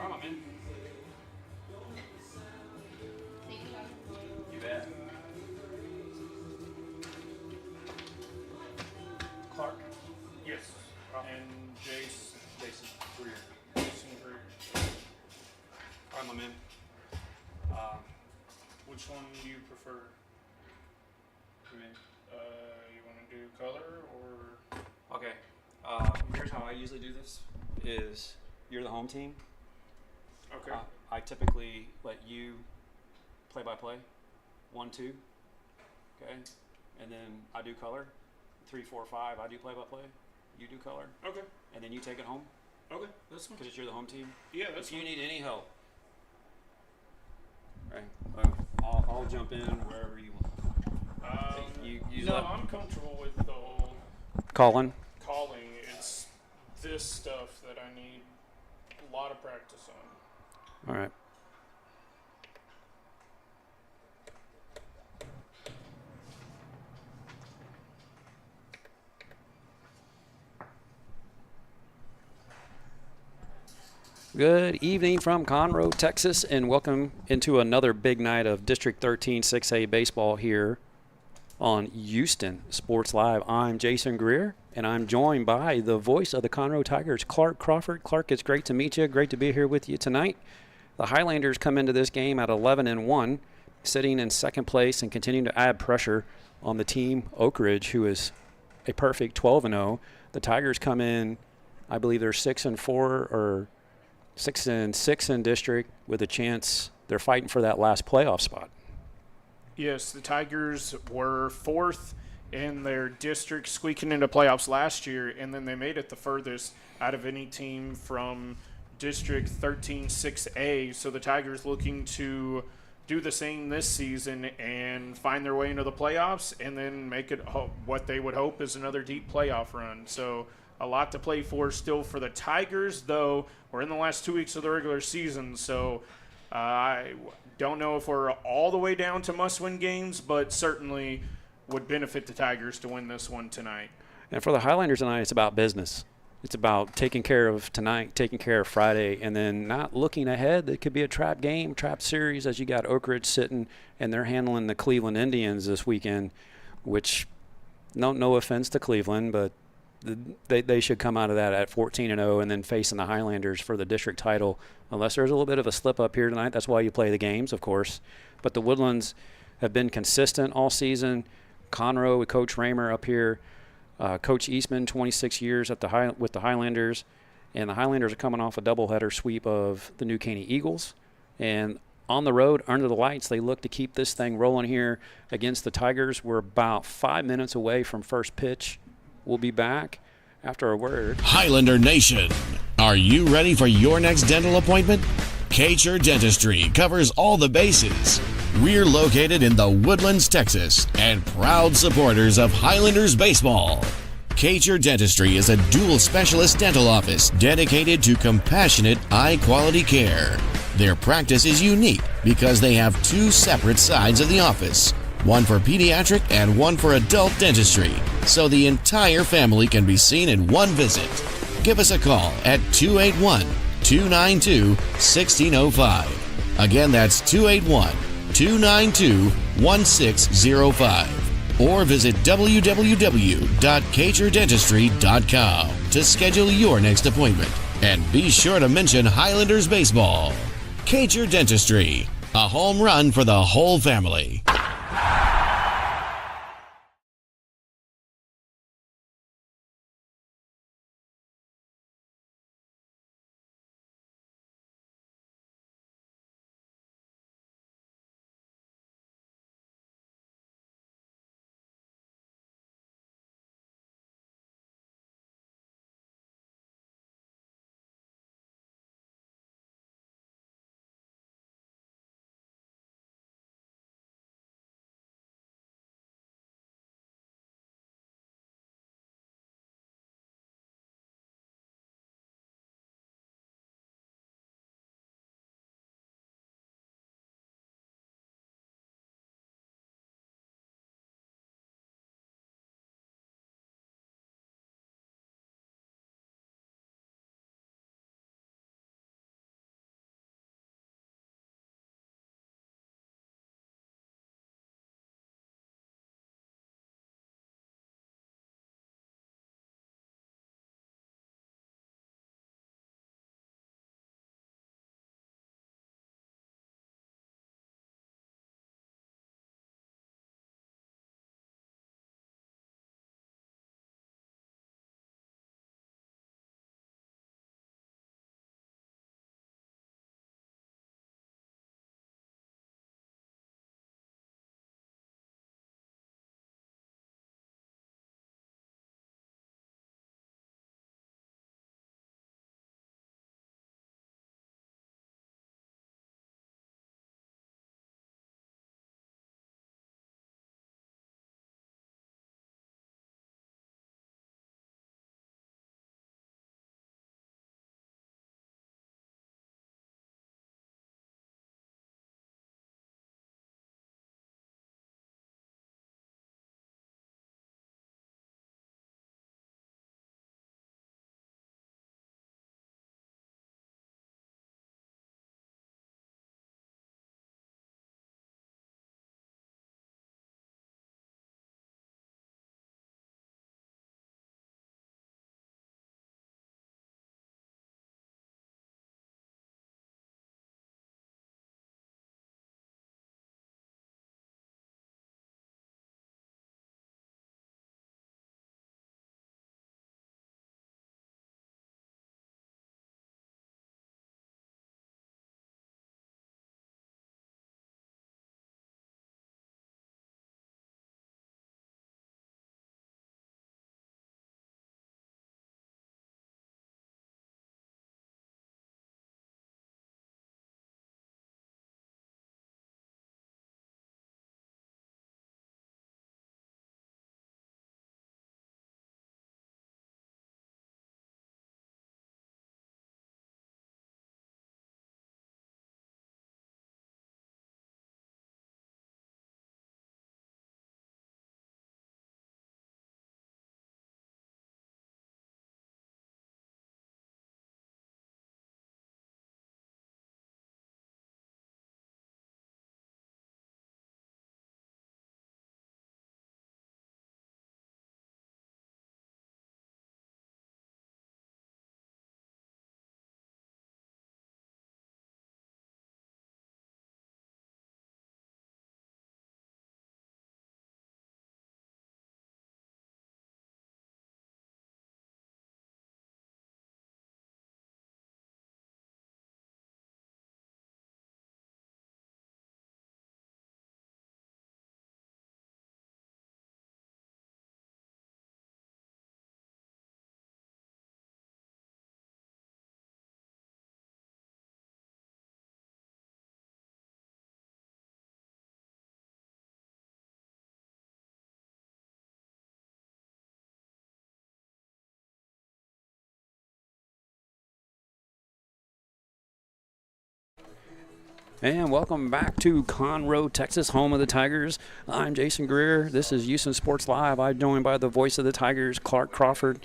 All right, man. You bet. Clarke. Yes. And Jason Greer. Jason Greer. All right, my man. Which one do you prefer? You mean? You want to do color or? Okay. Here's how I usually do this: is you're the home team. Okay. I typically let you play by play, 1, 2. Okay, and then I do color, 3, 4, 5. I do play by play. You do color. Okay. And then you take it home Okay. That's fine. because you're the home team. Yeah, that's If you fine. need any help, right? I'll jump in wherever you want. I'm comfortable with the whole Colin. calling. It's this stuff that I need a lot of practice on. All right. Good evening from Conroe, Texas, and welcome into another big night of District 13 6A baseball here on Houston Sports Live. I'm Jason Greer, and I'm joined by the voice of the Conroe Tigers, Clarke Crawford. Clarke, it's great to meet you. Great to be here with you tonight. The Highlanders come into this game at 11-1, sitting in second place and continuing to add pressure on the team, Oak Ridge, who is a perfect 12-0. The Tigers come in, I believe they're 6-4 or 6-6 in district with a chance. They're fighting for that last playoff spot. Yes, the Tigers were 4th in their district, squeaking into playoffs last year, and then they made it the furthest out of any team from District 13 6A. So the Tigers looking to do the same this season and find their way into the playoffs and then make it what they would hope is another deep playoff run. So a lot to play for still for the Tigers, though we're in the last 2 weeks of the regular season. So I don't know if we're all the way down to must-win games, but certainly would benefit the Tigers to win this one tonight. And for the Highlanders tonight, it's about business. It's about taking care of tonight, taking care of Friday, and then not looking ahead. It could be a trap game, trap series, as you got Oak Ridge sitting, and they're handling the Cleveland Indians this weekend, which, no offense to Cleveland, but they should come out of that at 14-0 and then facing the Highlanders for the district title, unless there's a little bit of a slip-up here tonight. That's why you play the games, of course. But the Woodlands have been consistent all season. Conroe with Coach Raymer up here. Coach Eastman, 26 years with the Highlanders. And the Highlanders are coming off a doubleheader sweep of the New Caney Eagles. And on the road, under the lights, they look to keep this thing rolling here against the Tigers. We're about 5 minutes away from first pitch. We'll be back after a word. Highlander Nation, are you ready for your next dental appointment? Kacher Dentistry covers all the bases. We're located in the Woodlands, Texas, and proud supporters of Highlanders baseball. Kacher Dentistry is a dual specialist dental office dedicated to compassionate, high-quality care. Their practice is unique because they have 2 separate sides of the office, one for pediatric and one for adult dentistry, so the entire family can be seen in one visit. Give us a call at 281-292-1605. Again, that's 281-292-1605. Or visit www.kacherdentistry.com to schedule your next appointment. And be sure to mention Highlanders baseball. Kacher Dentistry, a home run for the whole family. And welcome back to Conroe, Texas, home of the Tigers. I'm Jason Greer. This is Houston Sports Live. I'm joined by the voice of the Tigers, Clarke Crawford.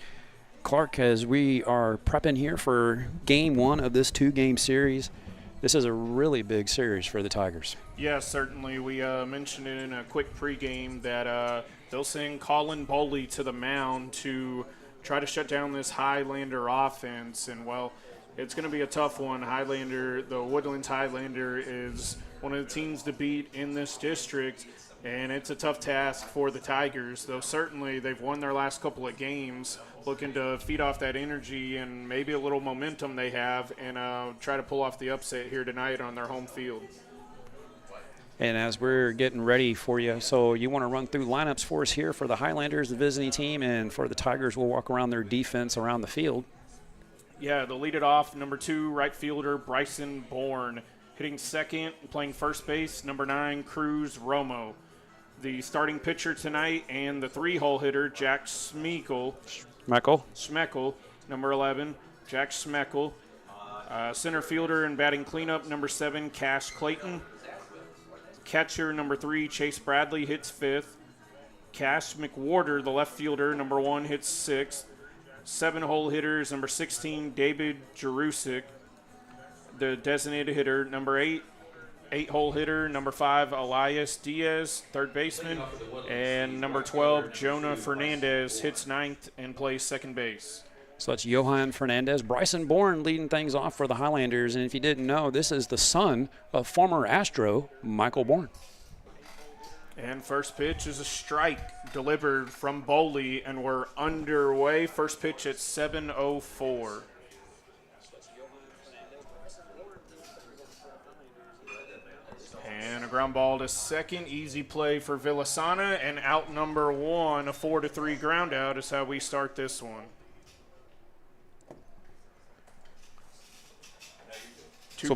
Clarke, as we are prepping here for game one of this two-game series, this is a really big series for the Tigers. Yes, certainly. We mentioned it in a quick pregame that they'll send Colin Boley to the mound to try to shut down this Highlander offense. And, well, it's going to be a tough one. The Woodlands Highlander is one of the teams to beat in this district, and it's a tough task for the Tigers, though certainly they've won their last couple of games, looking to feed off that energy and maybe a little momentum they have and try to pull off the upset here tonight on their home field. And as we're getting ready for you, so you want to run through lineups for us here for the Highlanders, the visiting team, and for the Tigers, we'll walk around their defense around the field. Yeah, they'll lead it off. Number 2, right fielder Bryson Bourne. Hitting second, playing first base, number 9, Cruz Romo. The starting pitcher tonight and the 3-hole hitter, Jack Schmeckle, number 11, Jack Schmeckle. Center fielder and batting cleanup, number 7, Cash Clayton. Catcher, number 3, Chase Bradley, hits 5th. Cash McWhorter, the left fielder, number 1, hits 6th. 7-hole hitters, number 16, David Jerusik, the designated hitter. Number 8, 8-hole hitter, number 5, Elias Diaz, third baseman. And number 12, Jonah Fernandez, hits 9th and plays second base. So that's Johan Fernandez. Bryson Bourne leading things off for the Highlanders. And if you didn't know, this is the son of former Astro Michael Bourne. And first pitch is a strike delivered from Boley, and we're underway. First pitch at 7:04. And a ground ball to second. Easy play for Villasana, and out number 1. A 4-3 ground out is how we start this one. Two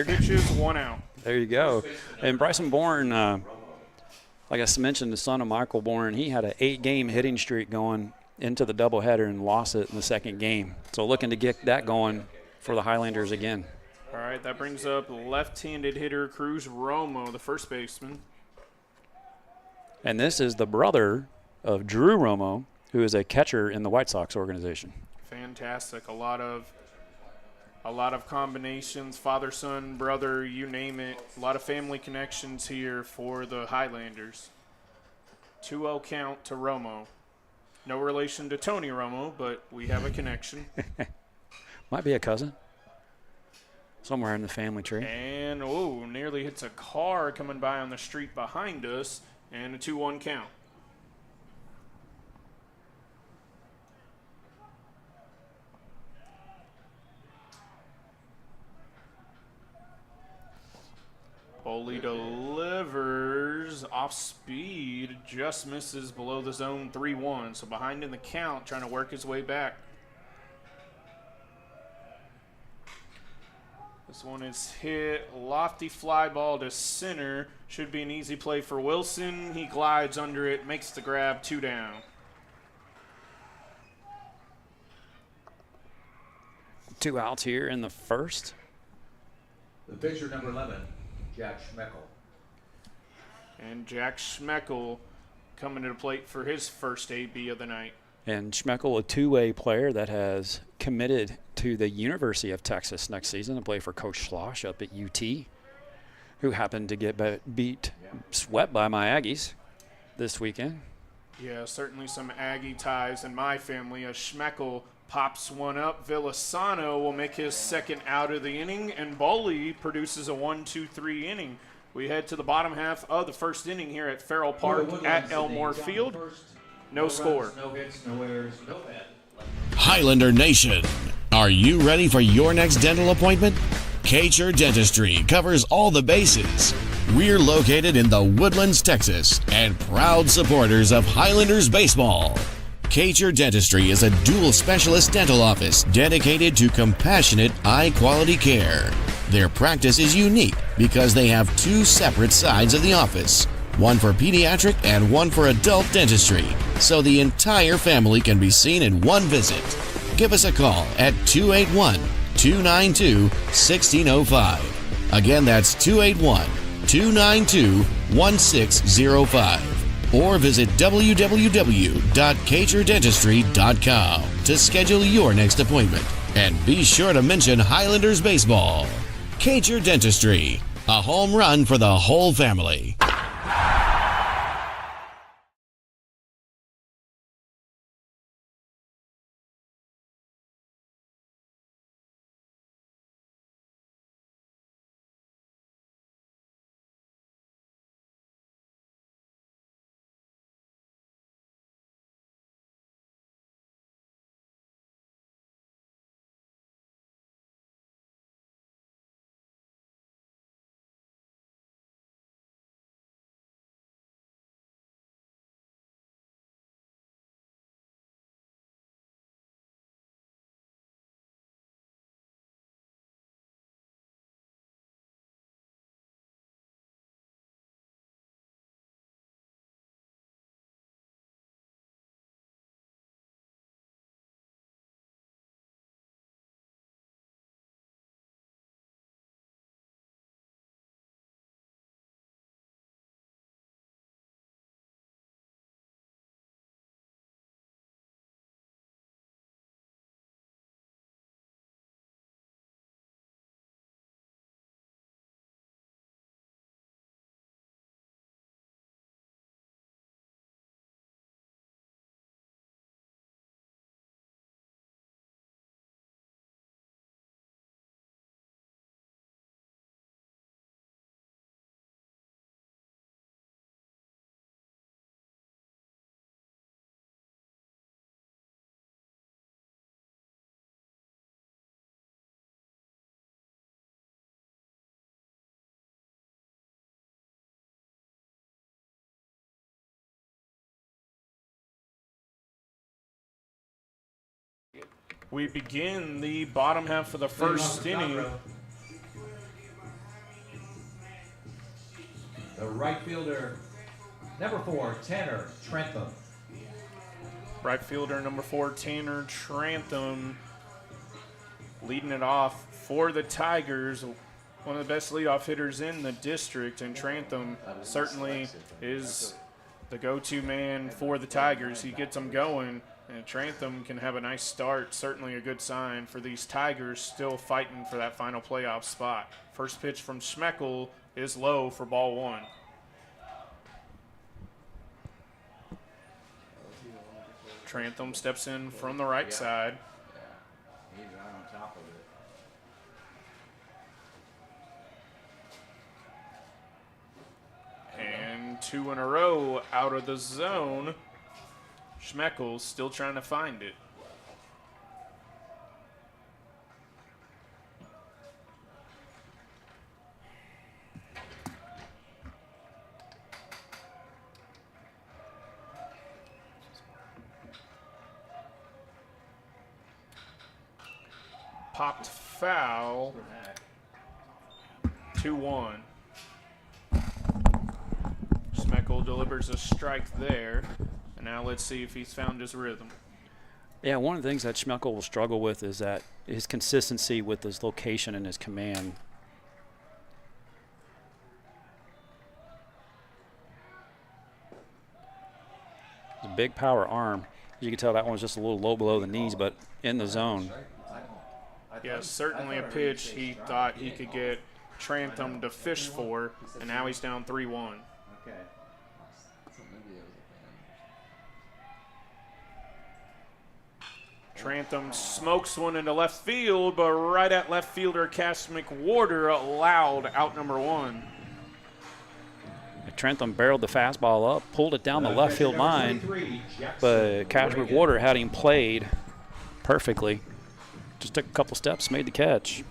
pitches, 1 out. There you go. And Bryson Bourne, like I mentioned, the son of Michael Bourne, he had an 8-game hitting streak going into the doubleheader and lost it in the second game. So looking to get that going for the Highlanders again. All right, that brings up left-handed hitter Cruz Romo, the first baseman. And this is the brother of Drew Romo, who is a catcher in the White Sox organization. Fantastic. A lot of combinations, father, son, brother, you name it. A lot of family connections here for the Highlanders. 2-0 count to Romo. No relation to Tony Romo, but we have a connection. Might be a cousin. Somewhere in the family tree. And, nearly hits a car coming by on the street behind us, and a 2-1 count. Boley delivers off speed, just misses below the zone 3-1. So behind in the count, trying to work his way back. This one is hit, lofty fly ball to center. Should be an easy play for Wilson. He glides under it, makes the grab, 2 down. Two outs here in the first. The pitcher, number 11. Jack Schmeckle. And Jack Schmeckle coming to the plate for his first AB of the night. And Schmeckle, a two-way player that has committed to the University of Texas next season to play for Coach Schloss up at UT, who happened to get swept by my Aggies this weekend. Yeah, certainly some Aggie ties in my family. As Schmeckle pops one up, Villasano will make his second out of the inning, and Boley produces a 1-2-3 inning. We head to the bottom half of the first inning here at Farrell Park at Elmore Field. No score. No hits, no errors, no bad. Highlander Nation, are you ready for your next dental appointment? Kacher Dentistry covers all the bases. We're located in the Woodlands, Texas, and proud supporters of Highlanders baseball. Kacher Dentistry is a dual specialist dental office dedicated to compassionate, high-quality care. Their practice is unique because they have 2 separate sides of the office, one for pediatric and one for adult dentistry, so the entire family can be seen in one visit. Give us a call at 281-292-1605. Again, that's 281-292-1605. Or visit www.txhsbsb.com to schedule your next appointment. And be sure to mention Highlanders Baseball. txhsbsb Dentistry, a home run for the whole family. We begin the bottom half of the first inning. The right fielder, number 4, Tanner Trentham. Right fielder number 4, Tanner Trentham, leading it off for the Tigers. One of the best leadoff hitters in the district, and Trentham certainly is the go-to man for the Tigers. He gets them going, and Trentham can have a nice start. Certainly a good sign for these Tigers still fighting for that final playoff spot. First pitch from Schmeckel is low for ball 1. Trentham steps in from the right side. He's right on top of it. And 2 in a row out of the zone. Schmeckel's still trying to find it. Popped foul. 2-1. Schmeckel delivers a strike there. And now let's see if he's found his rhythm. Yeah, one of the things that Schmeckel will struggle with is that his consistency with his location and his command. It's a big power arm. You can tell that one's just a little low below the knees, but in the zone. Yeah, certainly a pitch he thought he could get Trentham to fish for, and now he's down 3-1. Okay. Trentham smokes one into left field, but right at left fielder Cash McWhorter allowed out number 1. Trentham barreled the fastball up, pulled it down the left field line, but Cash McWhorter had him played perfectly. Just took a couple steps, made the catch.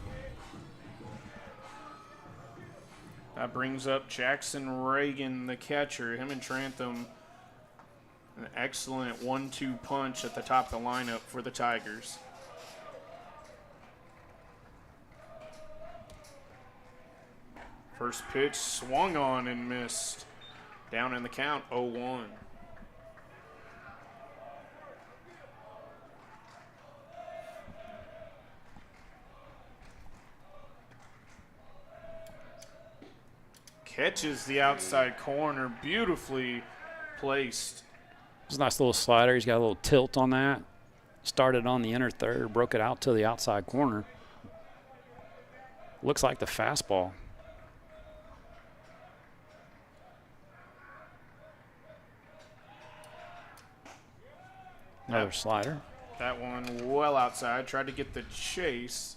That brings up Jackson Reagan, the catcher. Him and Trentham, an excellent 1-2 punch at the top of the lineup for the Tigers. First pitch swung on and missed. Down in the count, 0-1. catches the outside corner, beautifully placed. It's a nice little slider. He's got a little tilt on that. Started on the inner third, broke it out to the outside corner. Looks like the fastball. Another slider. That one well outside. Tried to get the chase.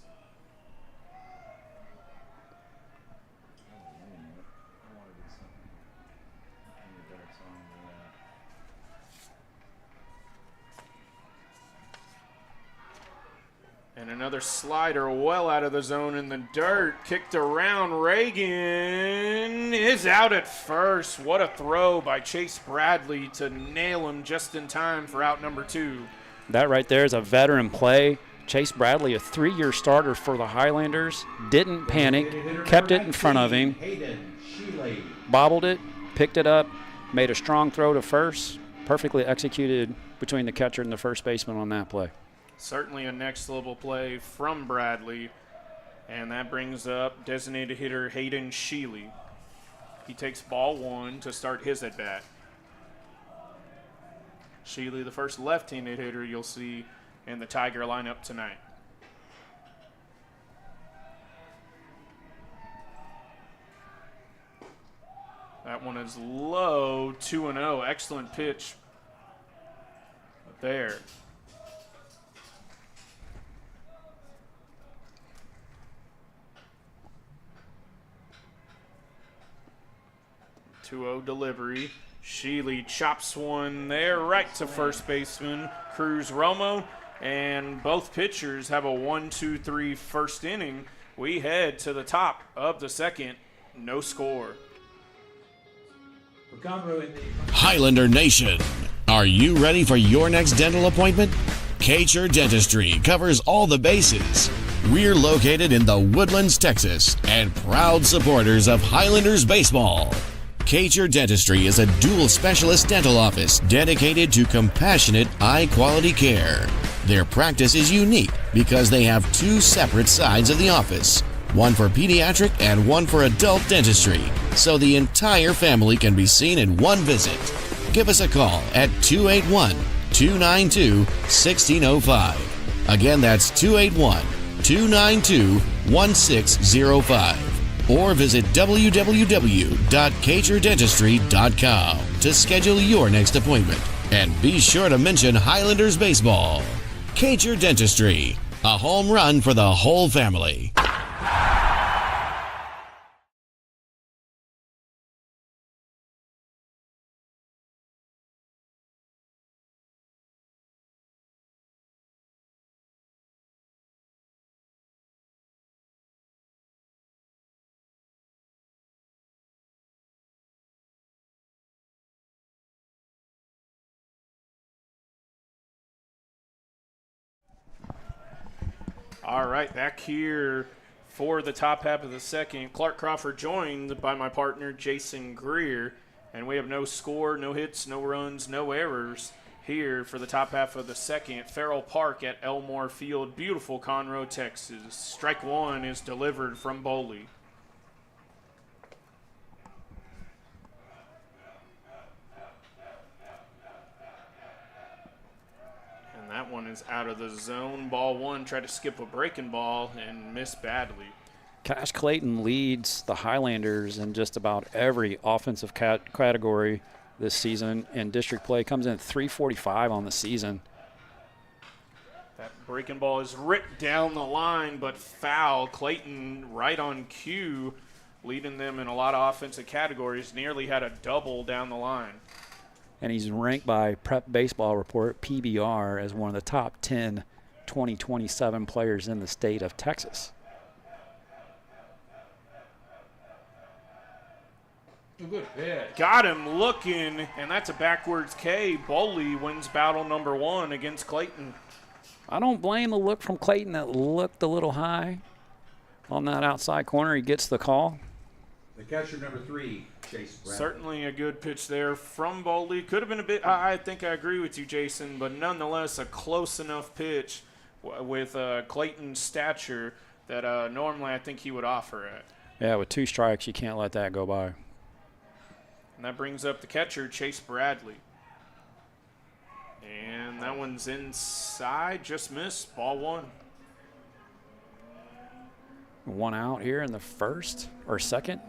And another slider well out of the zone in the dirt. Kicked around. Reagan is out at first. What a throw by Chase Bradley to nail him just in time for out number 2. That right there is a veteran play. Chase Bradley, a 3-year starter for the Highlanders, didn't panic, kept it in front of him, bobbled it, picked it up, made a strong throw to first, perfectly executed between the catcher and the first baseman on that play. Certainly a next-level play from Bradley, and that brings up designated hitter Hayden Sheely. He takes ball 1 to start his at-bat. Sheely, the first left-handed hitter you'll see in the Tiger lineup tonight. That one is low, 2-0. Excellent pitch there. Delivery. Sheely chops one there right to first baseman Cruz Romo, and both pitchers have a 1-2-3 first inning. We head to the top of the second. No score. For Conroe in the Highlander Nation, are you ready for your next dental appointment? Kacher Dentistry covers all the bases. We're located in the Woodlands, Texas, and proud supporters of Highlanders baseball. Kacher Dentistry is a dual specialist dental office dedicated to compassionate, high-quality care. Their practice is unique because they have 2 separate sides of the office, one for pediatric and one for adult dentistry, so the entire family can be seen in one visit. Give us a call at 281-292-1605. Again, that's 281-292-1605. Or visit www.kacherdentistry.com to schedule your next appointment. And be sure to mention Highlanders baseball. Kacher Dentistry, a home run for the whole family. All right, back here for the top half of the second. Clarke Crawford joined by my partner, Jason Greer. And we have no score, no hits, no runs, no errors here for the top half of the second. Farrell Park at Elmore Field, beautiful Conroe, Texas. Strike 1 is delivered from Boley. That one is out of the zone. Ball 1, tried to skip a breaking ball and missed badly. Cash Clayton leads the Highlanders in just about every offensive category this season, and district play comes in at 345 on the season. That breaking ball is ripped down the line, but foul. Clayton right on cue, leading them in a lot of offensive categories. Nearly had a double down the line. And he's ranked by Prep Baseball Report, PBR, as one of the top 10 2027 players in the state of Texas. good pitch. Got him looking, and that's a backwards K. Boley wins battle number 1 against Clayton. I don't blame the look from Clayton that looked a little high on that outside corner. He gets the call. The catcher number 3, Chase Bradley. Certainly a good pitch there from Boley. Could have been a bit, I think I agree with you, Jason, but nonetheless a close enough pitch with Clayton's stature that normally I think he would offer it. Yeah, with 2 strikes, you can't let that go by. And that brings up the catcher, Chase Bradley. And that one's inside, just missed, ball one. One out here in the first or second.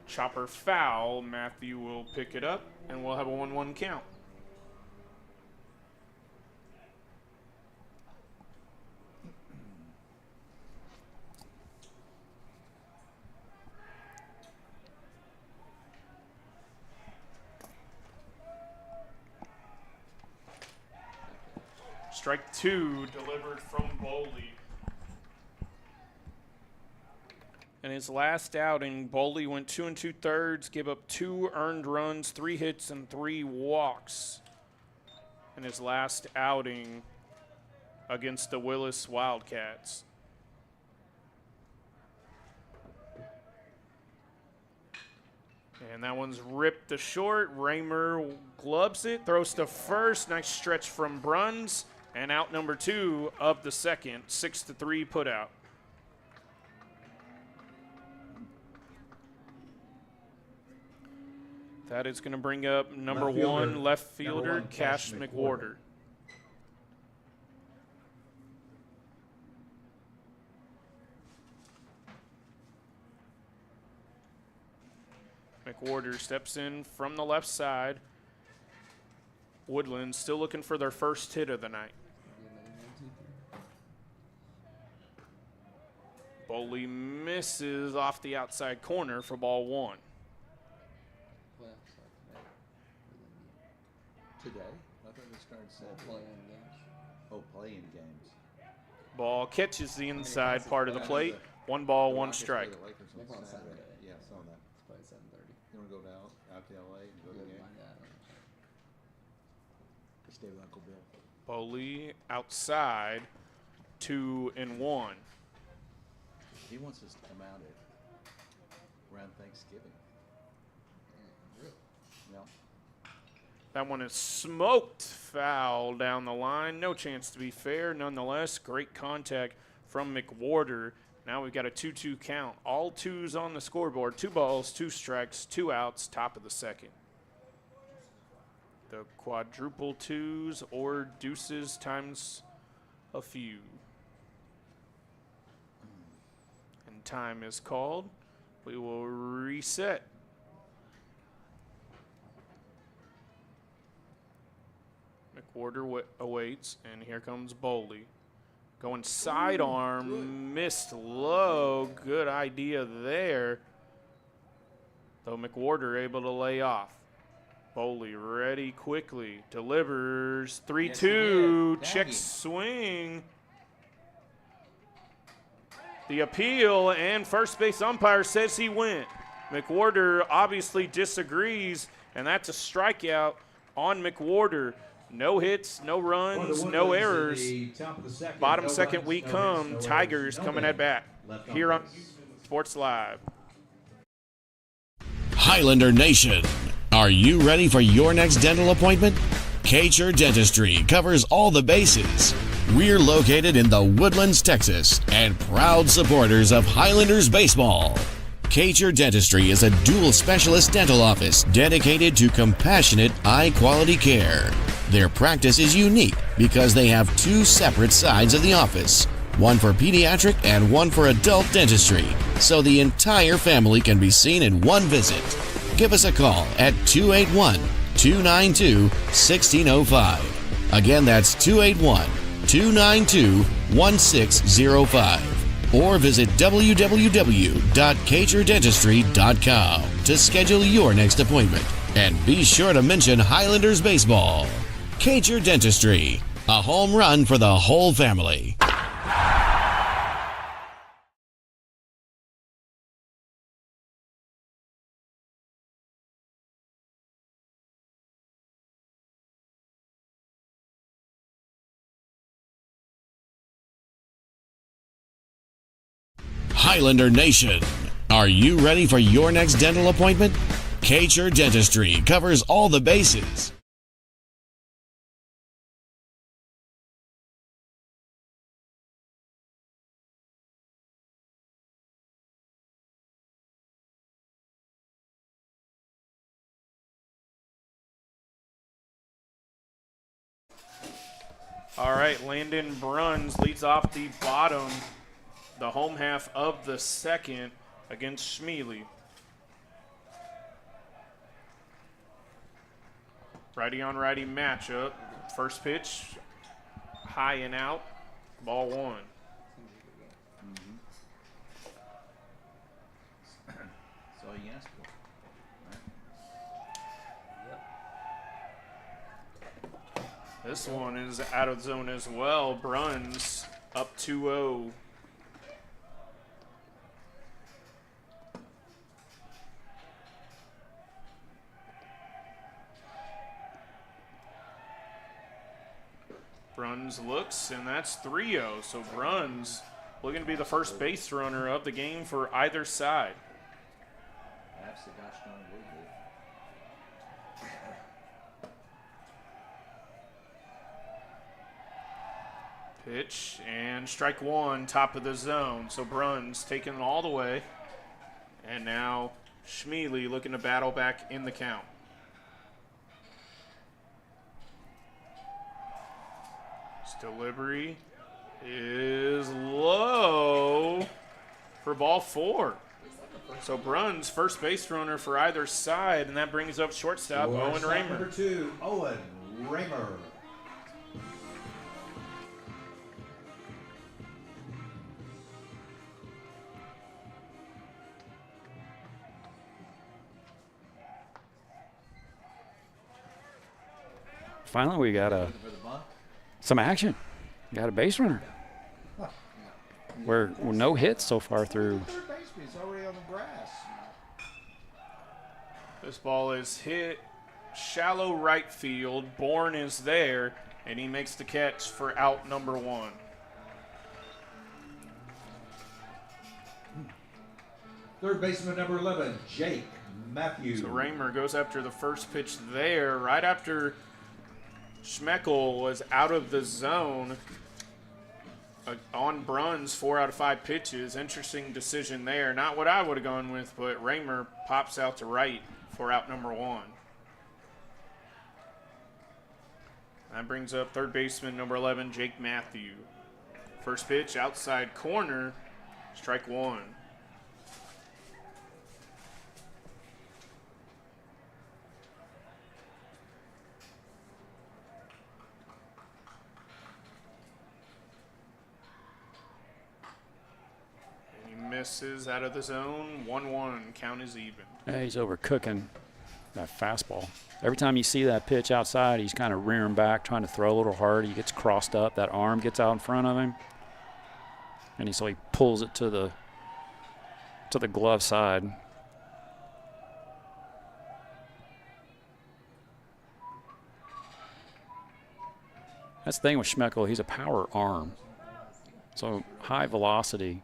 Chopper foul. Matthew will pick it up, and we'll have a 1-1 count. Strike two delivered from Boley. In his last outing, Boley went 2 2/3, gave up 2 earned runs, 3 hits, and 3 walks. In his last outing against the Willis Wildcats. And that one's ripped to short. Raymer gloves it, throws to first. Nice stretch from Bruns. And out number 2 of the second, 6-3 putout. That is going to bring up number 1 left fielder, Cash McWhorter. McWhorter steps in from the left side. Woodlands still looking for their first hit of the night. Boley misses off the outside corner for ball 1. Today? I thought they started Saturday. Oh, playing games. Ball catches the inside part of the plate. 1 ball, 1 strike. Yeah, I saw that. It's probably 7:30. You want to go out to LA and go to the game? Stay with Uncle Bill. Boley outside, 2-1. He wants us to come out around Thanksgiving. Yeah. That one is smoked foul down the line. No chance to be fair. Nonetheless, great contact from McWhorter. Now we've got a 2-2 count. All 2s on the scoreboard. 2 balls, 2 strikes, 2 outs, top of the second. The quadruple 2s or deuces times a few. And time is called. We will reset. McWhorter awaits, and here comes Boley. Going sidearm, missed low. Good idea there. Though McWhorter able to lay off. Boley ready quickly, delivers 3-2, check swing. The appeal, and first base umpire says he went. McWhorter obviously disagrees, and that's a strikeout on McWhorter. No hits, no runs, no errors. Bottom second we come. Tigers coming at bat here on Sports Live. Highlander Nation, are you ready for your next dental appointment? Kacher Dentistry covers all the bases. We're located in the Woodlands, Texas, and proud supporters of Highlanders baseball. Kacher Dentistry is a dual specialist dental office dedicated to compassionate, high-quality care. Their practice is unique because they have 2 separate sides of the office, one for pediatric and one for adult dentistry, so the entire family can be seen in one visit. Give us a call at 281-292-1605. Again, that's 281-292-1605. Or visit www.kacherdentistry.com to schedule your next appointment. And be sure to mention Highlanders baseball. Kacher Dentistry, a home run for the whole family. Highlander Nation, are you ready for your next dental appointment? Kacher Dentistry covers all the bases. All right, Landon Bruns leads off the bottom, the home half of the second against Schmeely. Righty on righty matchup. First pitch, high and out, ball one. That's all you asked for. Right? This one is out of zone as well. Bruns up 2-0. Bruns looks, and that's 3-0. So Bruns looking to be the first base runner of the game for either side. Perhaps the gosh darn would be. Pitch and strike one, top of the zone. So Bruns taking it all the way. And now Schmeely looking to battle back in the count. His delivery is low for ball four. So Bruns, first base runner for either side, and that brings up shortstop Owen Raymer. Number 2, Owen Raymer. Finally, we got Looking for the bunt? some action. Got a base runner. We're no hits so far through. Third baseman is already on the grass. This ball is hit shallow right field. Bourne is there, and he makes the catch for out number one. Third baseman number 11, Jake Matthews. So Raymer goes after the first pitch there, right after Schmeckel was out of the zone on Bruns, 4 out of 5 pitches. Interesting decision there. Not what I would have gone with, but Raymer pops out to right for out number one. That brings up third baseman number 11, Jake Matthew. First pitch, outside corner, strike one. Misses out of the zone. 1-1. Count is even. Yeah, he's overcooking that fastball. Every time you see that pitch outside, he's kind of rearing back, trying to throw a little hard. He gets crossed up. That arm gets out in front of him, and so he pulls it to the glove side. That's the thing with Schmeckel. He's a power arm, so high velocity.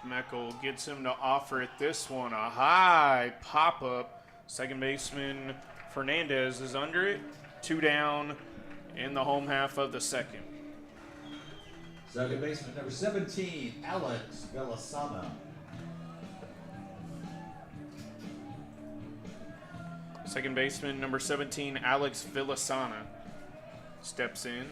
Schmeckel gets him to offer it this one. A high pop-up. Second baseman Fernandez is under it. 2 down in the home half of the second. Second baseman number 17, Alex Villasana. Second baseman number 17, Alex Villasana, steps in.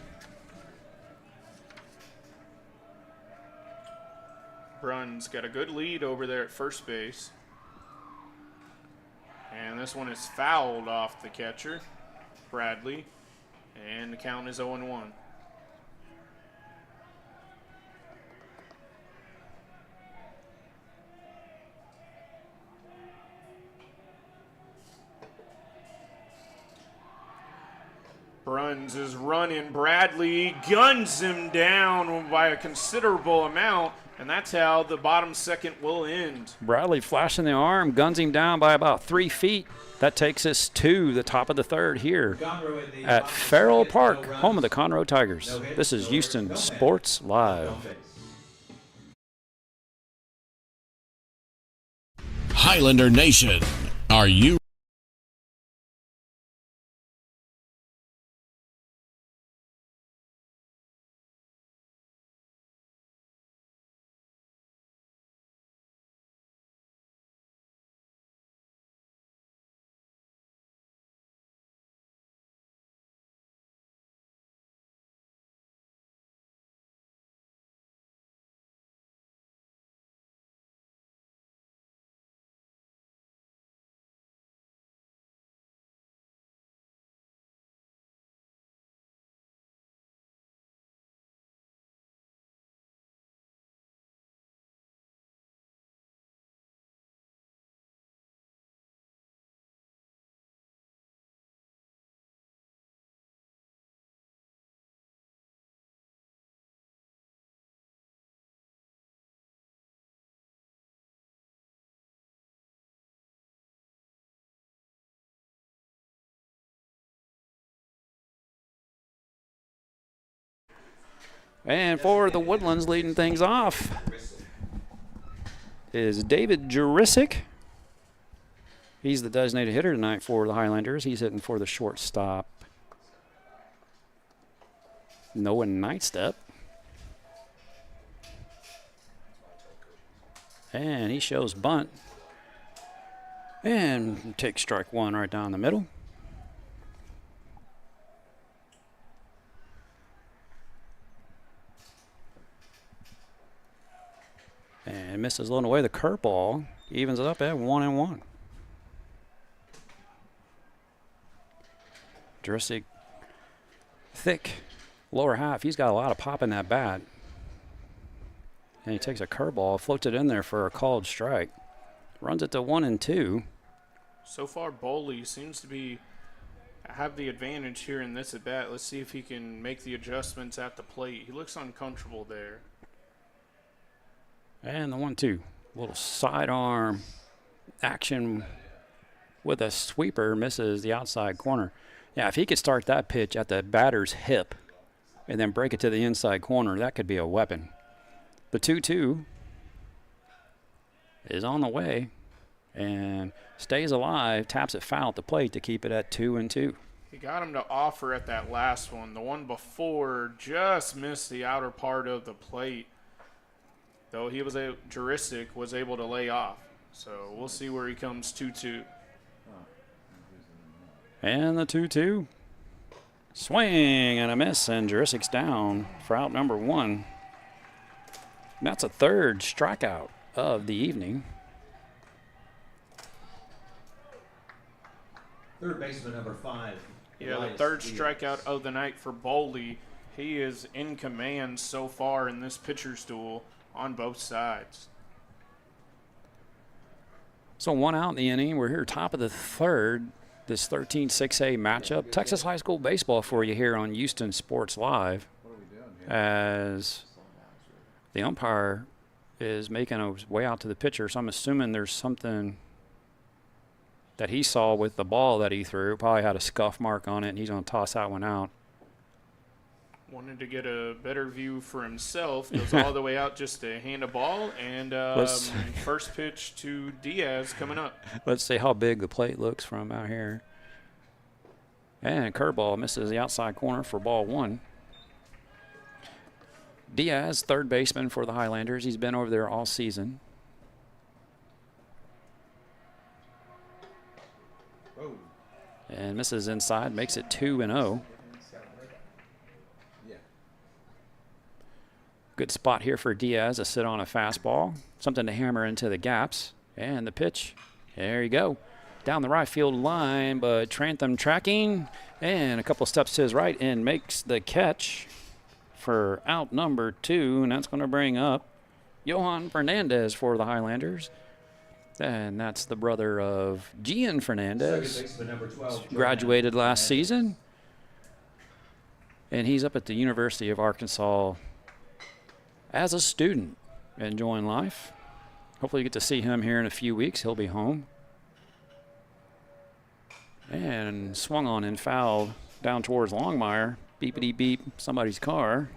Bruns got a good lead over there at first base. And this one is fouled off the catcher, Bradley. And the count is 0-1. Bruns is running. Bradley guns him down by a considerable amount, and that's how the bottom second will end. Bradley flashing the arm, guns him down by about 3 feet. That takes us to the top of the third here at Farrell Park, home of the Conroe Tigers. This is Houston Sports Live. Highlander Nation, are you And for the Woodlands, leading things off is David Jurisic. He's the designated hitter tonight for the Highlanders. He's hitting for the shortstop, Noah Nightstep. And he shows bunt. And takes strike one right down the middle. And misses low and away. The curveball evens it up at 1-1. Jurassic, thick lower half. He's got a lot of pop in that bat. And he takes a curveball, floats it in there for a called strike. Runs it to 1-2. So far, Boley seems to have the advantage here in this at bat. Let's see if he can make the adjustments at the plate. He looks uncomfortable there. And the 1-2. Little sidearm action with a sweeper, misses the outside corner. Yeah, if he could start that pitch at the batter's hip and then break it to the inside corner, that could be a weapon. The 2-2 is on the way and stays alive, taps it foul at the plate to keep it at 2-2. He got him to offer at that last one. The one before just missed the outer part of the plate, though Jurisic was able to lay off. So we'll see where he comes 2-2. And the 2-2. Swing and a miss, and Jurisic's down for out number 1. And that's a third strikeout of the evening. Third baseman number 5. Yeah, the Elias third Diaz. strikeout of the night for Boley. He is in command so far in this pitcher's duel on both sides. So 1 out in the inning. We're here top of the third. This 13-6A matchup. Texas High School baseball for you here on Houston Sports Live. As the umpire is making his way out to the pitcher. So I'm assuming there's something that he saw with the ball that he threw. Probably had a scuff mark on it, and he's going to toss that one out. Wanted to get a better view for himself. Goes all the way out just to hand a ball. And first pitch to Diaz coming up. Let's see how big the plate looks from out here. And curveball misses the outside corner for ball 1. Diaz, third baseman for the Highlanders. He's been over there all season. And misses inside, makes it 2-0. Good spot here for Diaz to sit on a fastball. Something to hammer into the gaps. And the pitch. There you go. Down the right field line, but Trantham tracking. And a couple steps to his right and makes the catch for out number 2. And that's going to bring up Johan Fernandez for the Highlanders. And that's the brother of Gian Fernandez. Second baseman number 12. Graduated last season. And he's up at the University of Arkansas as a student, enjoying life. Hopefully you get to see him here in a few weeks. He'll be home. And swung on and fouled down towards Longmire. Beepity beep, somebody's car.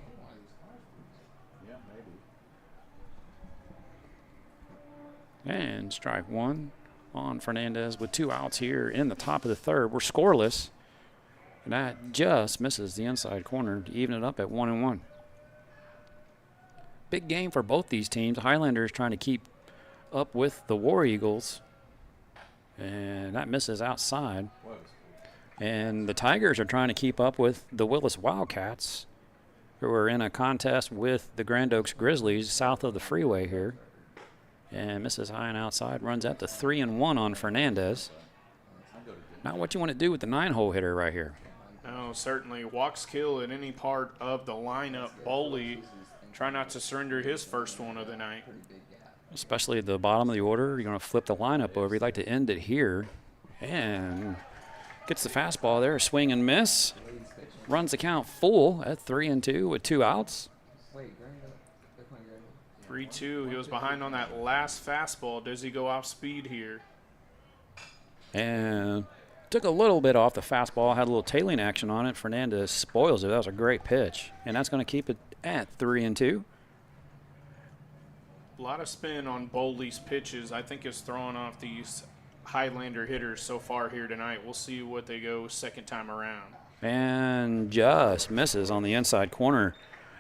And strike 1 on Fernandez with 2 outs here in the top of the third. We're scoreless. And that just misses the inside corner to even it up at 1-1. Big game for both these teams. Highlanders trying to keep up with the War Eagles. And that misses outside. And the Tigers are trying to keep up with the Willis Wildcats, who are in a contest with the Grand Oaks Grizzlies south of the freeway here. And misses high and outside, runs out to 3-1 on Fernandez. Not what you want to do with the 9-hole hitter right here. No, certainly. Walks kill in any part of the lineup. Boley try not to surrender his first one of the night. Especially at the bottom of the order. You're going to flip the lineup over. You'd like to end it here. And gets the fastball there. Swing and miss. Runs the count full at 3-2 with 2 outs. 3-2. He was behind on that last fastball. Does he go off speed here? And Took a little bit off the fastball, had a little tailing action on it. Fernandez spoils it. That was a great pitch, and that's going to keep it at 3-2. A lot of spin on Bowley's pitches. I think is throwing off these Highlander hitters so far here tonight. We'll see what they go second time around. And just misses on the inside corner,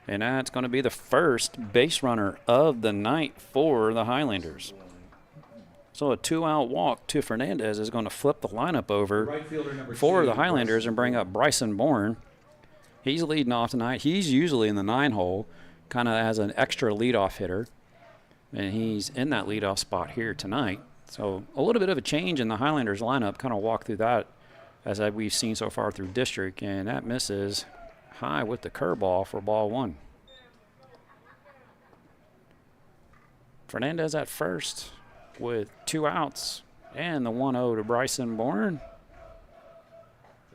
and that's going to be the first base runner of the night for the Highlanders. So a 2-out walk to Fernandez is going to flip the lineup over Right fielder number for 2, the Highlanders and bring up Bryson Bourne. He's leading off tonight. He's usually in the 9-hole, kind of as an extra leadoff hitter, and he's in that leadoff spot here tonight. So a little bit of a change in the Highlanders lineup, kind of walk through that as we've seen so far through district, and that misses high with the curveball for ball 1. Fernandez at first with 2 outs and the 1-0 to Bryson Bourne.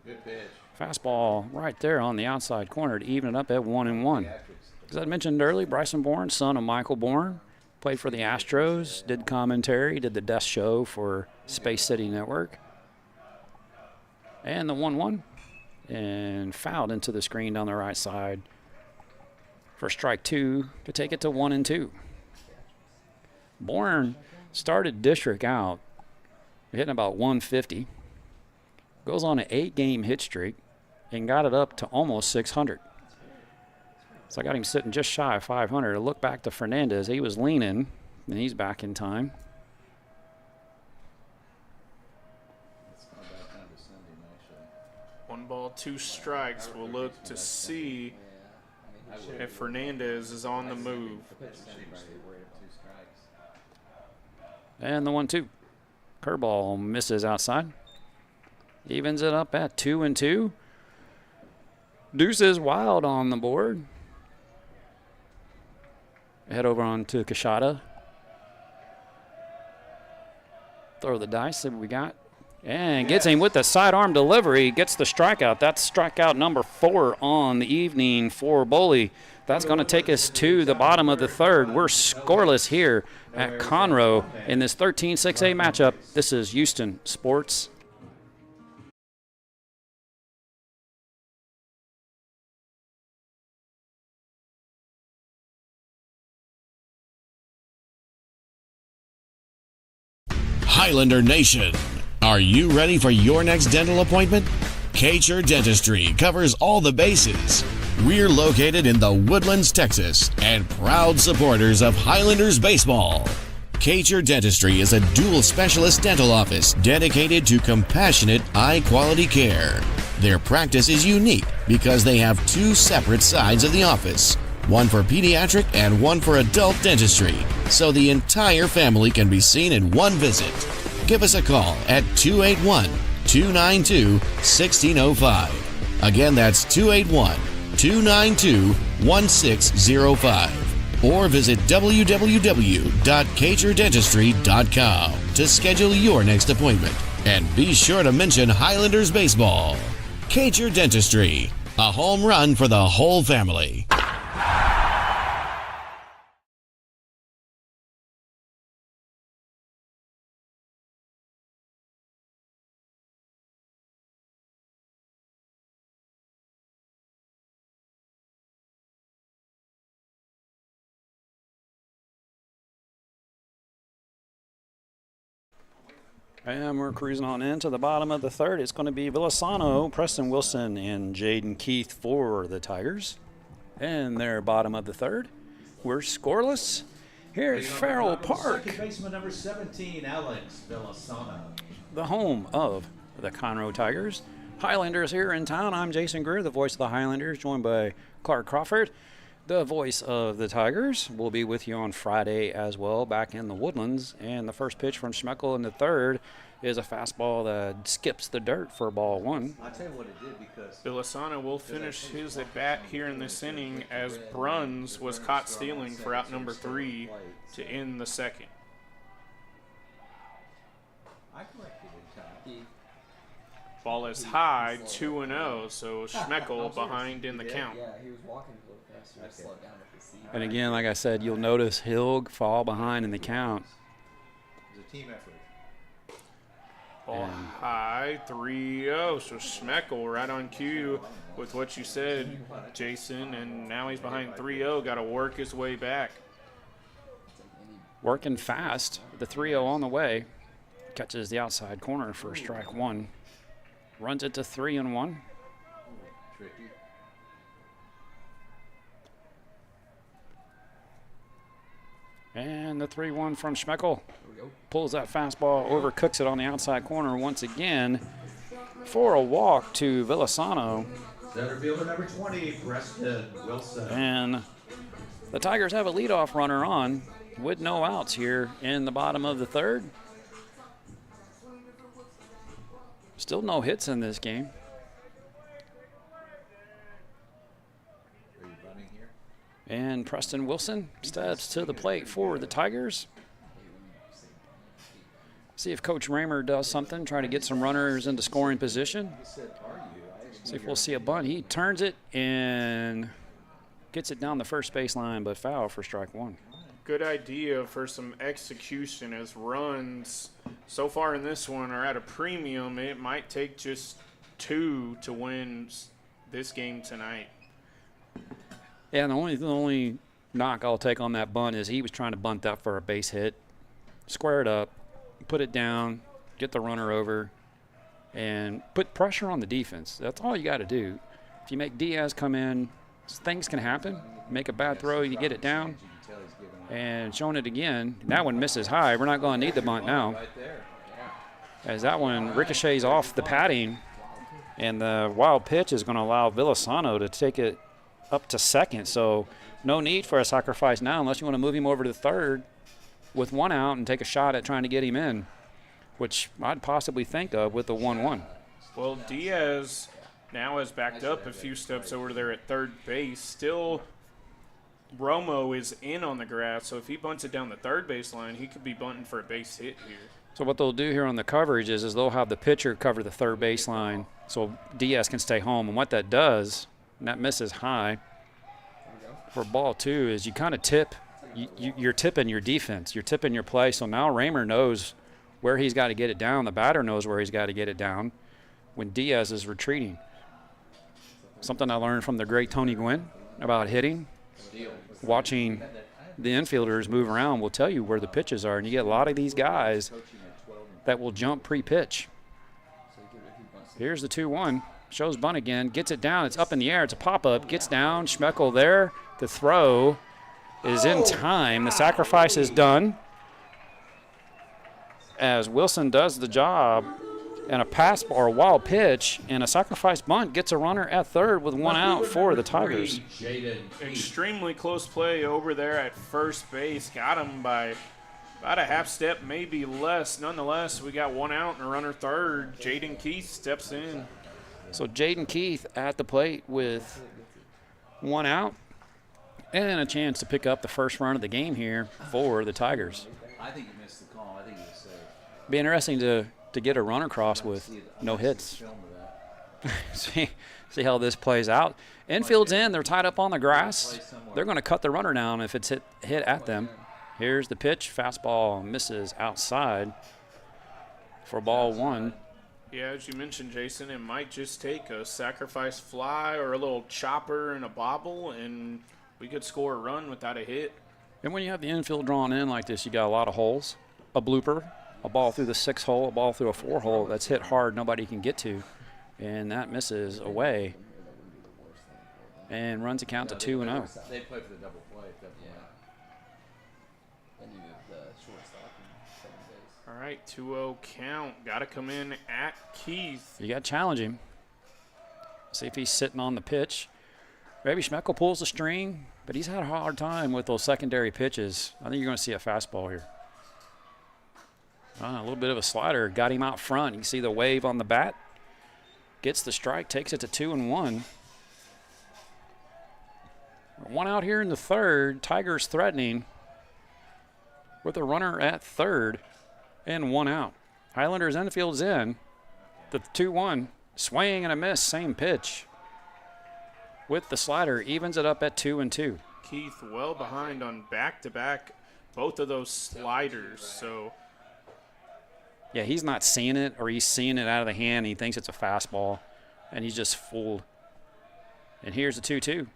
Good pitch. Fastball right there on the outside corner to even it up at 1-1. As I mentioned earlier, Bryson Bourne, son of Michael Bourne, played for the Astros, did commentary, did the desk show for Space City Network. And the 1-1, and fouled into the screen down the right side for strike 2 to take it to 1-2. Bourne started district out, hitting about 150. Goes on an 8-game hit streak and got it up to almost 600. So I got him sitting just shy of 500. A look back to Fernandez. He was leaning, and he's back in time. It's not a bad time to send him, actually. 1 ball, 2 strikes. We'll look to see if Fernandez is on the move. Send him straight away at 2 strikes. And the 1-2. Curveball misses outside. Evens it up at 2-2. Deuces Wild on the board. Head over on to Kashada. Throw the dice, see what we got. And gets him with the sidearm delivery. Gets the strikeout. That's strikeout number 4 on the evening for Boley. That's going to take us to the bottom of the 3rd. We're scoreless here at Conroe in this 13-6A matchup. This is Houston Sports. Highlander Nation, are you ready for your next dental appointment? Kacher Dentistry covers all the bases. We're located in the Woodlands, Texas, and proud supporters of Highlanders baseball. Kacher Dentistry is a dual specialist dental office dedicated to compassionate, high-quality care. Their practice is unique because they have 2 separate sides of the office, one for pediatric and one for adult dentistry, so the entire family can be seen in one visit. Give us a call at 281-292-1605. Again, that's 281-292-1605. Or visit www.kacherdentistry.com to schedule your next appointment. And be sure to mention Highlanders baseball. Kacher Dentistry, a home run for the whole family. And we're cruising on into the bottom of the 3rd. It's going to be Villasano, Preston Wilson, and Jaden Keith for the Tigers. And they're bottom of the 3rd. We're scoreless here at Farrell Park, Second baseman number 17, Alex Villasano. the home of the Conroe Tigers. Highlanders here in town. I'm Jason Greer, the voice of the Highlanders, joined by Clarke Crawford, the voice of the Tigers. We'll be with you on Friday as well, back in the Woodlands. And the first pitch from Schmeckel in the 3rd is a fastball that skips the dirt for ball 1. I'll tell you what it did because Villasano will finish his at bat here in this inning as Bruns was caught stealing for out number 3 to end the 2nd. I corrected it in time. Ball is high, 2-0, so Schmeckel behind in the count. Yeah, he was walking a little faster. Just slowed down with the seat. And again, like I said, you'll notice he'll fall behind in the count. It was a team effort. Ball high, 3-0. So Schmeckel right on cue with what you said, Jason. And now he's behind 3-0. Got to work his way back. Working fast. The 3-0 on the way. Catches the outside corner for strike one. Runs it to 3-1. Tricky. And the 3-1 from Schmeckel. Pulls that fastball over, cooks it on the outside corner once again for a walk to Villasano. Center fielder number 20, Preston Wilson. And the Tigers have a leadoff runner on with no outs here in the bottom of the third. Still no hits in this game. Are you running here? And Preston Wilson steps to the plate for the Tigers. See if Coach Raymer does something, try to get some runners into scoring position. He said, are you? I asked him. See if we'll see a bunt. He turns it and gets it down the first baseline, but foul for strike one. Good idea for some execution, as runs so far in this one are at a premium. It might take just 2 to win this game tonight. Yeah, the only knock I'll take on that bunt is he was trying to bunt that for a base hit. Square it up, put it down, get the runner over, and put pressure on the defense. That's all you got to do. If you make Diaz come in, things can happen. Make a bad throw, you get it down. You can tell he's giving up. And showing it again. That one misses high. We're not going to need the bunt now, Right there. as that one ricochets off the padding. And the wild pitch is going to allow Villasano to take it up to second. So no need for a sacrifice now unless you want to move him over to third with one out and take a shot at trying to get him in, which I'd possibly think of with the 1-1. Well, Diaz now has backed up a few steps over there at third base. Still, Romo is in on the grass, so if he bunts it down the third baseline, he could be bunting for a base hit here. So what they'll do here on the coverage is they'll have the pitcher cover the third baseline so Diaz can stay home. And what that does, and that misses high for ball two, is you kind of tip. You're tipping your defense. You're tipping your play. So now Raymer knows where he's got to get it down. The batter knows where he's got to get it down when Diaz is retreating. Something I learned from the great Tony Gwynn about hitting. Watching the infielders move around will tell you where the pitches are. And you get a lot of these guys that will jump pre-pitch. Here's the 2-1. Shows bunt again. Gets it down. It's up in the air. It's a pop-up. Gets down. Schmeckel there. The throw is in time. The sacrifice is done as Wilson does the job, and a pass or a wild pitch and a sacrifice bunt gets a runner at third with one out for the Tigers. Extremely close play over there at first base. Got him by about a half step, maybe less. Nonetheless, we got one out and a runner third. Jaden Keith steps in. So Jaden Keith at the plate with one out and a chance to pick up the first run of the game here for the Tigers. I think you missed the call. I think you said. Be interesting to get a run across with no hits. Film of that. see how this plays out. Infield's in. They're tied up on the grass. They're going to cut the runner down if it's hit at them. Here's the pitch. Fastball misses outside for ball one. Yeah, as you mentioned, Jason, it might just take a sacrifice fly or a little chopper and a bobble, and we could score a run without a hit. And when you have the infield drawn in like this, you got a lot of holes. A blooper, a ball through the 6-hole, a ball through a 4-hole that's hit hard, nobody can get to. And that misses away and runs a count to 2-0. They play for the double play at that point. And you move the shortstop and second base. All right, 2-0 count. Got to come in at Keith. You got to challenge him. See if he's sitting on the pitch. Maybe Schmeckel pulls the string, but he's had a hard time with those secondary pitches. I think you're going to see a fastball here. A little bit of a slider. Got him out front. You can see the wave on the bat. Gets the strike, takes it to 2-1. One out here in the third. Tigers threatening with a runner at third and one out. Highlanders infield's in. The 2-1. Swing and a miss. Same pitch. With the slider, evens it up at 2-2. Keith well behind on back-to-back, both of those sliders. So Yeah, he's not seeing it, or he's seeing it out of the hand, and he thinks it's a fastball, and he's just fooled. And here's the 2-2.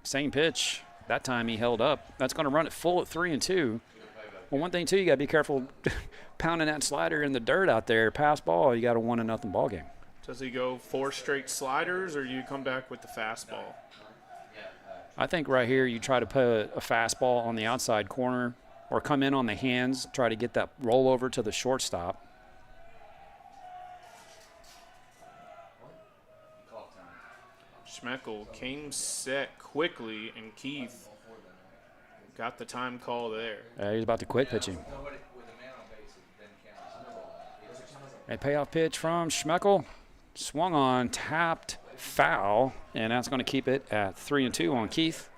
Same pitch. That time he held up. That's going to run it full at 3-2. Well, one thing, too, you got to be careful pounding that slider in the dirt out there. Pass ball, you got a 1-0 ball game. Does he go 4 straight sliders, or do you come back with the fastball? I think right here you try to put a fastball on the outside corner or come in on the hands, try to get that rollover to the shortstop. Schmeckel came set quickly, and Keith got the time call there. He's about to quit pitching. A payoff pitch from Schmeckel. Swung on, tapped, foul, and that's going to keep it at 3-2 on Keith.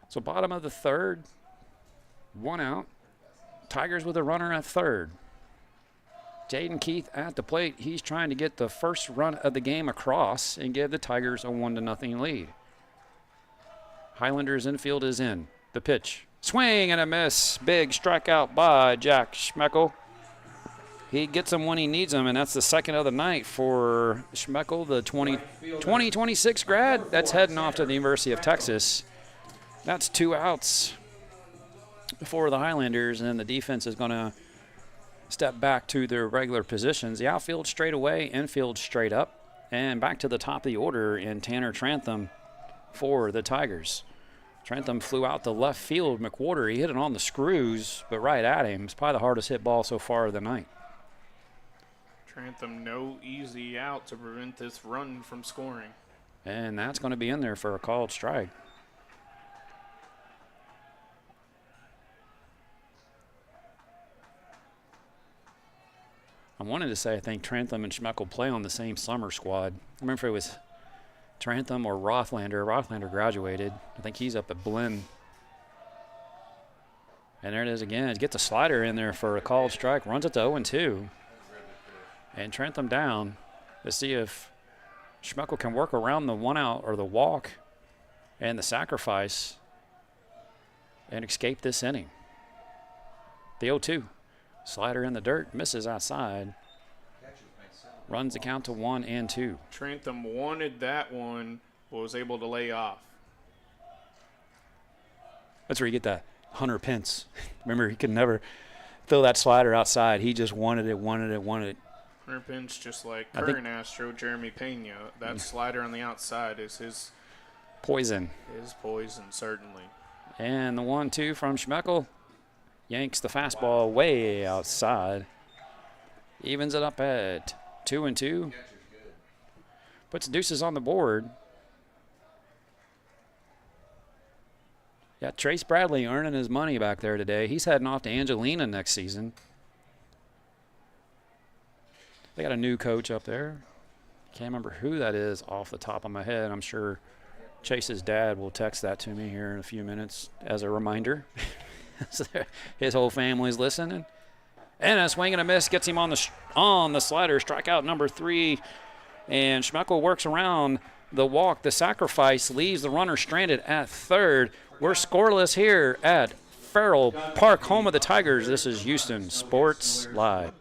So bottom of the third, 1 out. Tigers with a runner at third. Jaden Keith at the plate. He's trying to get the first run of the game across and give the Tigers a 1-0 lead. Highlanders infield is in. The pitch. Swing and a miss. Big strikeout by Jack Schmeckel. He gets him when he needs him, and that's the second of the night for Schmeckel, the 2026 grad. That's heading off to the University of Texas. That's 2 outs for the Highlanders, and the defense is going to step back to their regular positions. The outfield straight away, infield straight up, and back to the top of the order in Tanner Trantham for the Tigers. Trantham flew out to left field. McWhorter, he hit it on the screws, but right at him. It's probably the hardest hit ball so far of the night. Trantham, no easy out to prevent this run from scoring. And that's going to be in there for a called strike. I wanted to say I think Trantham and Schmeckel play on the same summer squad. I remember if it was Trantham or Rothlander. Rothlander graduated. I think he's up at Blinn. And there it is again. It gets a slider in there for a called strike. Runs it to 0-2. And Trantham down to see if Schmeckel can work around the 1 out or the walk and the sacrifice and escape this inning. The 0-2. Slider in the dirt, misses outside. Runs the count to 1-2. Trantham wanted that one, but was able to lay off. That's where you get that Hunter Pence. Remember, he could never throw that slider outside. He just wanted it. Hunter Pence, just like current Astro Jeremy Pena, that slider on the outside is his poison. His poison, certainly. And the 1-2 from Schmeckel. Yanks the fastball way outside. Evens it up at 2-2. Puts deuces on the board. Yeah, Trace Bradley earning his money back there today. He's heading off to Angelina next season. They got a new coach up there. Can't remember who that is off the top of my head. I'm sure Chase's dad will text that to me here in a few minutes as a reminder. His whole family's listening. And a swing and a miss gets him on the slider. Strikeout number 3. And Schmeckel works around the walk. The sacrifice leaves the runner stranded at third. We're scoreless here at Farrell Park, home of the Tigers. This is Houston Sports Live.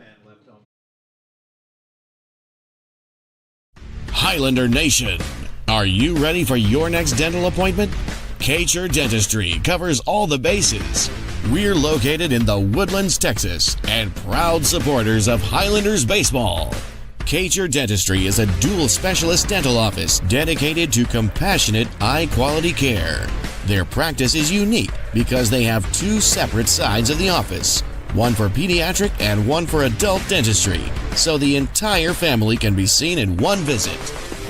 Highlander Nation, are you ready for your next dental appointment? Kacher Dentistry covers all the bases. We're located in the Woodlands, Texas, and proud supporters of Highlanders baseball. Kacher Dentistry is a dual specialist dental office dedicated to compassionate, high-quality care. Their practice is unique because they have 2 separate sides of the office, one for pediatric and one for adult dentistry, so the entire family can be seen in one visit.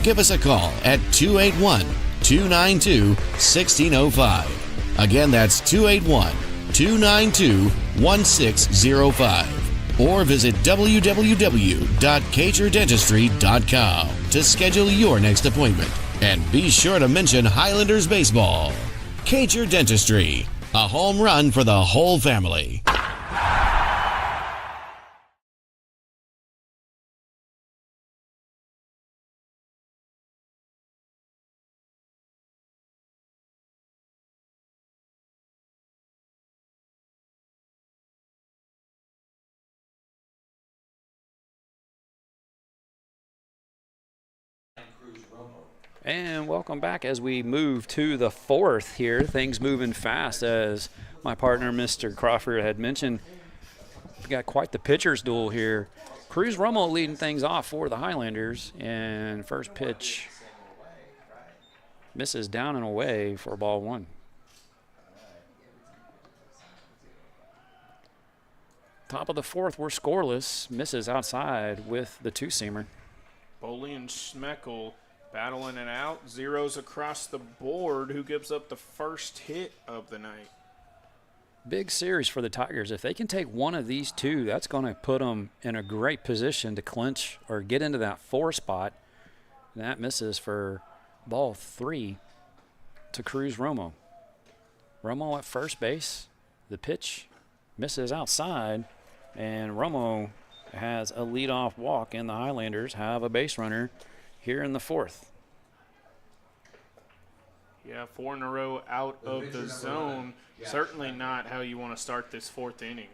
Give us a call at 281-292-1605. Again, that's 281-292-1605. Or visit www.kacherdentistry.com to schedule your next appointment. And be sure to mention Highlanders baseball. Kacher Dentistry, a home run for the whole family. And welcome back as we move to the fourth here. Things moving fast, as my partner, Mr. Crawford, had mentioned. We got quite the pitcher's duel here. Cruz Romo leading things off for the Highlanders. And first pitch misses down and away for ball one. Top of the fourth, we're scoreless. Misses outside with the two-seamer. Boley and Schmeckel battling it out. Zeros across the board. Who gives up the first hit of the night? Big series for the Tigers. If they can take one of these two, that's going to put them in a great position to clinch or get into that 4 spot. And that misses for ball 3 to Cruz Romo. Romo at first base. The pitch misses outside, and Romo has a leadoff walk, and the Highlanders have a base runner here in the fourth. Yeah, 4 in a row out of the zone. Certainly not how you want to start this 4th inning.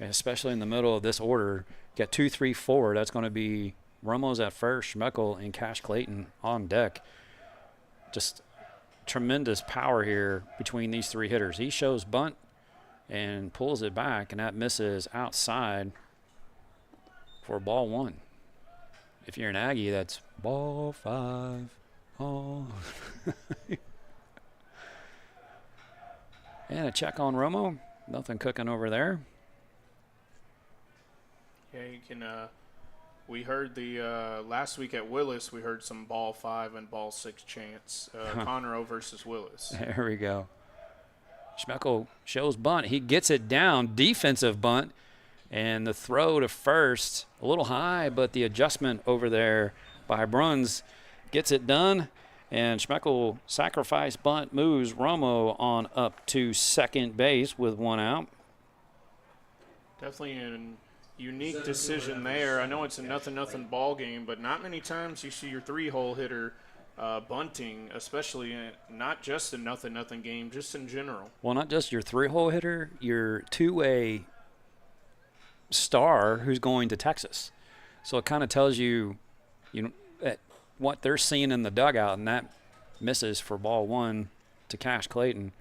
Especially in the middle of this order. Got 2, 3, 4. That's going to be Romo's at first, Schmeckel and Cash Clayton on deck. Just tremendous power here between these 3 hitters. He shows bunt and pulls it back, and that misses outside for ball 1. If you're an Aggie, that's ball 5. Oh. And a check on Romo. Nothing cooking over there. Yeah, you can. We heard the last week at Willis. We heard some ball 5 and ball 6 chants. Conroe versus Willis. There we go. Schmeckel shows bunt. He gets it down. Defensive bunt. And the throw to first, a little high, but the adjustment over there by Bruns gets it done. And Schmeckel sacrifice bunt moves Romo on up to second base with 1 out. Definitely a unique decision there. I know it's a 0-0 ball game, but not many times you see your 3-hole hitter bunting, especially not just a 0-0 game, just in general. Well, not just your 3-hole hitter, your 2-way star who's going to Texas. So it kind of tells you, what they're seeing in the dugout, and that misses for ball 1 to Cash Clayton.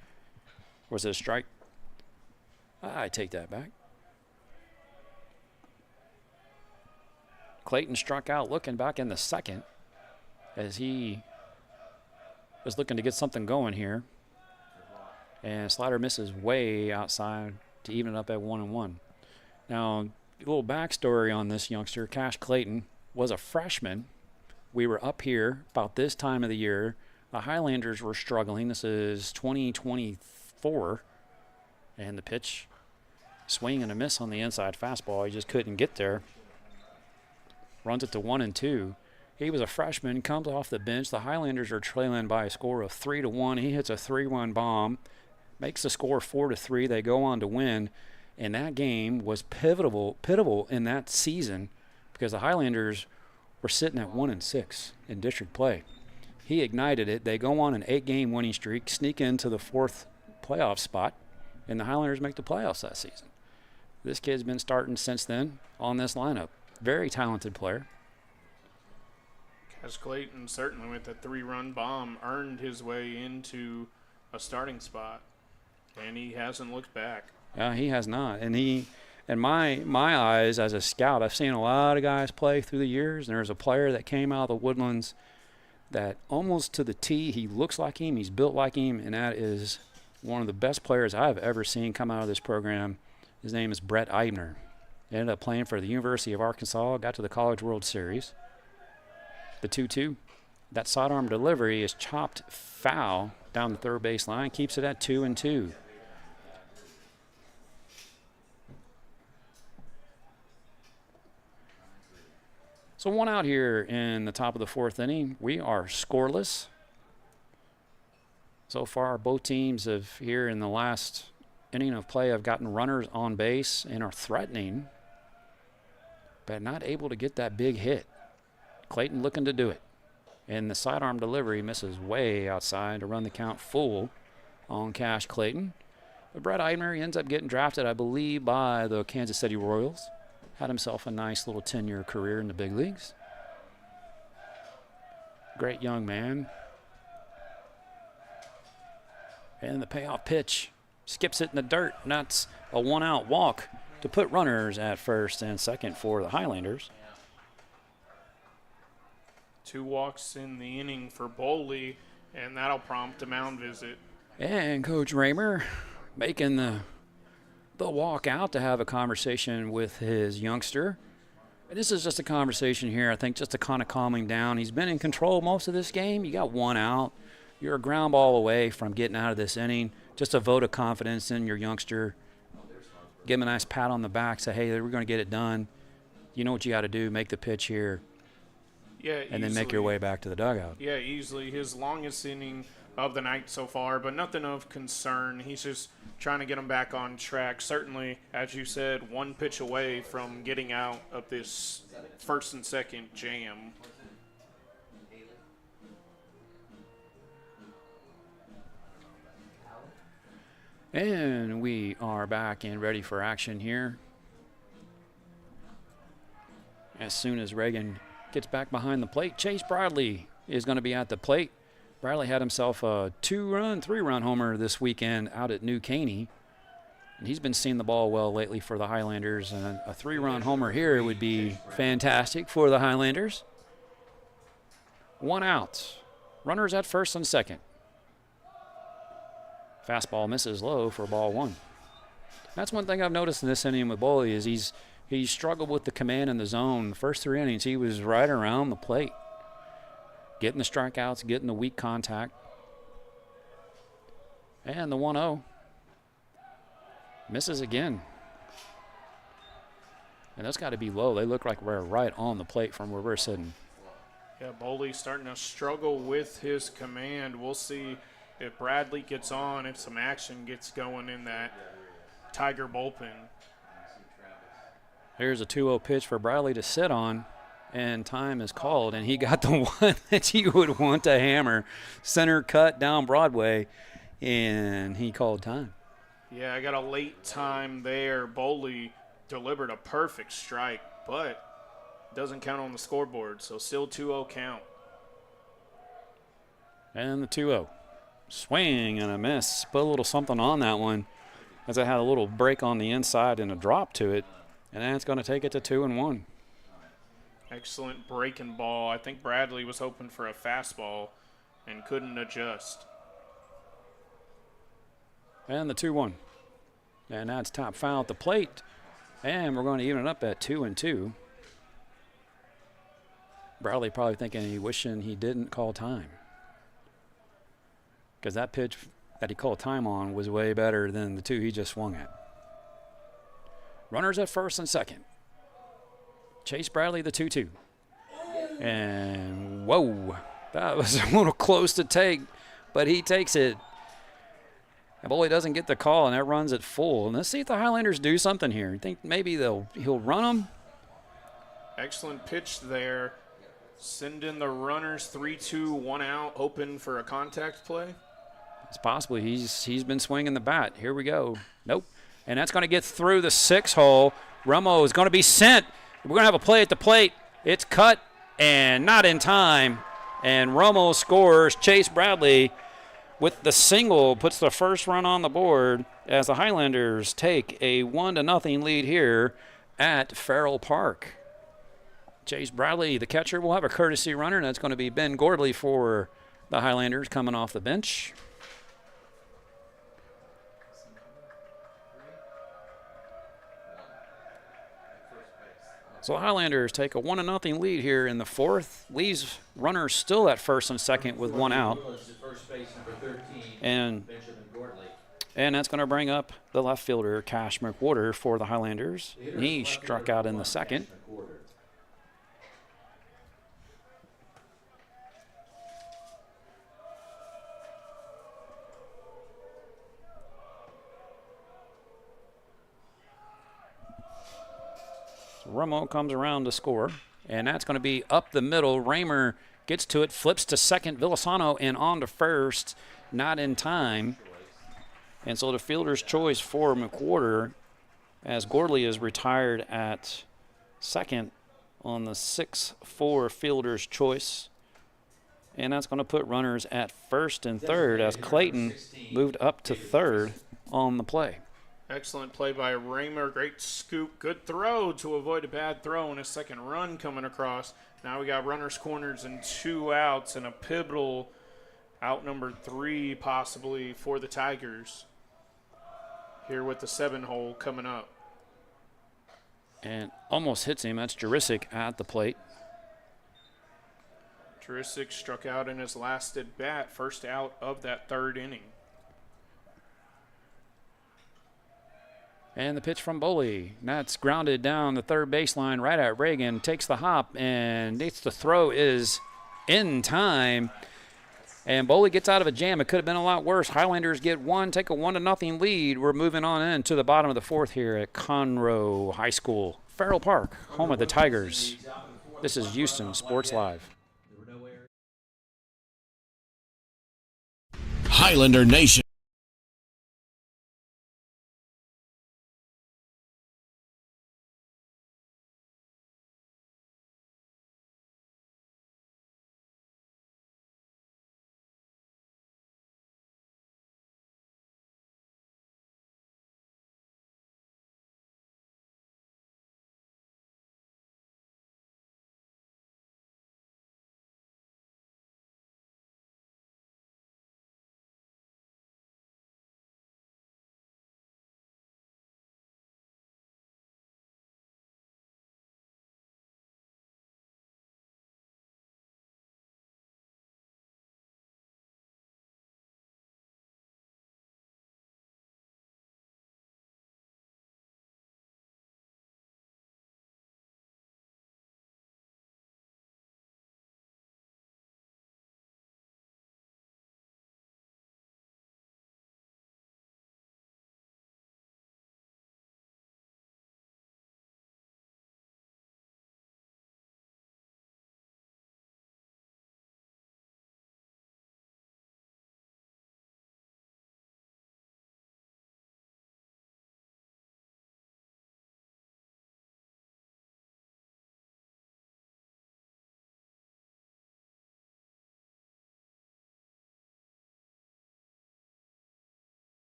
Was it a strike? I take that back. Clayton struck out looking back in the second as he was looking to get something going here. And slider misses way outside to even it up at 1-1. Now, a little backstory on this youngster. Cash Clayton was a freshman. We were up here about this time of the year. The Highlanders were struggling. This is 2024. And the pitch, swing and a miss on the inside fastball. He just couldn't get there. Runs it to 1-2. He was a freshman, comes off the bench. The Highlanders are trailing by a score of 3-1. He hits a 3-1 bomb, makes the score 4-3. They go on to win. And that game was pivotal in that season because the Highlanders were sitting at 1-6 in district play. He ignited it. They go on an 8-game winning streak, sneak into the 4th playoff spot, and the Highlanders make the playoffs that season. This kid's been starting since then on this lineup. Very talented player. Cash Clayton certainly with a 3-run bomb earned his way into a starting spot, and he hasn't looked back. He has not. And he, in my eyes as a scout, I've seen a lot of guys play through the years, and there's a player that came out of the Woodlands that almost to the T, he looks like him, he's built like him, and that is one of the best players I've ever seen come out of this program. His name is Brett Eibner. He ended up playing for the University of Arkansas, got to the College World Series. The 2-2. That sidearm delivery is chopped foul down the third base line, keeps it at 2-2. So 1 out here in the top of the 4th inning. We are scoreless. So far, both teams have here in the last inning of play have gotten runners on base and are threatening, but not able to get that big hit. Clayton looking to do it. And the sidearm delivery misses way outside to run the count full on Cash Clayton. But Brett Eibner ends up getting drafted, I believe, by the Kansas City Royals. Had himself a nice little 10-year career in the big leagues. Great young man. And the payoff pitch skips it in the dirt, and that's a 1-out walk to put runners at first and second for the Highlanders. 2 walks in the inning for Boley, and that'll prompt a mound visit. And Coach Raymer making the walk out to have a conversation with his youngster. And this is just a conversation here, I think, just to kind of calm him down. He's been in control most of this game. You got 1 out. You're a ground ball away from getting out of this inning. Just a vote of confidence in your youngster. Give him a nice pat on the back. Say, hey, we're going to get it done. You know what you got to do. Make the pitch here. Yeah, and then make your way back to the dugout. Yeah, easily his longest inning of the night so far, but nothing of concern. He's just trying to get him back on track. Certainly, as you said, 1 pitch away from getting out of this first and second jam. And we are back and ready for action here. As soon as Reagan gets back behind the plate, Chase Bradley is going to be at the plate. Bradley had himself a 3-run homer this weekend out at New Caney. And he's been seeing the ball well lately for the Highlanders. And a 3-run homer here would be fantastic for the Highlanders. 1 out. Runners at first and second. Fastball misses low for ball 1. That's one thing I've noticed in this inning with Boley is he's struggled with the command in the zone. The first 3 innings, he was right around the plate. Getting the strikeouts, getting the weak contact. And the 1-0. Misses again. And that's got to be low. They look like we're right on the plate from where we're sitting. Yeah, Boley's starting to struggle with his command. We'll see if Bradley gets on, if some action gets going in that Tiger bullpen. Here's a 2-0 pitch for Bradley to sit on. And time is called, and he got the one that you would want to hammer. Center cut down Broadway, and he called time. Yeah, I got a late time there. Boley delivered a perfect strike, but doesn't count on the scoreboard, so still 2-0 count. And the 2-0. Swing and a miss. Put a little something on that one as it had a little break on the inside and a drop to it, and that's going to take it to 2-1. Excellent breaking ball. I think Bradley was hoping for a fastball and couldn't adjust. And the 2-1. And that's top foul at the plate. And we're going to even it up at 2-2. Bradley probably thinking he wishing he didn't call time. Because that pitch that he called time on was way better than the 2 he just swung at. Runners at first and second. Chase Bradley, the 2-2. And whoa, that was a little close to take, but he takes it. And Boley doesn't get the call, and that runs it full. And let's see if the Highlanders do something here. You think maybe he'll run them? Excellent pitch there. Send in the runners, 3-2, 1 out, open for a contact play. It's possible. He's been swinging the bat. Here we go. Nope. And that's going to get through the 6-hole. Romo is going to be sent. We're going to have a play at the plate. It's cut and not in time. And Romo scores. Chase Bradley with the single puts the first run on the board as the Highlanders take a 1-0 lead here at Farrell Park. Chase Bradley, the catcher, will have a courtesy runner, and that's going to be Ben Gordley for the Highlanders coming off the bench. So the Highlanders take a 1-0 lead here in the 4th. Leaves runners still at first and second with 1 out. And that's going to bring up the left fielder, Cash McWhorter, for the Highlanders. He struck out in the 2nd. Romo comes around to score, and that's going to be up the middle. Raymer gets to it, flips to second. Villasano and on to first, not in time. And so the fielder's choice for McWhorter, as Gordley is retired at second on the 6-4 fielder's choice. And that's going to put runners at first and third as Clayton moved up to third on the play. Excellent play by Raymer. Great scoop. Good throw to avoid a bad throw and a second run coming across. Now we got runners, corners, and 2 outs and a pivotal out number 3 possibly for the Tigers. Here with the 7-hole coming up. And almost hits him. That's Jurisic at the plate. Jurisic struck out in his last at bat, first out of that 3rd inning. And the pitch from Boley. That's grounded down the third baseline right at Reagan. Takes the hop and the throw is in time. And Boley gets out of a jam. It could have been a lot worse. Highlanders get one, take a 1-0 lead. We're moving on into the bottom of the 4th here at Conroe High School. Farrell Park, home of the Tigers. This is Houston Sports Live. Highlander Nation.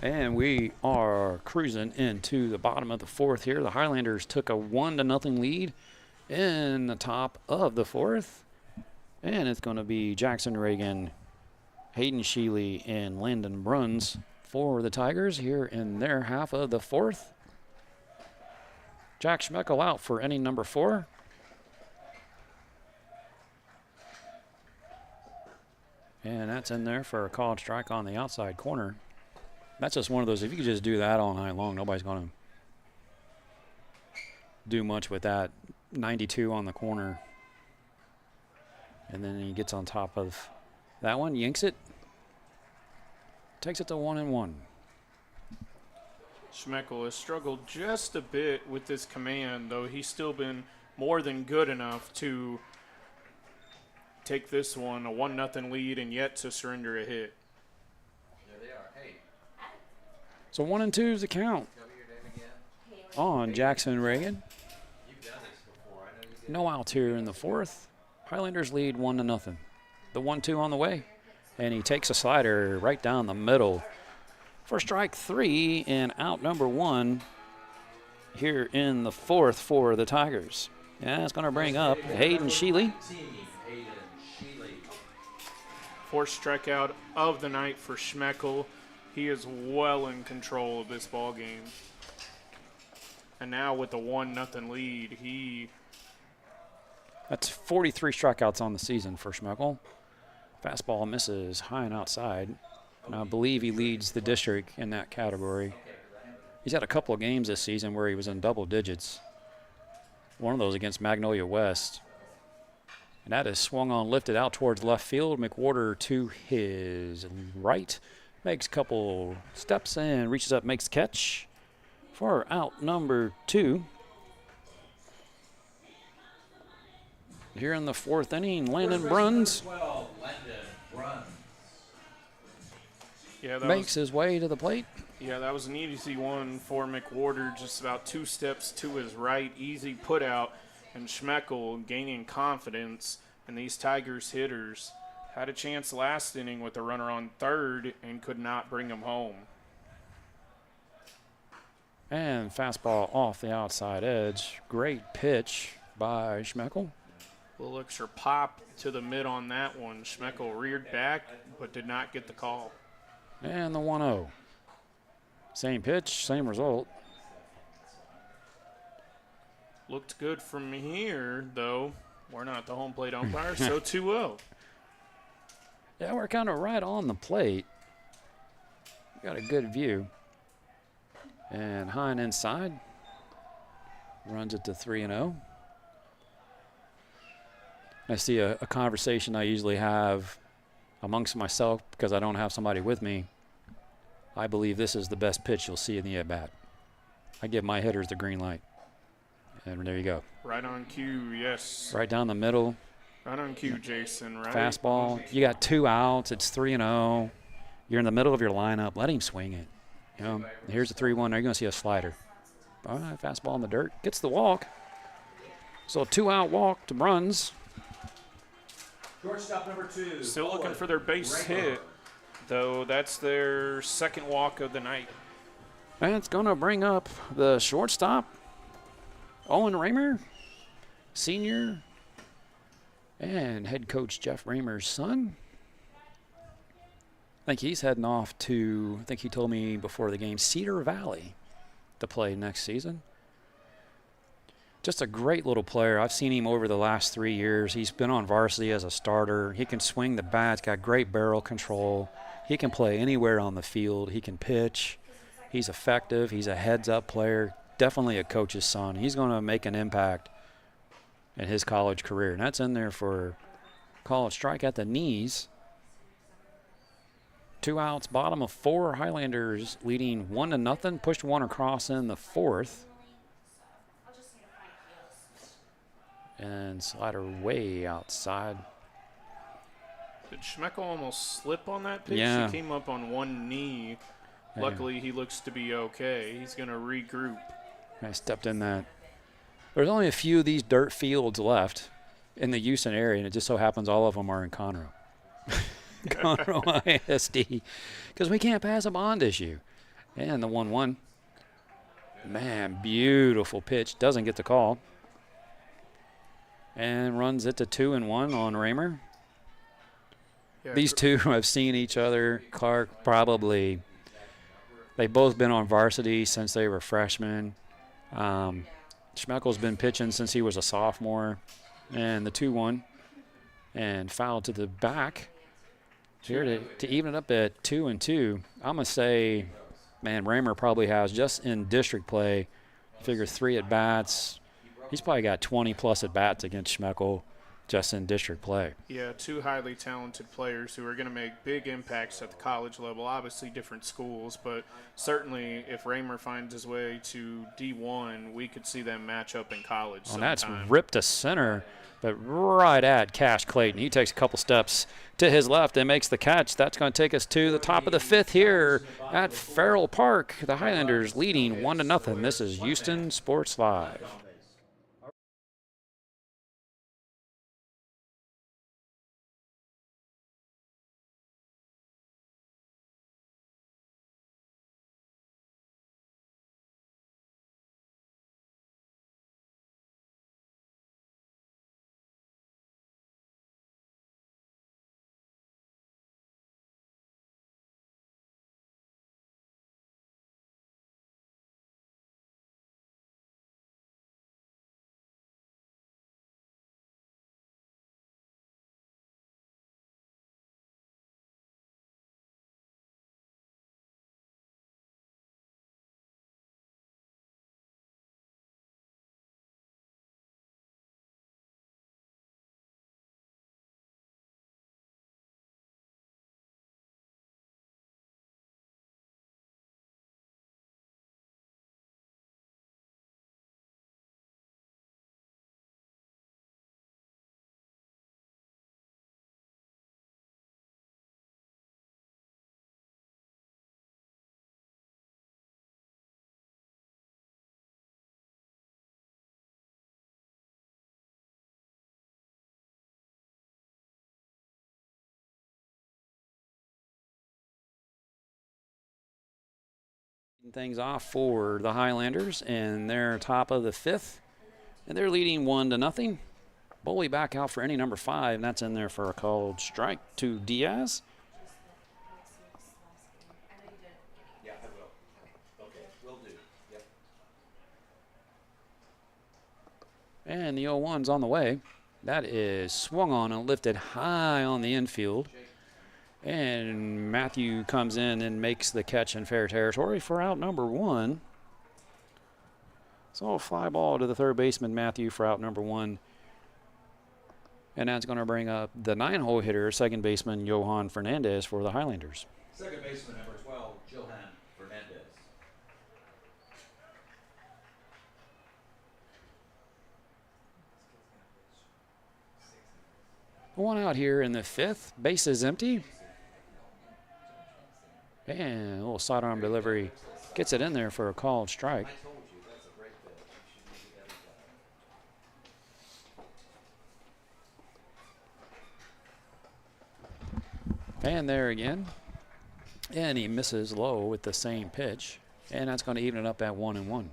And we are cruising into the bottom of the 4th here. The Highlanders took a 1-0 lead in the top of the 4th. And it's going to be Jackson Reagan, Hayden Sheely, and Landon Bruns for the Tigers here in their half of the 4th. Jack Schmeckel out for inning number 4. And that's in there for a called strike on the outside corner. That's just one of those, if you could just do that all night long, nobody's going to do much with that. 92 on the corner. And then he gets on top of that one, yanks it, takes it to 1-1. Schmeckel has struggled just a bit with this command, though he's still been more than good enough to take this one, a 1-0 lead, and yet to surrender a hit. So 1-2 is the count on Jackson Reagan. No outs here in the 4th. Highlanders lead 1-0. The 1-2 on the way. And he takes a slider right down the middle for strike 3 and out number 1 here in the 4th for the Tigers. Yeah, it's going to bring up Hayden Sheely. 4th strikeout of the night for Schmeckel. He is well in control of this ball game. And now with the 1-0 lead, that's 43 strikeouts on the season for Schmeckel. Fastball misses high and outside. And I believe he leads the district in that category. He's had a couple of games this season where he was in double digits. One of those against Magnolia West. And that is swung on, lifted out towards left field. McWhorter to his right. Makes a couple steps and reaches up, makes the catch for out number 2. Here in the 4th inning, Landon Bruns makes his way to the plate. Yeah, that was an easy one for McWhorter, just about 2 steps to his right, easy put out, and Schmeckel gaining confidence And these Tigers hitters had a chance last inning with a runner on third and could not bring them home. And fastball off the outside edge. Great pitch by Schmeckel. Little extra pop to the mid on that one. Schmeckel reared back but did not get the call. And the 1-0. Same pitch, same result. Looked good from here, though. We're not the home plate umpire, so 2-0. Yeah, we're kind of right on the plate. Got a good view. And Hine inside. Runs it to 3-0. I see a conversation I usually have amongst myself because I don't have somebody with me. I believe this is the best pitch you'll see in the at-bat. I give my hitters the green light. And there you go. Right on cue, yes. Right down the middle. Right on cue, Jason, right? Fastball. You got 2 outs. It's 3-0. You're in the middle of your lineup. Let him swing it. You know, here's the 3-1. There you're going to see a slider. All right, fastball in the dirt. Gets the walk. So a 2-out walk to Bruns. Shortstop number 2. Still looking for their base hit, though that's their second walk of the night. And it's going to bring up the shortstop, Owen Raymer, senior, and head coach Jeff Raymer's son. I think he's heading off to, I think he told me before the game, Cedar Valley to play next season. Just a great little player. I've seen him over the last 3 years. He's been on varsity as a starter. He can swing the bat. He's got great barrel control. He can play anywhere on the field. He can pitch. He's effective. He's a heads-up player. Definitely a coach's son. He's going to make an impact in his college career. And that's in there for call it strike at the knees. 2 outs, bottom of 4. Highlanders leading 1-0. Pushed one across in the 4th. And slider way outside. Did Schmeckel almost slip on that pitch? Yeah. He came up on one knee. Luckily, he looks to be okay. He's going to regroup. I stepped in that. There's only a few of these dirt fields left in the Houston area, and it just so happens all of them are in Conroe. Conroe ISD. Because we can't pass a bond issue. And the 1-1. Man, beautiful pitch. Doesn't get the call. And runs it to 2-1 on Raymer. Yeah, These two have seen each other. Clarke probably. They've both been on varsity since they were freshmen. Schmeckel's been pitching since he was a sophomore. And the 2-1. And foul to the back. Here to even it up at 2-2. I'm going to say, man, Raymer probably has just in district play, figure 3 at-bats. He's probably got 20-plus at-bats against Schmeckel just in district play. Yeah, 2 highly talented players who are going to make big impacts at the college level. Obviously different schools, but certainly if Raymer finds his way to D1, we could see them match up in college And that's sometime. ripped to center, but right at Cash Clayton. He takes a couple steps to his left and makes the catch. That's going to take us to the top of the 5th here at Farrell Park. The Highlanders leading 1-0. This is Houston Sports Live. Things off for the Highlanders, and they're top of the 5th, and they're leading 1-0. Boley back out for inning number 5, and that's in there for a called strike to Diaz. Yeah, I will. Okay, will do. Yep. And the 0-1's on the way. That is swung on and lifted high on the infield. And Matthew comes in and makes the catch in fair territory for out number 1. So a fly ball to the third baseman, Matthew, for out number 1. And that's going to bring up the 9-hole hitter, second baseman, Johan Fernandez, for the Highlanders. Second baseman, number 12, Johan Fernandez. One out here in the 5th. Base is empty. And a little sidearm delivery gets it in there for a called strike. I told you, that's a great pitch. You should make it every time. And there again. And he misses low with the same pitch. And that's going to even it up at 1-1.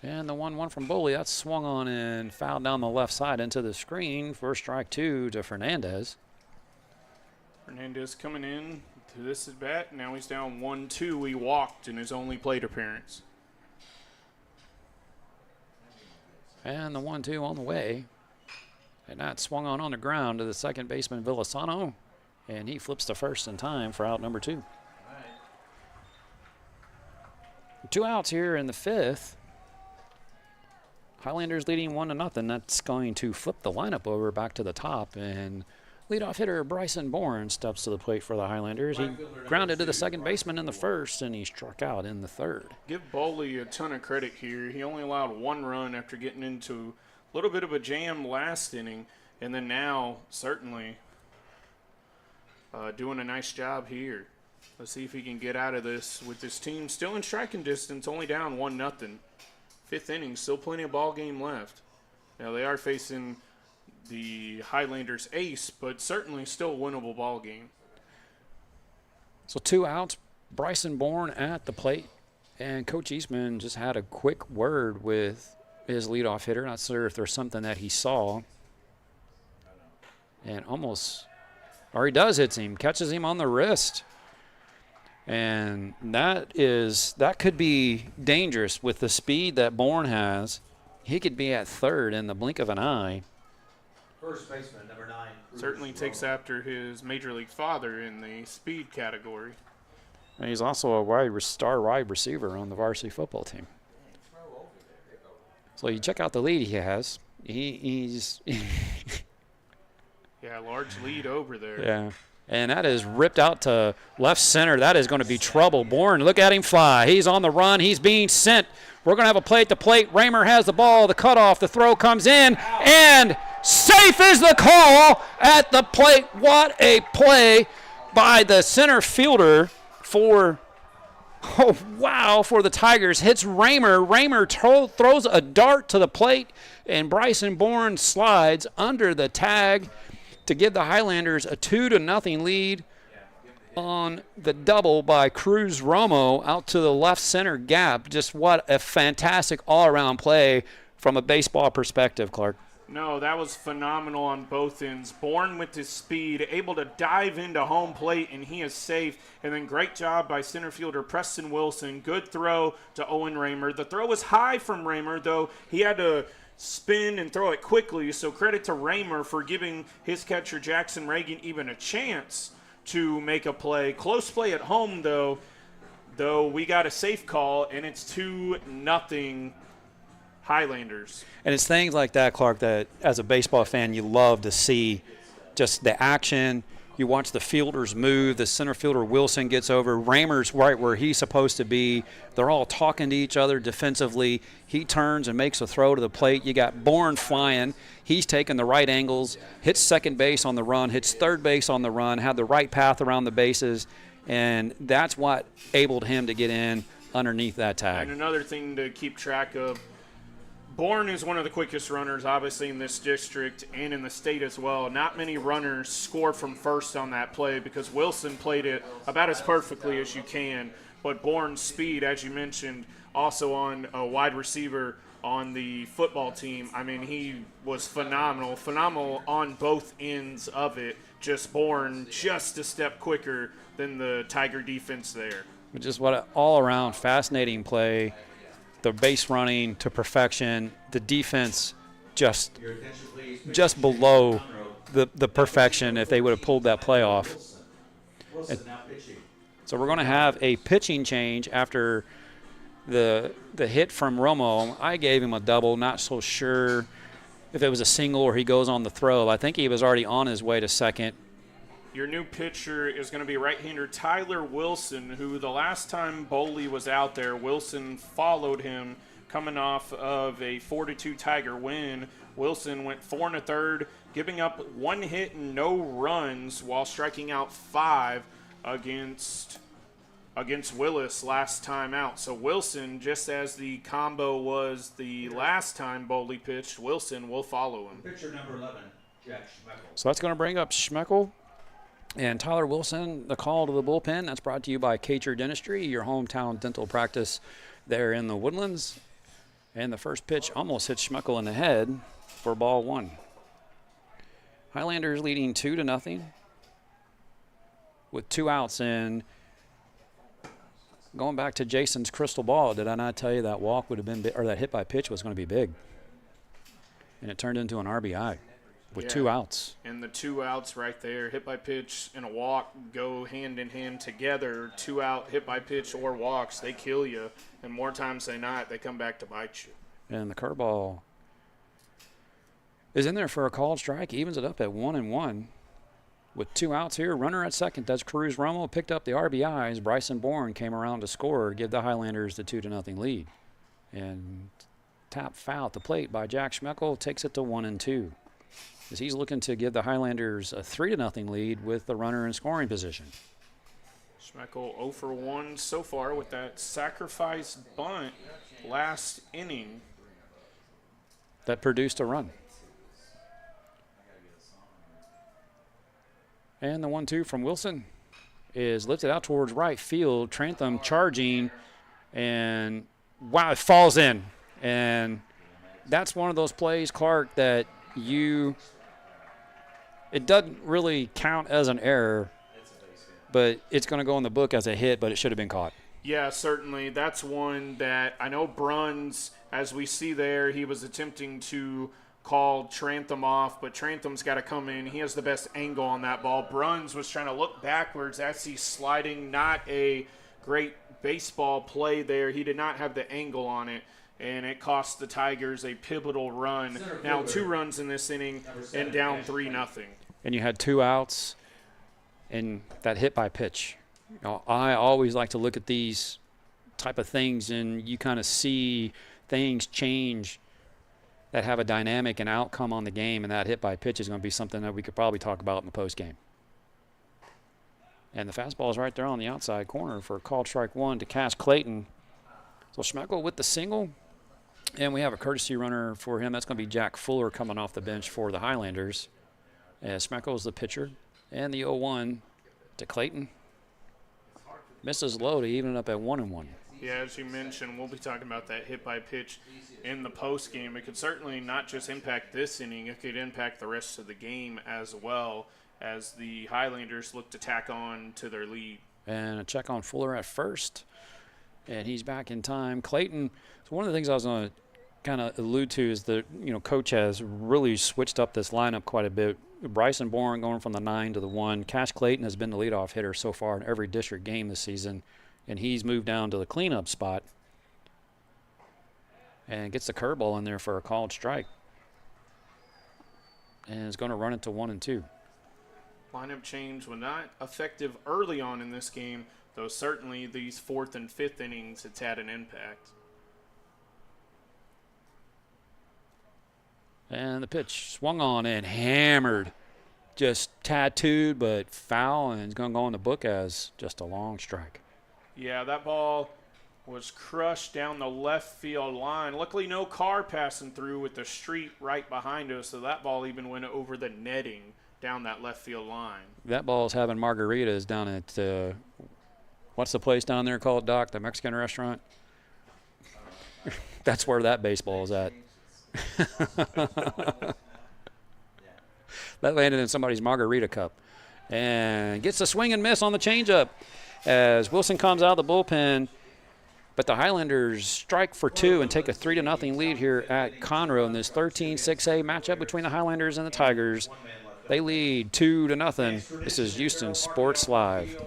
And the 1-1 from Boley, that's swung on and fouled down the left side into the screen for strike 2 to Fernandez. Fernandez coming in to this at bat. Now he's down 1-2. He walked in his only plate appearance. And the 1-2 on the way. And that swung on the ground to the second baseman, Villasano. And he flips to first in time for out number 2. 2 outs here in the 5th. Highlanders leading 1-0. That's going to flip the lineup over back to the top. And leadoff hitter Bryson Bourne steps to the plate for the Highlanders. He grounded to the second baseman in the first, and he struck out in the third. Give Boley a ton of credit here. He only allowed 1 run after getting into a little bit of a jam last inning. And then now, certainly, doing a nice job here. Let's see if he can get out of this with this team still in striking distance, only down 1-0. 5th inning, still plenty of ball game left. Now they are facing the Highlanders ace, but certainly still a winnable ball game. So 2 outs, Bryson Bourne at the plate, and Coach Eastman just had a quick word with his leadoff hitter. Not sure if there's something that he saw. And almost, or he does hit him, catches him on the wrist. And that could be dangerous with the speed that Bourne has. He could be at third in the blink of an eye. First baseman, number 9. Certainly takes after his major league father in the speed category. And he's also a star wide receiver on the varsity football team. So you check out the lead he has. He's yeah, large lead over there. Yeah. And that is ripped out to left center. That is going to be trouble. Bourne, look at him fly. He's on the run. He's being sent. We're going to have a play at the plate. Raymer has the ball. The cutoff. The throw comes in. And safe is the call at the plate. What a play by the center fielder for the Tigers. Hits Raymer. Raymer throws a dart to the plate. And Bryson Bourne slides under the tag to give the Highlanders a 2-0 lead on the double by Cruz Romo out to the left center gap. Just what a fantastic all-around play from a baseball perspective, Clarke. No, that was phenomenal on both ends. Bourne with his speed, able to dive into home plate, and he is safe. And then great job by center fielder Preston Wilson. Good throw to Owen Raymer. The throw was high from Raymer, though he had to spin and throw it quickly, so credit to Raymer for giving his catcher Jackson Reagan even a chance to make a play. Close play at home, though we got a safe call, and it's 2-0 Highlanders. And it's things like that, Clarke, that as a baseball fan you love to see. Just the action. You watch the fielders move. The center fielder Wilson gets over. Raymer's right where he's supposed to be. They're all talking to each other defensively. He turns and makes a throw to the plate. You got Bourne flying. He's taking the right angles, hits second base on the run, hits third base on the run, had the right path around the bases, and that's what enabled him to get in underneath that tag. And another thing to keep track of, Bourne is one of the quickest runners, obviously, in this district and in the state as well. Not many runners score from first on that play because Wilson played it about as perfectly as you can. But Bourne's speed, as you mentioned, also on a wide receiver on the football team. I mean, he was phenomenal on both ends of it. Just Bourne just a step quicker than the Tiger defense there. Just what an all-around fascinating play. The base running to perfection. The defense just below the perfection if they would have pulled that play off. So we're going to have a pitching change after the hit from Romo. I gave him a double, not so sure if it was a single or he goes on the throw. I think he was already on his way to second. Your new pitcher is going to be right-hander Tyler Wilson, who the last time Boley was out there, Wilson followed him coming off of a 4-2 Tiger win. Wilson went 4 1/3, giving up 1 hit and no runs while striking out 5 against Willis last time out. So Wilson, just as the combo was the last time Boley pitched, Wilson will follow him. Pitcher number 11, Jack Schmeckel. So that's going to bring up Schmeckel. And Tyler Wilson, the call to the bullpen. That's brought to you by Kacher Dentistry, your hometown dental practice there in the Woodlands. And the first pitch almost hit Schmeckel in the head for ball 1. Highlanders leading 2-0 with 2 outs. And going back to Jason's crystal ball, did I not tell you that walk would have been or that hit by pitch was going to be big? And it turned into an RBI. With 2 outs. And the 2 outs right there, hit by pitch and a walk go hand in hand together. 2 out, hit by pitch or walks, they kill you. And more times than not, they come back to bite you. And the curveball is in there for a called strike. Evens it up at 1-1. With 2 outs here, runner at second. That's Cruz Romo picked up the RBIs. Bryson Bourne came around to score, give the Highlanders the 2-0 lead. And tap foul at the plate by Jack Schmeckel takes it to 1-2. As he's looking to give the Highlanders a 3-0 lead with the runner in scoring position. Schmeckel 0 for 1 so far with that sacrifice bunt last inning. That produced a run. And the 1-2 from Wilson is lifted out towards right field. Trantham charging, and wow, it falls in. And that's one of those plays, Clarke, that it doesn't really count as an error, but it's going to go in the book as a hit, but it should have been caught. Yeah, certainly. That's one that I know Bruns, as we see there, he was attempting to call Trantham off, but Trantham's got to come in. He has the best angle on that ball. Bruns was trying to look backwards as he's sliding. Not a great baseball play there. He did not have the angle on it, and it cost the Tigers a pivotal run. Now 2 runs in this inning and down 3-0. And you had 2 outs and that hit by pitch. You know, I always like to look at these type of things, and you kind of see things change that have a dynamic and outcome on the game, and that hit by pitch is going to be something that we could probably talk about in the post game. And the fastball is right there on the outside corner for a called strike 1 to Cass Clayton. So Schmeckel with the single, and we have a courtesy runner for him. That's going to be Jack Fuller coming off the bench for the Highlanders. Schmeckel is the pitcher, and the 0-1 to Clayton. Misses low to even it up at 1-1. Yeah, as you mentioned, we'll be talking about that hit by pitch in the post game. It could certainly not just impact this inning, it could impact the rest of the game as well, as the Highlanders look to tack on to their lead. And a check on Fuller at first, and he's back in time. Clayton, so one of the things I was going to kind of allude to is that, you know, Coach has really switched up this lineup quite a bit. Bryson Bourne going from the 9 to the 1. Cash Clayton has been the leadoff hitter so far in every district game this season, and he's moved down to the cleanup spot and gets the curveball in there for a called strike. And is going to run it to 1-2. Lineup change was not effective early on in this game, though certainly these 4th and 5th innings it's had an impact. And the pitch swung on and hammered. Just tattooed but foul, and it's going to go in the book as just a long strike. Yeah, that ball was crushed down the left field line. Luckily, no car passing through with the street right behind us, so that ball even went over the netting down that left field line. That ball's having margaritas down at, what's the place down there called, Doc? The Mexican restaurant? That's where that baseball is at. That landed in somebody's margarita cup. And gets a swing and miss on the changeup as Wilson comes out of the bullpen. But the Highlanders strike for 2 and take a 3-0 lead here at Conroe in this 13-6A matchup between the Highlanders and the Tigers. They lead 2-0. This is Houston Sports Live.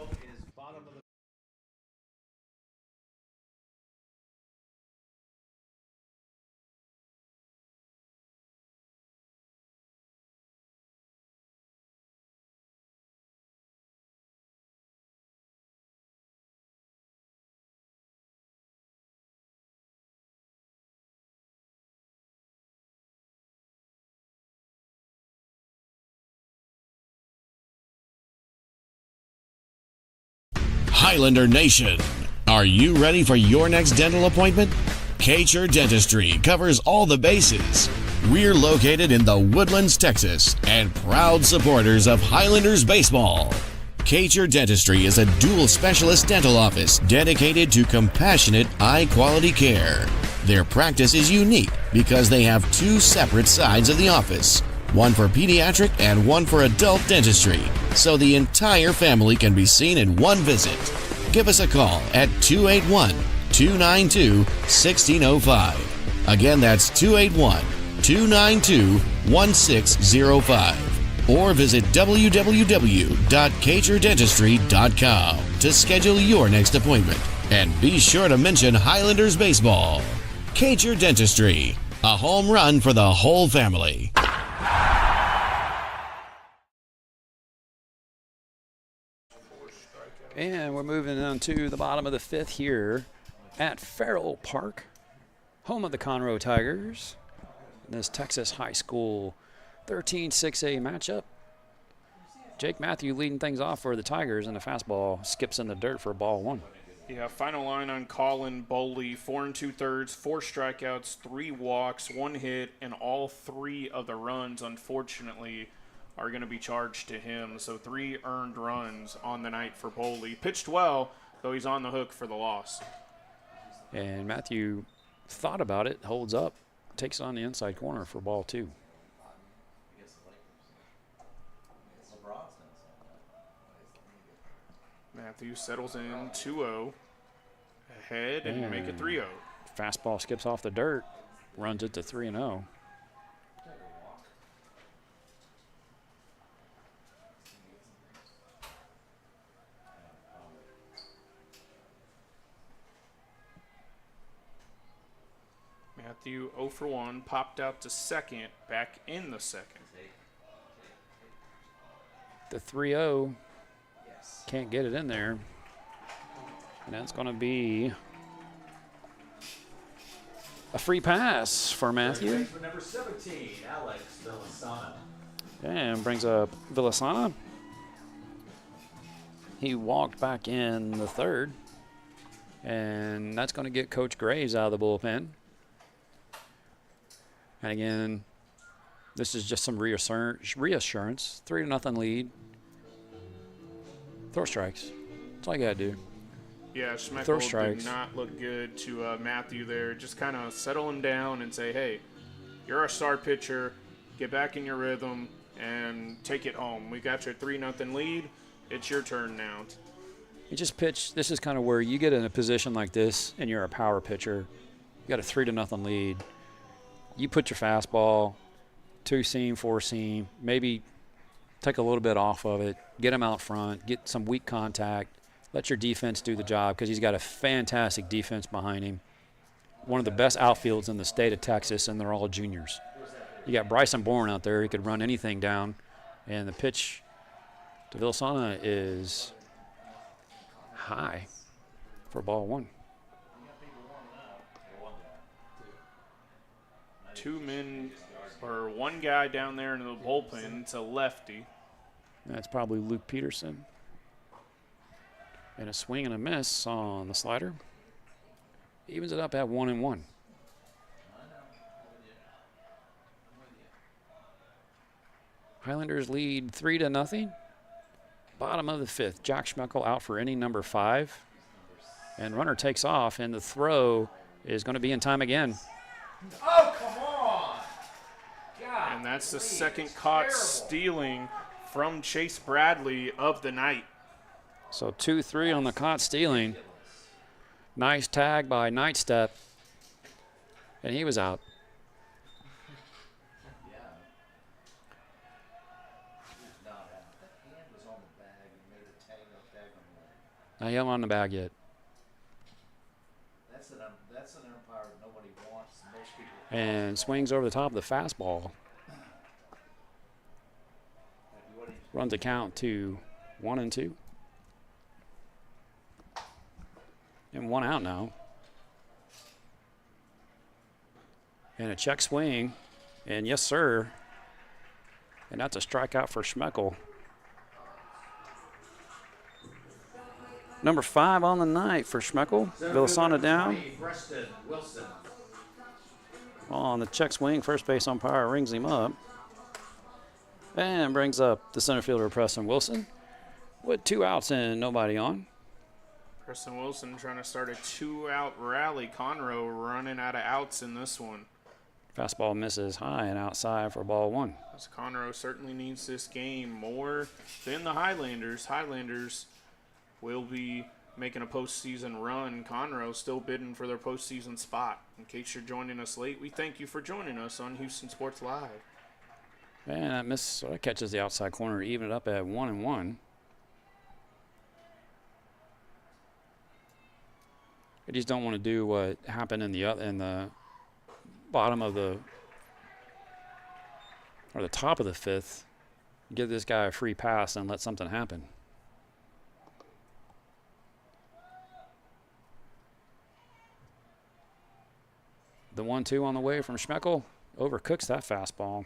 Highlander Nation, are you ready for your next dental appointment? Kacher Dentistry covers all the bases. We're located in the Woodlands, Texas, and proud supporters of Highlanders baseball. Kacher Dentistry is a dual specialist dental office dedicated to compassionate, high-quality care. Their practice is unique because they have 2 separate sides of the office, one for pediatric and one for adult dentistry, so the entire family can be seen in one visit. Give us a call at 281-292-1605. Again, that's 281-292-1605. Or visit www.kacherdentistry.com to schedule your next appointment. And be sure to mention Highlanders baseball. Kacher Dentistry, a home run for the whole family. And we're moving on to the bottom of the 5th here at Farrell Park, home of the Conroe Tigers. This Texas high school 13-6A matchup. Jake Matthew leading things off for the Tigers, and the fastball skips in the dirt for ball 1. Yeah, final line on Colin Bowley, 4 2/3, 4 strikeouts, 3 walks, 1 hit, and all 3 of the runs, unfortunately, are going to be charged to him. So 3 earned runs on the night for Bowley. Pitched well, though he's on the hook for the loss. And Matthew thought about it, holds up, takes it on the inside corner for ball 2. Matthew settles in 2-0 ahead and make it 3-0. Fastball skips off the dirt, runs it to 3-0. Matthew 0 for 1, popped out to second, back in the second. The 3-0 can't get it in there. And that's going to be a free pass for Matthew. Number 17, Alex Villasana. And brings up Villasana. He walked back in the 3rd. And that's going to get Coach Graves out of the bullpen. And again, this is just some reassurance. 3-0 lead. Throw strikes. That's all you got to do. Yeah, Throw Schmeckel strikes. did not look good to Matthew there. Just kind of settle him down and say, hey, you're our star pitcher. Get back in your rhythm and take it home. We got your 3-0 lead. It's your turn now. You just pitch. This is kind of where you get in a position like this and you're a power pitcher. You got a 3-0 lead. You put your fastball, 2-seam, 4-seam, maybe take a little bit off of it, get him out front, get some weak contact, let your defense do the job because he's got a fantastic defense behind him. One of the best outfields in the state of Texas, and they're all juniors. You got Bryson Bourne out there. He could run anything down. And the pitch to Villasana is high for ball 1. 2 men, or 1 guy down there in the bullpen. It's a lefty. That's probably Luke Peterson. And a swing and a miss on the slider. Evens it up at 1-1. Highlanders lead 3-0. Bottom of the 5th. Jock Schmeckel out for inning number 5. And runner takes off, and the throw is going to be in time again. Oh, come on! God, And that's the please, second caught terrible. stealing from Chase Bradley of the night. So 2-3 on the caught stealing. Nice tag by Nightstep. And he was out. Yeah. Not out. That hand was on the bag and made a tag on the. Not yet on the bag yet. That's an umpire nobody wants. Most people. And swings over the top of the fastball. Runs a count to 1-2. And 1 out now. And a check swing. And yes, sir. And that's a strikeout for Schmeckel. Number 5 on the night for Schmeckel. Villasana down. Preston Wilson. On the check swing, first base umpire rings him up. And brings up the center fielder, Preston Wilson, with 2 outs and nobody on. Preston Wilson trying to start a 2-out rally. Conroe running out of outs in this one. Fastball misses high and outside for ball 1. As Conroe certainly needs this game more than the Highlanders. Highlanders will be making a postseason run. Conroe still bidding for their postseason spot. In case you're joining us late, we thank you for joining us on Houston Sports Live. And that miss, so that catches the outside corner to even it up at 1-1. I just don't want to do what happened in the bottom of the or the top of the 5th. Give this guy a free pass and let something happen. The 1-2 on the way from Schmeckel overcooks that fastball.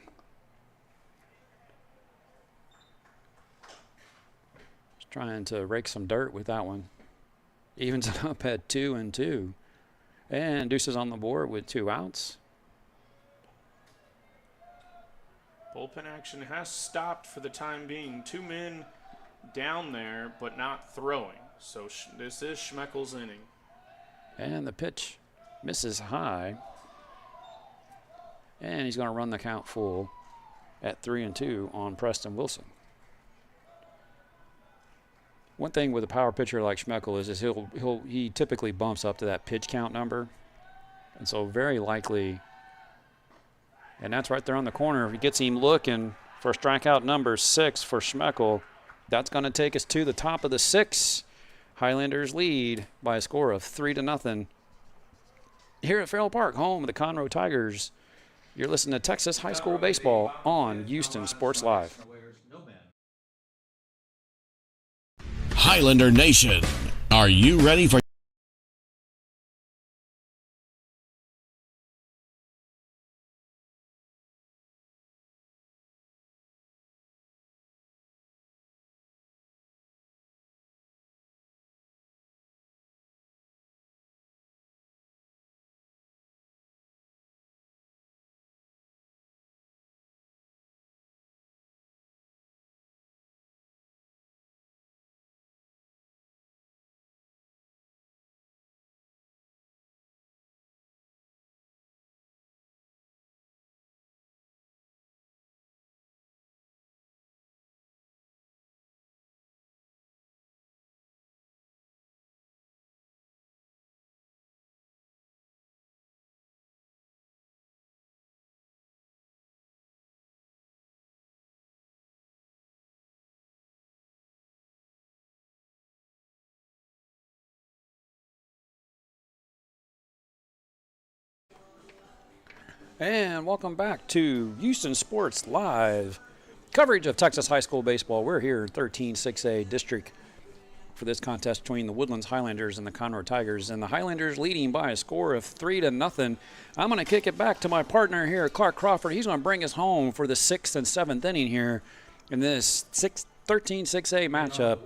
Just trying to rake some dirt with that one. Evens it up at 2-2. And Deuces on the board with 2 outs. Bullpen action has stopped for the time being. 2 men down there, but not throwing. So this is Schmeckel's inning. And the pitch misses high. And he's going to run the count full at 3-2 on Preston Wilson. One thing with a power pitcher like Schmeckel is he typically bumps up to that pitch count number. And so very likely, and that's right there on the corner. If he gets him looking for strikeout number 6 for Schmeckel, that's going to take us to the top of the 6th. Highlanders lead by a score of 3-0. Here at Farrell Park, home of the Conroe Tigers. You're listening to Texas High School Baseball on Houston Sports Live. Highlander Nation, are you ready for And welcome back to Houston Sports Live. Coverage of Texas High School Baseball. We're here in 13-6A District for this contest between the Woodlands Highlanders and the Conroe Tigers. And the Highlanders leading by a score of 3-0. I'm going to kick it back to my partner here, Clarke Crawford. He's going to bring us home for the 6th and 7th inning here in this 13-6A matchup.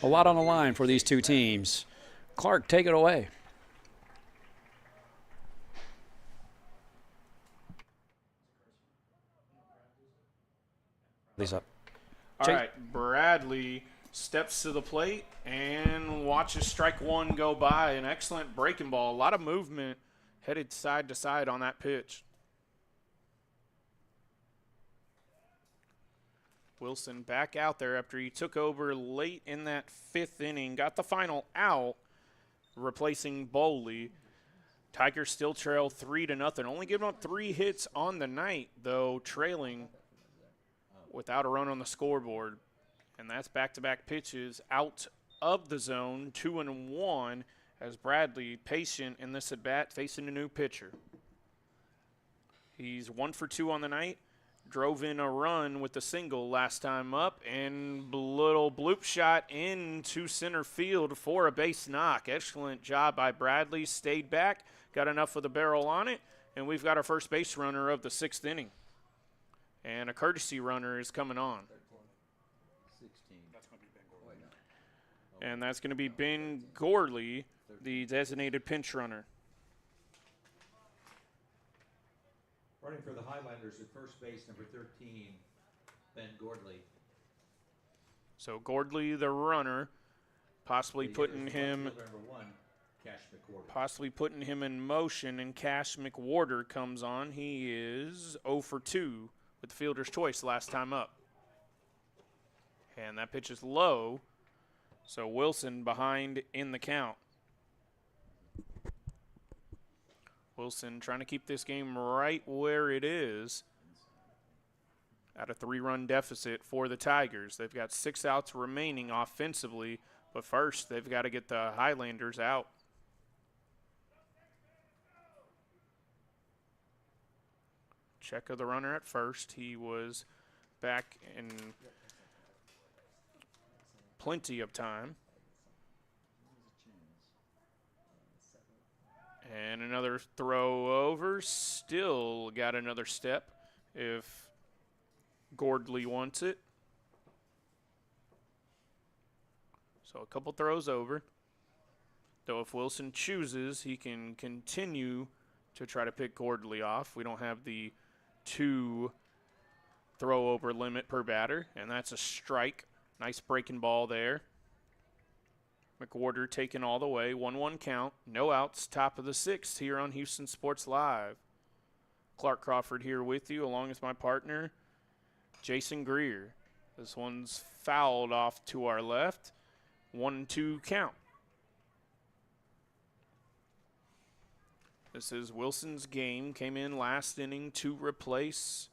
A lot on the line for these two teams. Clarke, take it away. Bradley's up. All Chase. right, Bradley steps to the plate and watches strike one go by. An excellent breaking ball. A lot of movement headed side to side on that pitch. Wilson back out there after he took over late in that 5th inning. Got the final out, replacing Bowley. Tigers still trail 3-0. Only giving up 3 hits on the night, though, trailing without a run on the scoreboard. And that's back-to-back pitches out of the zone, 2-1, as Bradley, patient in this at-bat, facing a new pitcher. He's 1 for 2 on the night. Drove in a run with the single last time up, and little bloop shot into center field for a base knock. Excellent job by Bradley. Stayed back, got enough of the barrel on it, and we've got our first base runner of the 6th inning. And a courtesy runner is coming on. 16. And that's going to be Ben Gorley, the designated pinch runner. Running for the Highlanders at first base, number 13, Ben Gordley. So Gordley, the runner, possibly putting him Number 1, Cash McWhorter. possibly putting him in motion, and Cash McWhorter comes on. He is 0 for 2 with the fielder's choice last time up. And that pitch is low, so Wilson behind in the count. Wilson trying to keep this game right where it is at a 3-run deficit for the Tigers. They've got 6 outs remaining offensively, but first they've got to get the Highlanders out. Check of the runner at first. He was back in plenty of time. And another throw over. Still got another step if Gordley wants it. So a couple throws over. Though if Wilson chooses, he can continue to try to pick Gordley off. We don't have the 2 throw over limit per batter, and that's a strike. Nice breaking ball there. McWhorter taken all the way, 1-1 count, no outs, top of the 6th here on Houston Sports Live. Clarke Crawford here with you, along with my partner, Jason Greer. This one's fouled off to our left, 1-2 count. This is Wilson's game, came in last inning to replace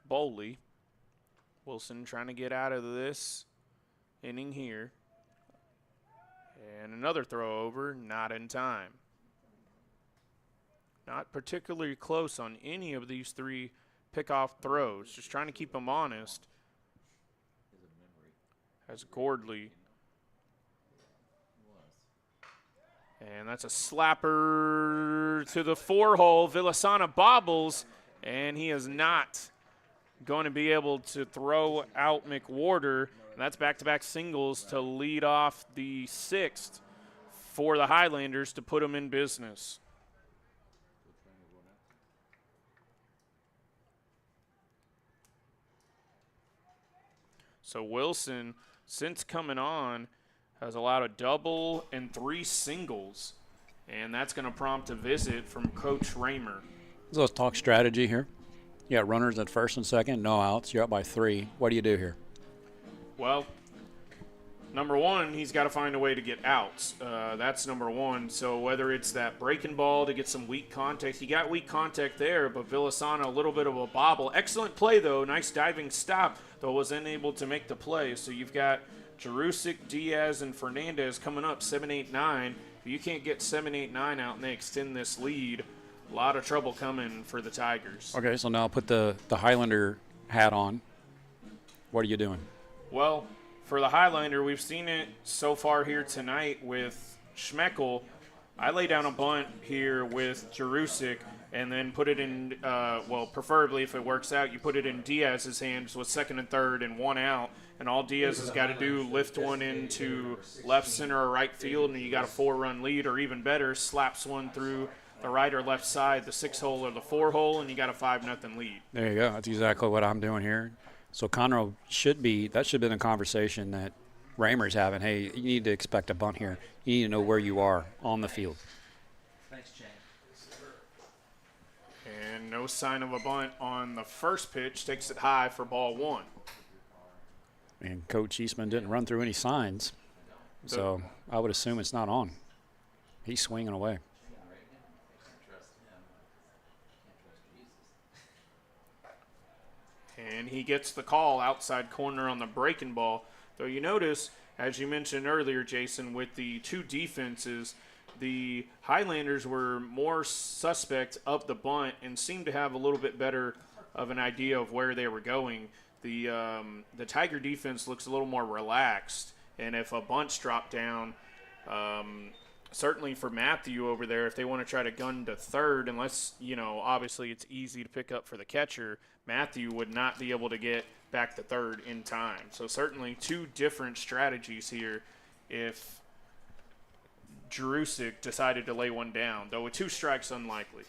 Bowley. Wilson trying to get out of this inning here. And another throw over, not in time. Not particularly close on any of these 3 pickoff throws. Just trying to keep them honest. As Gordley. And that's a slapper to the 4-hole. Villasana bobbles, and he is not going to be able to throw out McWhorter. And that's back-to-back singles to lead off the 6th for the Highlanders to put them in business. So Wilson, since coming on, has allowed a double and 3 singles. And that's going to prompt a visit from Coach Raymer. Let's talk strategy here. You got runners at first and second, no outs. You're up by 3. What do you do here? Well, number 1, he's got to find a way to get outs. That's number 1. So whether it's that breaking ball to get some weak contact, he got weak contact there, but Villasana a little bit of a bobble. Excellent play, though. Nice diving stop, though was unable to make the play. So you've got Jarusic, Diaz, and Fernandez coming up 7-8-9. If you can't get 7-8-9 out and they extend this lead, a lot of trouble coming for the Tigers. Okay, so now put the Highlander hat on. What are you doing? Well, for the Highlander, we've seen it so far here tonight with Schmeckel. I lay down a bunt here with Jarusic and then put it in, preferably if it works out, you put it in Diaz's hands with 2nd and 3rd and 1 out. And all Diaz has got to do, lift one into left center or right field, and you got a 4-run lead, or even better, slaps one through the right or left side, the 6-hole or the 4-hole, and you got a 5-0 lead. There you go. That's exactly what I'm doing here. So Conroe should have been a conversation that Raymer's having. Hey, you need to expect a bunt here. You need to know where you are on the field. Thanks, Chang. And no sign of a bunt on the first pitch. Takes it high for ball 1. And Coach Eastman didn't run through any signs, so I would assume it's not on. He's swinging away. And he gets the call outside corner on the breaking ball. Though you notice, as you mentioned earlier, Jason, with the two defenses, the Highlanders were more suspect of the bunt and seemed to have a little bit better of an idea of where they were going. The Tiger defense looks a little more relaxed, and if a bunt's dropped down, certainly for Matthew over there, if they want to try to gun to third, unless, obviously it's easy to pick up for the catcher, Matthew would not be able to get back to third in time. So certainly two different strategies here if Jerusic decided to lay one down, though with 2 strikes, unlikely.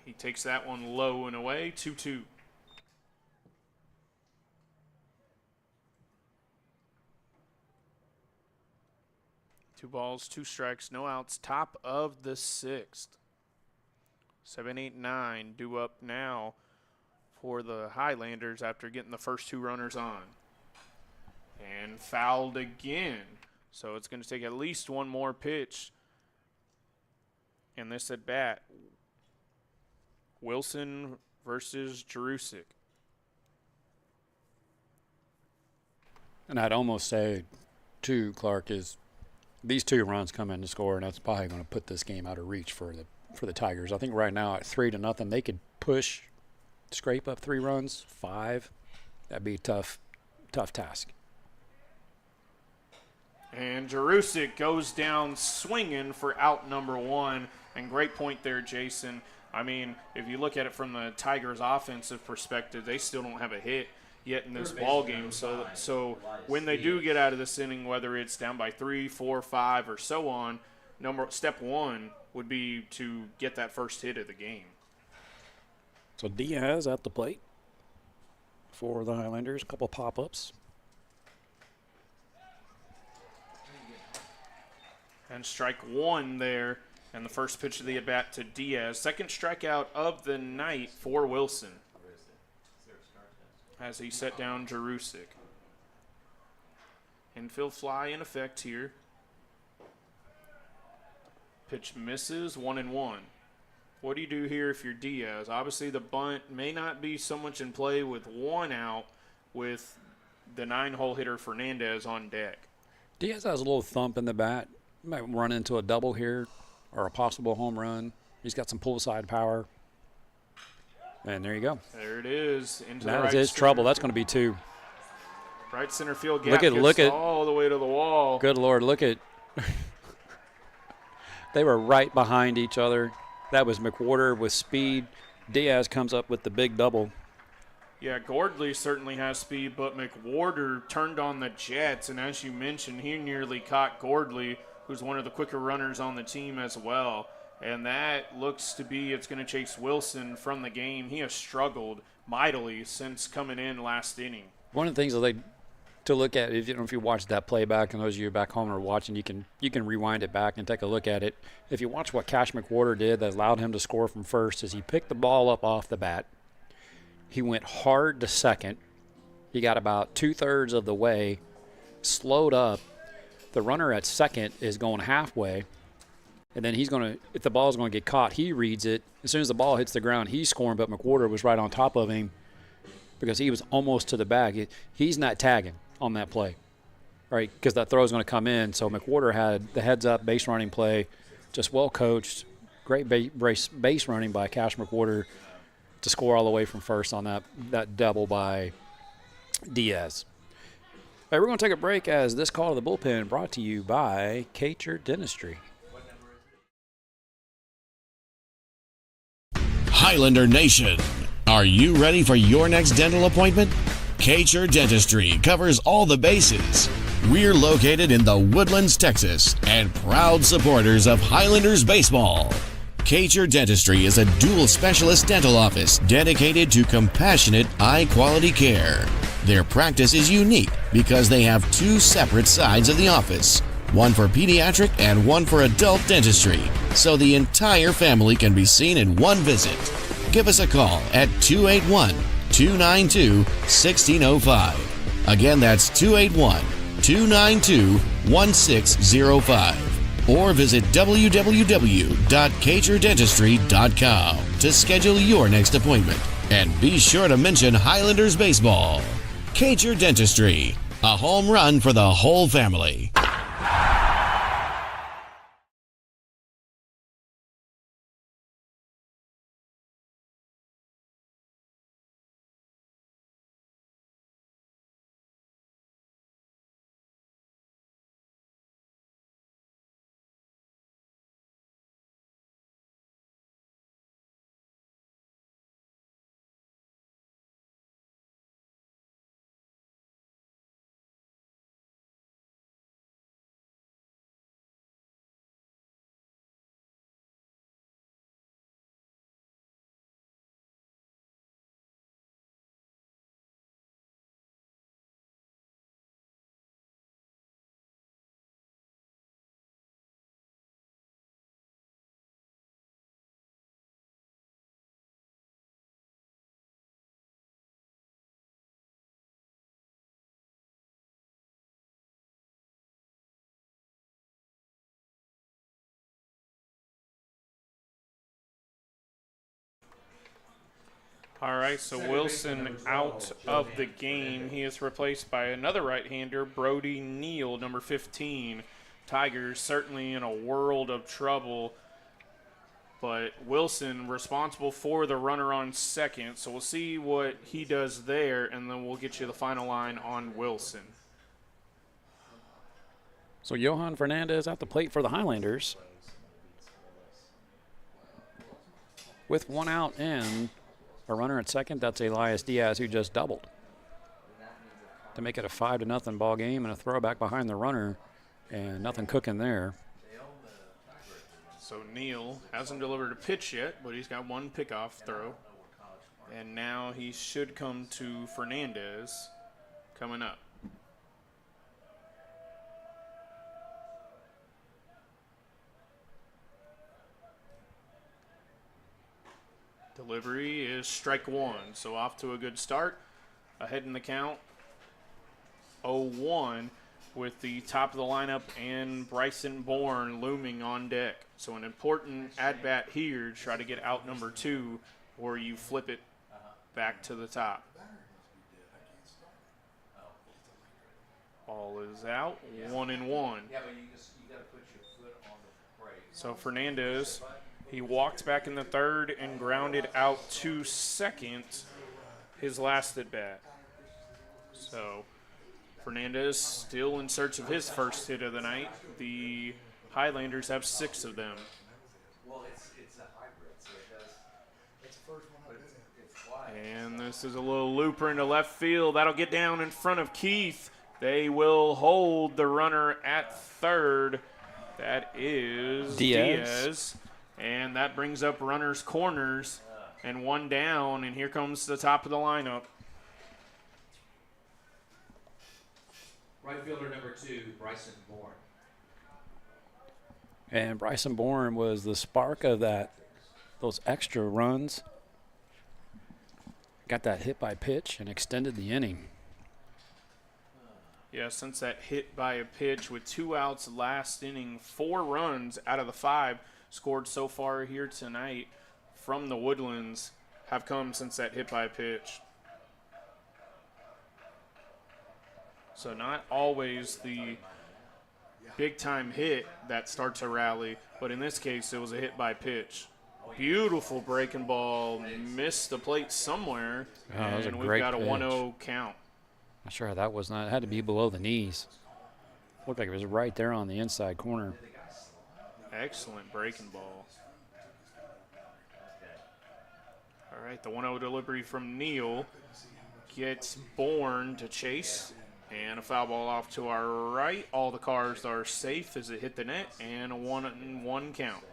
He takes that one low and away, 2-2. Two balls, 2 strikes, no outs, top of the 6th. 7, 8, 9 due up now for the Highlanders after getting the first 2 runners on. And fouled again. So it's going to take at least one more pitch in this at bat. Wilson versus Jerusic. And I'd almost say, too, Clarke, is these 2 runs come in to score, and that's probably going to put this game out of reach for the Tigers. I think right now at 3-0, they could scrape up 3 runs, 5. That'd be a tough task. And Jerusic goes down swinging for out number 1. And great point there, Jason. I mean, if you look at it from the Tigers' offensive perspective, they still don't have a hit yet in this ball game. So when they do get out of this inning, whether it's down by 3, 4, 5, or so on, step 1 would be to get that first hit of the game. So Diaz at the plate for the Highlanders. A couple pop-ups. And strike 1 there, and the first pitch of the at-bat to Diaz. Second strikeout of the night for Wilson as he set down Jerusic. Infield fly in effect here. Pitch misses, 1-1. What do you do here if you're Diaz? Obviously the bunt may not be so much in play with 1 out with the 9-hole hitter Fernandez on deck. Diaz has a little thump in the bat. Might run into a double here or a possible home run. He's got some pull side power. And there you go. There it is. Into the that right is his center trouble. That's field. going to be 2. Right center field gap Look gets at all the way to the wall. Good Lord, look at they were right behind each other. That was McWhorter with speed. Diaz comes up with the big double. Yeah, Gordley certainly has speed, but McWhorter turned on the jets, and as you mentioned, he nearly caught Gordley, who's one of the quicker runners on the team as well. And that looks to be it's going to chase Wilson from the game. He has struggled mightily since coming in last inning. One of the things that to look at, if you watch that playback, and those of you back home are watching, you can rewind it back and take a look at it. If you watch what Cash McWhorter did that allowed him to score from first, is he picked the ball up off the bat. He went hard to second. He got about 2/3 of the way, slowed up. The runner at second is going halfway, and then if the ball is going to get caught, he reads it. As soon as the ball hits the ground, he's scoring, but McWhorter was right on top of him because he was almost to the bag. He's not tagging on that play, right? Because that throw is going to come in. So McWhorter had the heads-up base running play, just well coached, great base running by Cash McWhorter to score all the way from first on that double by Diaz. All right, we're going to take a break as this call to the bullpen brought to you by Kacher Dentistry. Highlander Nation, are you ready for your next dental appointment? Kacher Dentistry covers all the bases. We're located in the Woodlands, Texas, and proud supporters of Highlanders baseball. Cager Dentistry is a dual specialist dental office dedicated to compassionate, high-quality care. Their practice is unique because they have two separate sides of the office, one for pediatric and one for adult dentistry, so the entire family can be seen in one visit. Give us a call at 281-292-1605. Again, that's 281-292-1605. Or visit www.txhsbsb.com to schedule your next appointment. And be sure to mention Highlanders baseball. Cager Dentistry, a home run for the whole family. All right, so Wilson out of the game. He is replaced by another right-hander, Brody Neal, number 15. Tigers certainly in a world of trouble, but Wilson responsible for the runner on second. So we'll see what he does there, and then we'll get you the final line on Wilson. So Johan Fernandez at the plate for the Highlanders. With one out and a runner at second, that's Elias Diaz, who just doubled to make it a 5-0 ball game, and a throwback behind the runner, and nothing cooking there. So Neal hasn't delivered a pitch yet, but he's got one pickoff throw, and now he should come to Fernandez coming up. Delivery is strike one, so off to a good start. Ahead in the count, 0-1 with the top of the lineup and Bryson Bourne looming on deck. So an important at-bat here to try to get out number 2, or you flip it back to the top. Ball is out, 1-1. So Fernandez, he walked back in the third and grounded out to second his last at bat. So Fernandez still in search of his first hit of the night. The Highlanders have 6 of them. Well, it's a hybrid, so it does. It's the first one, but it's wide. And this is a little looper into left field. That'll get down in front of Keith. They will hold the runner at third. That is Diaz. And that brings up runners' corners and one down. And here comes the top of the lineup. Right fielder number 2, Bryson Bourne. And Bryson Bourne was the spark of those extra runs. Got that hit by pitch and extended the inning. Yeah, since that hit by a pitch with 2 outs last inning, 4 runs out of the 5 scored so far here tonight from the Woodlands have come since that hit by pitch. So not always the big-time hit that starts a rally, but in this case it was a hit by pitch. Beautiful breaking ball, missed the plate somewhere, that was a and we've great got a pitch. 1-0 count. Not sure how that was not. It had to be below the knees. Looked like it was right there on the inside corner. Excellent breaking ball. All right, the 1-0 delivery from Neal gets Bourne to chase, and a foul ball off to our right. All the cars are safe as it hit the net, and a 1-1 count.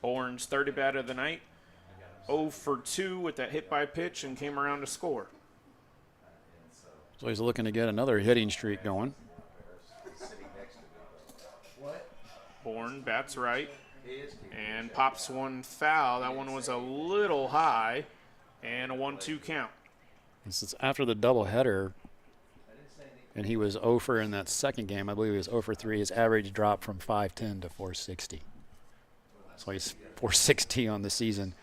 Bourne's third at bat of the night. 0 for 2 with that hit by pitch and came around to score. So he's looking to get another hitting streak going. Bourne bats right and pops one foul. That one was a little high, and a 1-2 count. This is after the doubleheader, and he was 0 for in that second game. I believe he was 0 for 3. His average dropped from 510 to 460. So he's 460 on the season.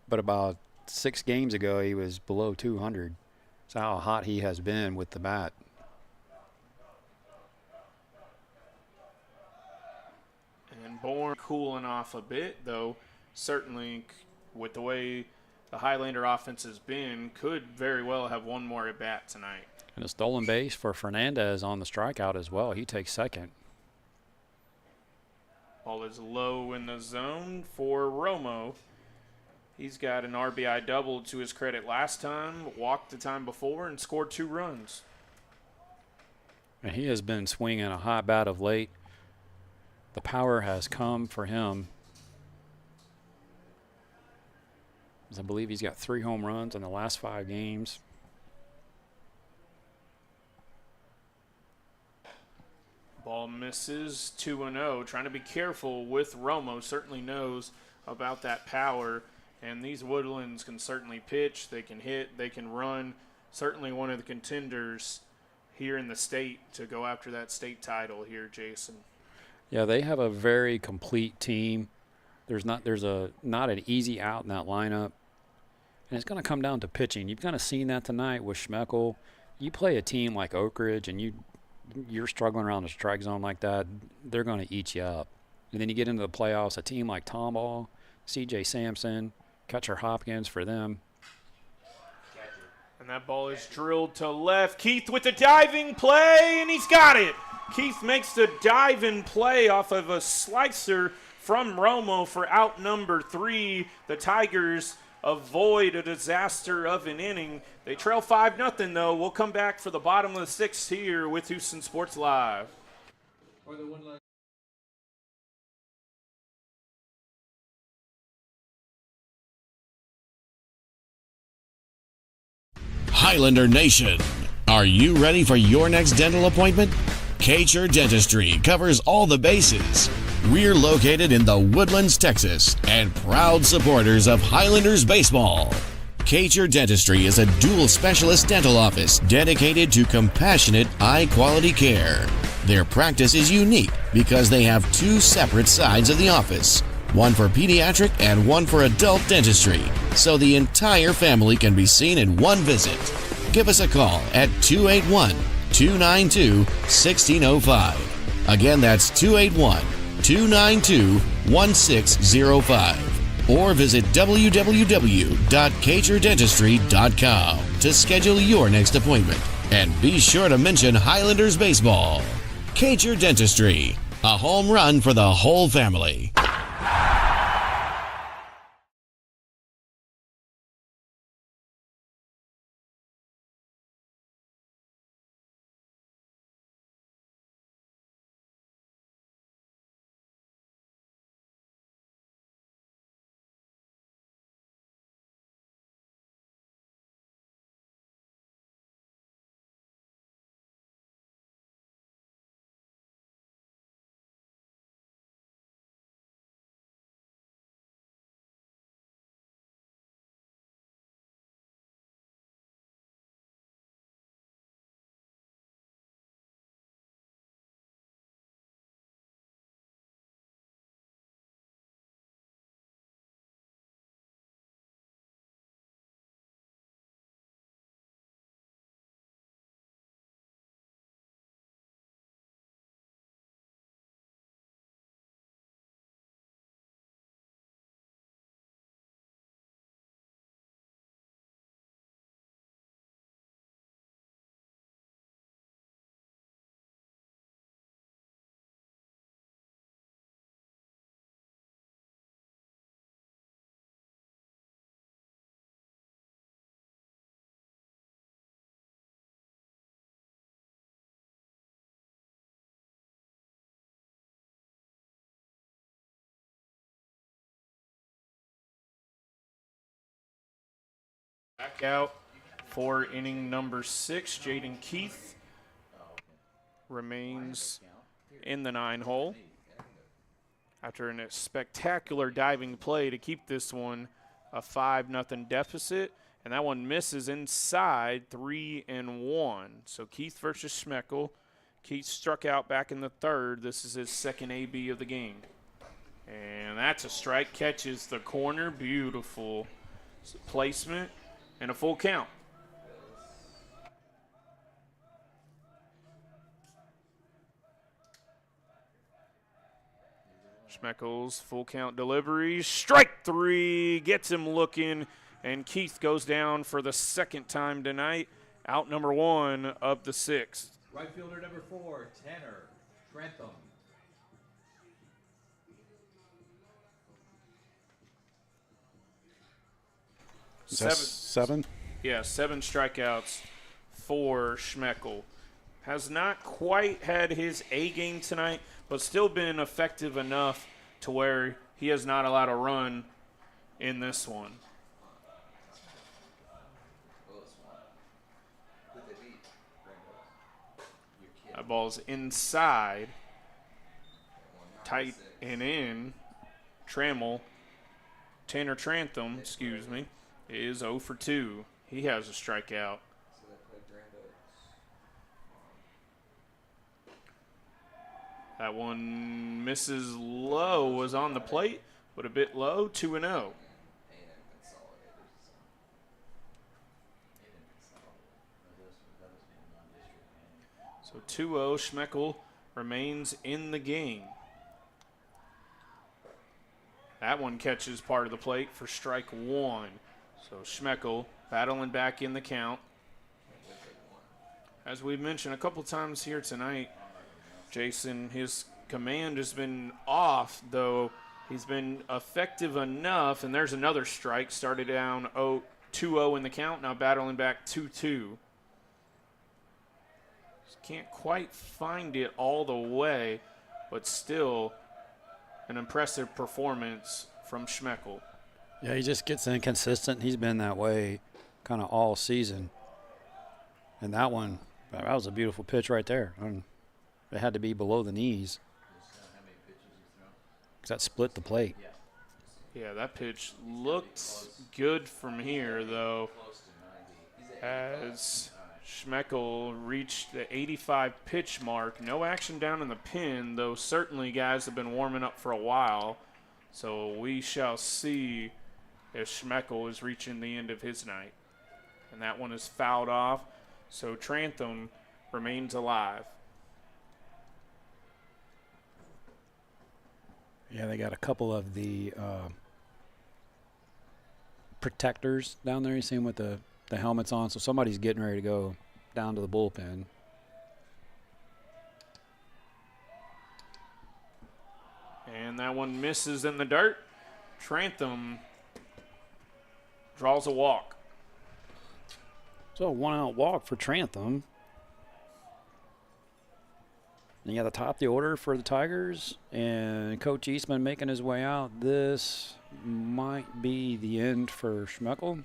But about 6 games ago, he was below 200. That's how hot he has been with the bat. And Bourne cooling off a bit, though certainly with the way the Highlander offense has been, could very well have one more at bat tonight. And a stolen base for Fernandez on the strikeout as well. He takes second. Ball is low in the zone for Romo. He's got an RBI double to his credit last time, walked the time before, and scored 2 runs. And he has been swinging a hot bat of late. The power has come for him. I believe he's got 3 home runs in the last 5 games. Ball misses 2-0. Trying to be careful with Romo. Certainly knows about that power. And these Woodlands can certainly pitch. They can hit. They can run. Certainly one of the contenders here in the state to go after that state title here, Jason. Yeah, they have a very complete team. There's not an easy out in that lineup. And it's going to come down to pitching. You've kind of seen that tonight with Schmeckel. You play a team like Oak Ridge and you're struggling around the strike zone like that, they're going to eat you up. And then you get into the playoffs, a team like Tomball, C.J. Sampson, Catcher Hopkins for them. And that ball is drilled to left. Keith with the diving play, and he's got it. Keith makes the diving play off of a slicer from Romo for out number 3. The Tigers avoid a disaster of an inning. They trail 5-0, though. We'll come back for the bottom of the 6th here with Houston Sports Live. For the Woodlands. Highlander Nation, are you ready for your next dental appointment? Kacher Dentistry covers all the bases. We're located in the Woodlands, Texas, and proud supporters of Highlanders baseball. Kacher Dentistry is a dual specialist dental office dedicated to compassionate, high-quality care. Their practice is unique because they have 2 separate sides of the office, one for pediatric and one for adult dentistry, so the entire family can be seen in one visit. Give us a call at 281-292-1605. Again, that's 281-292-1605. Or visit www.kacherdentistry.com to schedule your next appointment. And be sure to mention Highlanders baseball. Kacher Dentistry, a home run for the whole family. Back out for inning number 6. Jaden Keith remains in the 9-hole after a spectacular diving play to keep this one a 5-0 deficit. And that one misses inside, 3-1. So Keith versus Schmeckel. Keith struck out back in the 3rd. This is his second AB of the game. And that's a strike. Catches the corner. Beautiful placement and a full count. Schmeckel's full count delivery. Strike 3 gets him looking, and Keith goes down for the 2nd time tonight. Out number 1 of the 6th. Right fielder number 4, Tanner Trentham. Seven? Yeah, 7 strikeouts for Schmeckel. Has not quite had his A game tonight, but still been effective enough to where he has not allowed a run in this one. That ball's inside, tight and in. Tanner Trantham, is 0 for 2. He has a strikeout. That one misses low, was on the plate, but a bit low, 2-0. So 2-0, Schmeckel remains in the game. That one catches part of the plate for strike 1. So Schmeckel battling back in the count. As we've mentioned a couple times here tonight, Jason, his command has been off, though he's been effective enough. And there's another strike. Started down 2-0 in the count, now battling back 2-2. Can't quite find it all the way, but still an impressive performance from Schmeckel. Yeah, he just gets inconsistent. He's been that way kind of all season. And that one, that was a beautiful pitch right there. It had to be below the knees, because that split the plate. Yeah, that pitch looked good from here, though, as Schmeckel reached the 85 pitch mark. No action down in the pin, though certainly guys have been warming up for a while. So we shall see if Schmeckel is reaching the end of his night. And that one is fouled off, so Trantham remains alive. Yeah, they got a couple of the protectors down there. You see them with the helmets on, so somebody's getting ready to go down to the bullpen. And that one misses in the dirt. Trantham draws a walk. So a 1-out walk for Trantham. And you got the top of the order for the Tigers, and Coach Eastman making his way out. This might be the end for Schmeckel.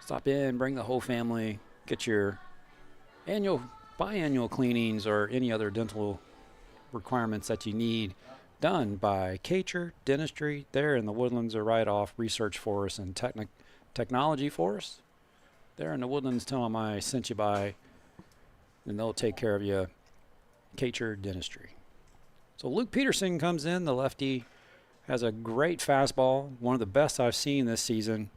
Stop in, bring the whole family, get your biannual cleanings or any other dental requirements that you need done by Kacher Dentistry. There in the Woodlands, are right off Research Forest and Technology Forest. There in the Woodlands, tell them I sent you by, and they'll take care of you. Kacher Dentistry. So Luke Peterson comes in, the lefty, has a great fastball, one of the best I've seen this season.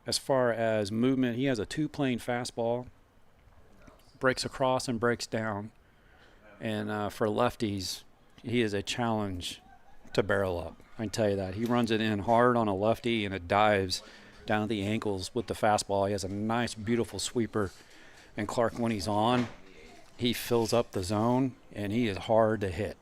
As far as movement, he has a 2-plane fastball, breaks across and breaks down. And for lefties, he is a challenge to barrel up. I can tell you that. He runs it in hard on a lefty, and it dives down the ankles with the fastball. He has a nice, beautiful sweeper. And Clarke, when he's on, he fills up the zone, and he is hard to hit.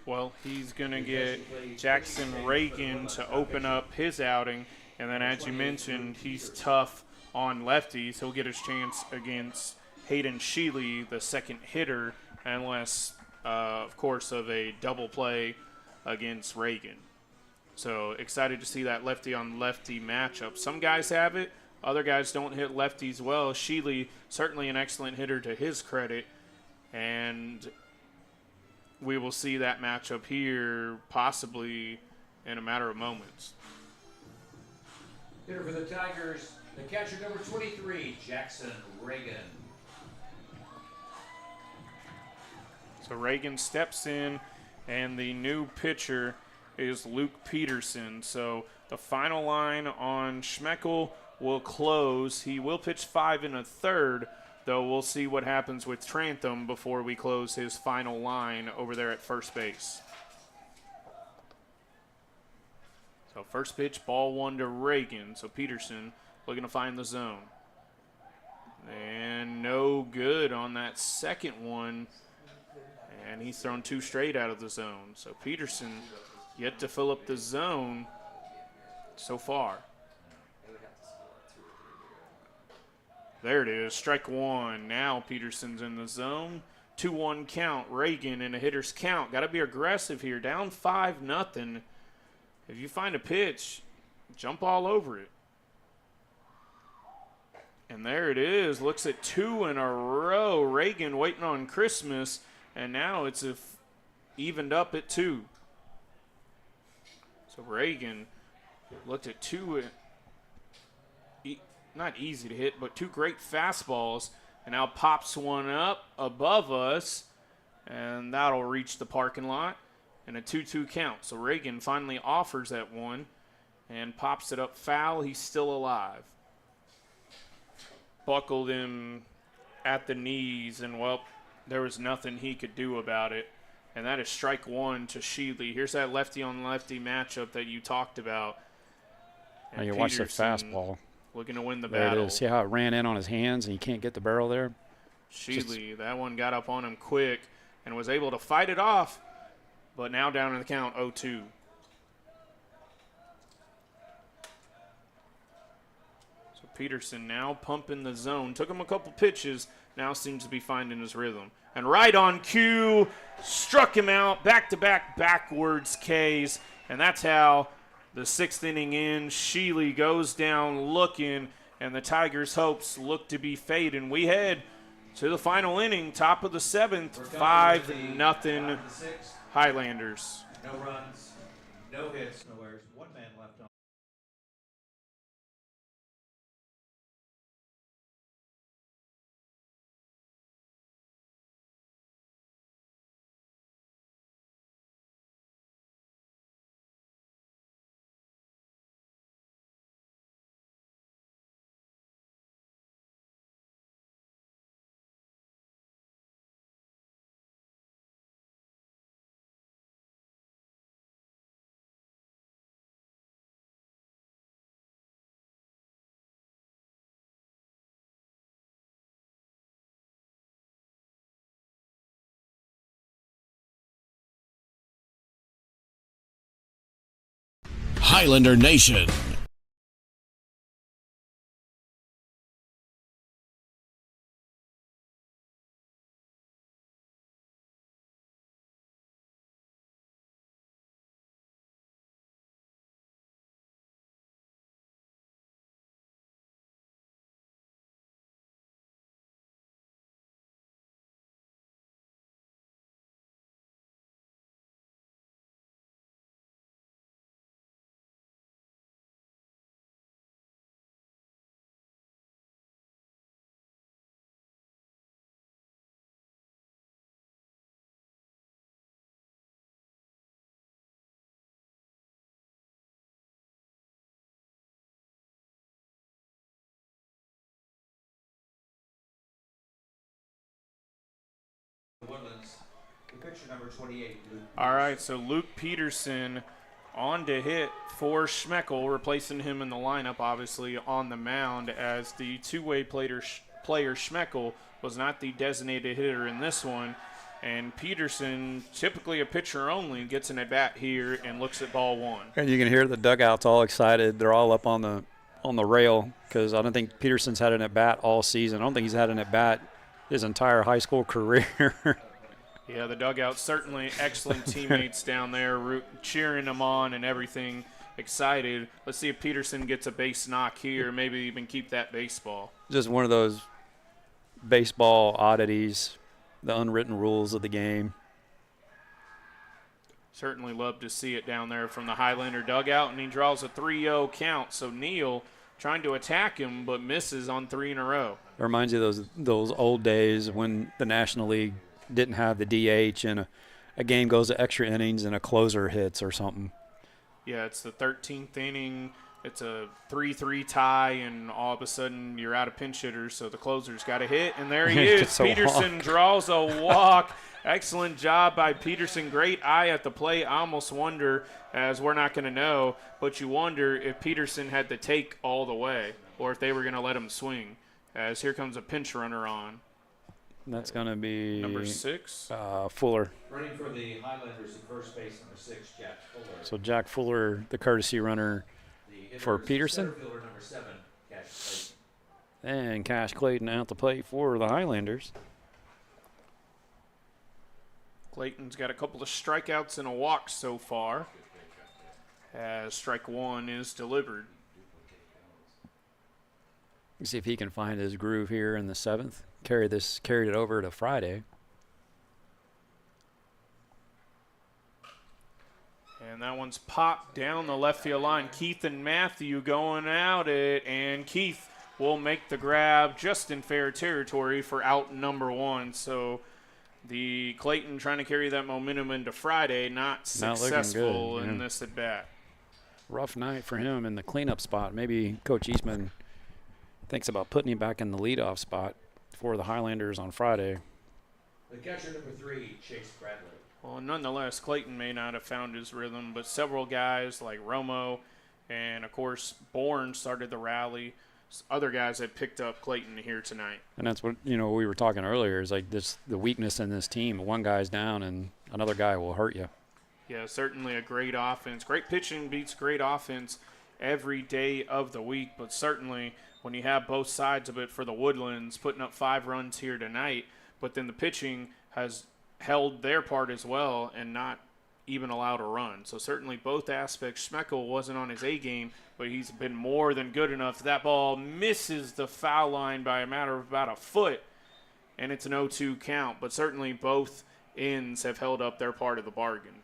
Well, he's going to get Jackson Reagan to open up his outing. And then, as you mentioned, he's tough on lefties. He'll get his chance against Hayden Sheely, the second hitter, unless, of course, of a double play against Reagan. So excited to see that lefty on lefty matchup. Some guys have it, other guys don't hit lefties well. Sheely, certainly an excellent hitter to his credit, and we will see that matchup here possibly in a matter of moments. Hitter for the Tigers, the catcher number 23, Jackson Reagan. So Reagan steps in, and the new pitcher is Luke Peterson. So the final line on Schmeckel will close. He will pitch 5 1/3, though we'll see what happens with Trantham before we close his final line over there at first base. So first pitch, ball 1 to Reagan. So Peterson looking to find the zone. And no good on that second one. And he's thrown 2 straight out of the zone. So Peterson yet to fill up the zone so far. There it is, strike 1. Now Peterson's in the zone. 2-1 count. Reagan in a hitter's count. Got to be aggressive here. Down 5-0. If you find a pitch, jump all over it. And there it is. Looks at 2 in a row. Reagan waiting on Christmas. And now it's evened up at 2. So Reagan looked at 2, not easy to hit, but 2 great fastballs. And now pops one up above us. And that'll reach the parking lot. And a 2-2 count. So Reagan finally offers that one and pops it up foul. He's still alive. Buckled him at the knees, and, well, there was nothing he could do about it. And that is strike 1 to Sheely. Here's that lefty-on-lefty matchup that you talked about. Now you watch the fastball. Looking to win the There battle. it is. See how it ran in on his hands and he can't get the barrel there? Sheely, that one got up on him quick and was able to fight it off. But now down in the count, 0-2. So Peterson now pumping the zone. Took him a couple pitches. Now seems to be finding his rhythm. And right on cue, struck him out. Back-to-back backwards Ks. And that's how the 6th inning ends. Sheely goes down looking, and the Tigers' hopes look to be fading. We head to the final inning, top of the 7th, 5-0. Highlanders. No runs, no hits, no errors, 1 man left on. Highlander Nation. Woodlands, the pitcher number 28, Luke. All right, so Luke Peterson on to hit for Schmeckel, replacing him in the lineup, obviously, on the mound, as the two-way player Schmeckel was not the designated hitter in this one. And Peterson, typically a pitcher only, gets an at-bat here and looks at ball 1. And you can hear the dugouts all excited. They're all up on the rail because I don't think Peterson's had an at-bat all season. I don't think he's had an at-bat his entire high school career. Yeah, the dugout, certainly excellent teammates down there, cheering them on and everything, excited. Let's see if Peterson gets a base knock here, maybe even keep that baseball. Just one of those baseball oddities, the unwritten rules of the game. Certainly love to see it down there from the Highlander dugout, and he draws a 3-0 count. So Neal trying to attack him but misses on 3 in a row. It reminds you of those old days when the National League didn't have the DH and a game goes to extra innings and a closer hits or something. Yeah, it's the 13th inning. It's a 3-3 tie, and all of a sudden you're out of pinch hitters, so the closer's got a hit, and there he is. Peterson draws a walk. Excellent job by Peterson. Great eye at the plate. I almost wonder, as we're not going to know, but you wonder if Peterson had to take all the way or if they were going to let him swing, as here comes a pinch runner on. That's going to be number 6. Fuller. Running for the Highlanders at first base, number 6, Jack Fuller. So Jack Fuller, the courtesy runner for Peterson. Fielder, number 7, Cash Clayton. And Cash Clayton out to play for the Highlanders. Clayton's got a couple of strikeouts and a walk so far, as strike 1 is delivered. See if he can find his groove here in the 7th. Carried it over to Friday. And that one's popped down the left field line. Keith and Matthew going at it, and Keith will make the grab just in fair territory for out number 1. So the Clayton trying to carry that momentum into Friday, not successful in this at bat. Rough night for him in the cleanup spot. Maybe Coach Eastman thinks about putting him back in the leadoff spot for the Highlanders on Friday. The catcher, number 3, Chase Bradley. Well, nonetheless, Clayton may not have found his rhythm, but several guys like Romo and, of course, Bourne started the rally. Other guys had picked up Clayton here tonight. And that's what, we were talking earlier, is like the weakness in this team. One guy's down and another guy will hurt you. Yeah, certainly a great offense. Great pitching beats great offense every day of the week, but certainly when you have both sides of it for the Woodlands, putting up 5 runs here tonight, but then the pitching has held their part as well and not even allowed a run. So certainly both aspects. Schmeckel wasn't on his A game, but he's been more than good enough. That ball misses the foul line by a matter of about a foot, and it's an 0-2 count. But certainly both ends have held up their part of the bargain.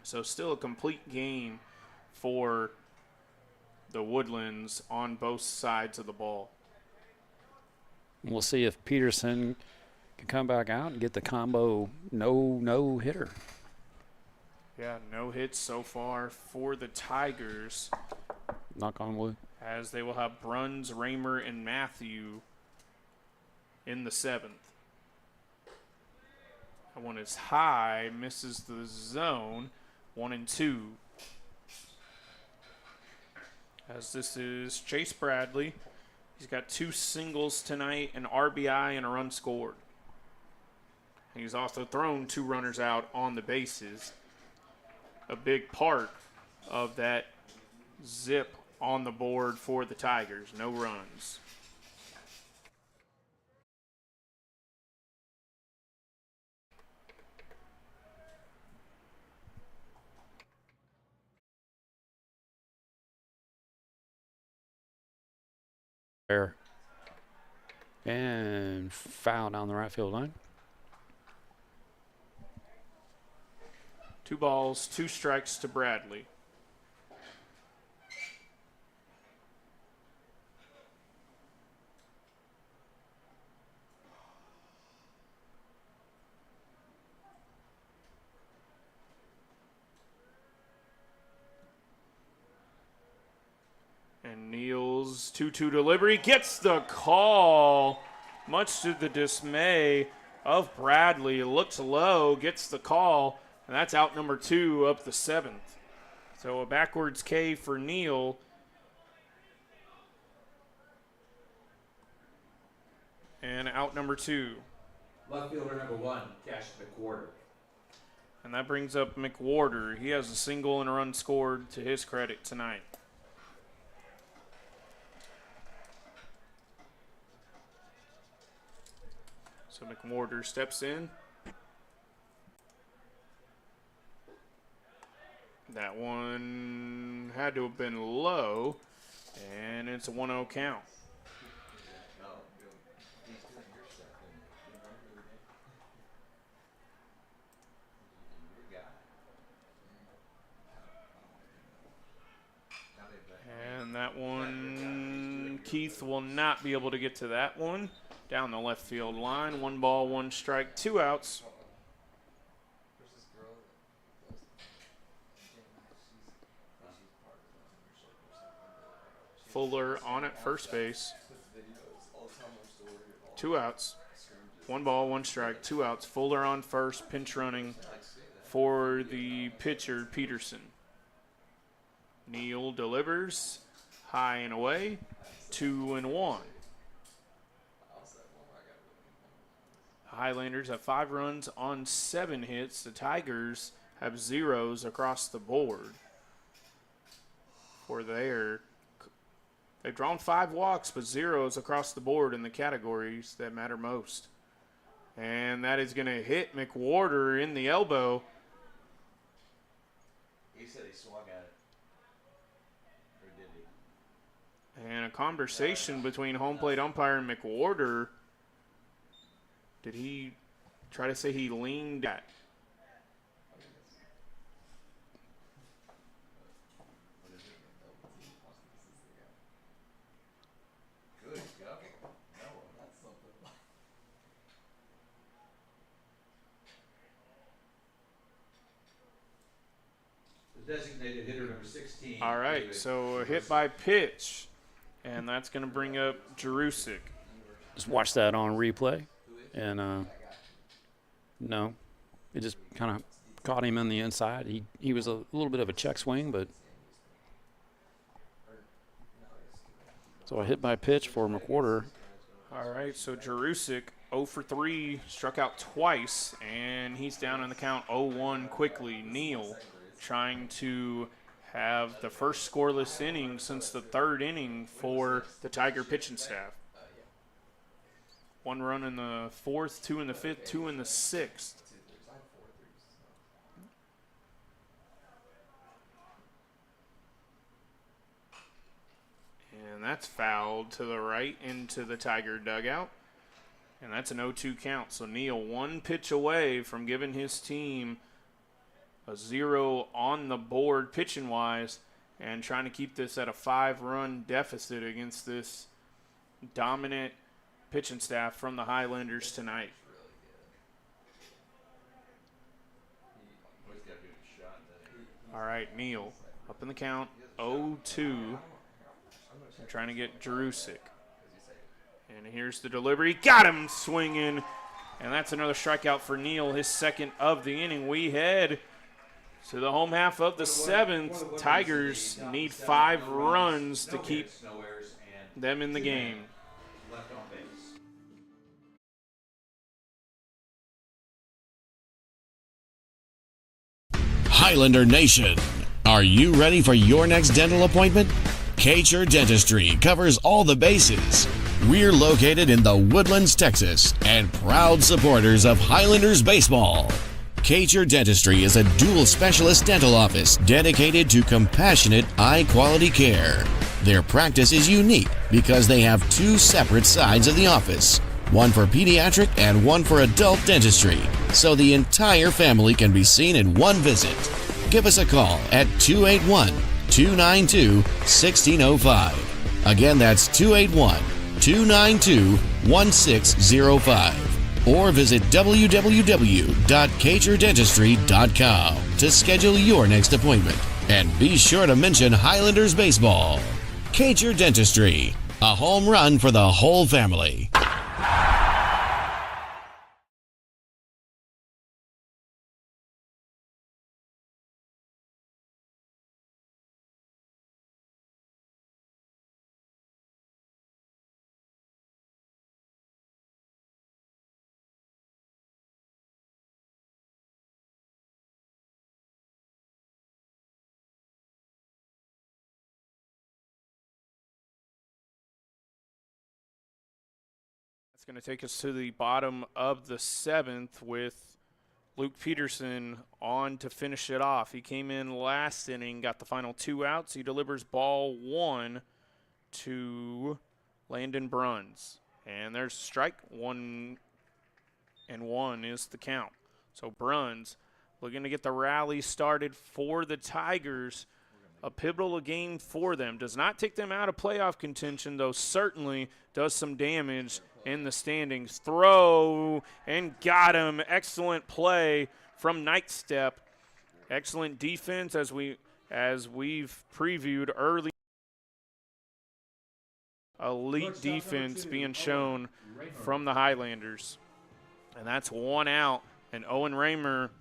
So still a complete game for the Woodlands on both sides of the ball. We'll see if Peterson can come back out and get the combo no hitter. Yeah, no hits so far for the Tigers, Knock on wood. as they will have Bruns, Raymer, and Matthew in the 7th. That one is high, misses the zone, 1-2. As this is Chase Bradley. He's got 2 singles tonight, an RBI, and a run scored. He's also thrown 2 runners out on the bases. A big part of that zip on the board for the Tigers. No runs. There. And foul down the right field line. 2 balls, 2 strikes to Bradley. And Neal's 2-2 delivery gets the call, much to the dismay of Bradley. Looks low, gets the call. And that's out number 2 up the 7th. So a backwards K for Neal. And out number 2. Left fielder, number 1, Cash McWhorter. And that brings up McWhorter. He has a single and a run scored to his credit tonight. So McWhorter steps in. That one had to have been low, and it's a 1-0 count. And that one, Keith will not be able to get to that one. Down the left field line. 1 ball, 1 strike, 2 outs. Fuller on at first base. 2 outs. 1 ball, 1 strike, 2 outs. Fuller on first, pinch running for the pitcher, Peterson. Neal delivers, high and away, 2-1. Highlanders have 5 runs on 7 hits. The Tigers have zeros across the board. They've drawn 5 walks, but zeros across the board in the categories that matter most. And that is going to hit McWhorter in the elbow. He said he swung at it. Or did he? And a conversation between home plate umpire and McWhorter. Did he try to say he leaned at? Good go. The designated hitter number 16. All right, so a hit by pitch. And that's going to bring up Jerusik. Just watch that on replay. And, no, it just kind of caught him in the inside. He was a little bit of a check swing, but so a hit by pitch for McWhorter. All right, so Jerusik 0 for 3, struck out twice, and he's down in the count 0-1 quickly. Neal trying to have the first scoreless inning since the 3rd inning for the Tiger pitching staff. 1 run in the 4th, 2 in the 5th, 2 in the 6th. And that's fouled to the right into the Tiger dugout. And that's an 0-2 count. So Neal 1 pitch away from giving his team a 0 on the board pitching-wise and trying to keep this at a 5-run deficit against this dominant pitching staff from the Highlanders tonight. All right, Neal up in the count, 0-2. Trying to get Jerusik. And here's the delivery. Got him swinging. And that's another strikeout for Neal, his 2nd of the inning. We head to the home half of the 7th. Tigers need 5 runs to keep them in the game. Left on base. Highlander Nation, are you ready for your next dental appointment? Kacher Dentistry covers all the bases. We're located in the Woodlands, Texas, and proud supporters of Highlanders baseball. Kacher Dentistry is a dual specialist dental office dedicated to compassionate, high-quality care. Their practice is unique because they have 2 separate sides of the office, one for pediatric and one for adult dentistry, so the entire family can be seen in one visit. Give us a call at 281-292-1605. Again, that's 281-292-1605. Or visit www.kacherdentistry.com to schedule your next appointment. And be sure to mention Highlanders baseball. Kacher Dentistry, a home run for the whole family. It's going to take us to the bottom of the 7th with Luke Peterson on to finish it off. He came in last inning, got the final 2 outs. He delivers ball 1 to Landon Bruns. And there's a strike. 1-1 is the count. So Bruns looking to get the rally started for the Tigers. A pivotal game for them. Does not take them out of playoff contention, though certainly does some damage in the standings. Throw and got him. Excellent play from Nightstep. Excellent defense as we've previewed early. Elite defense being shown from the Highlanders. And that's 1 out. And Owen Raymer,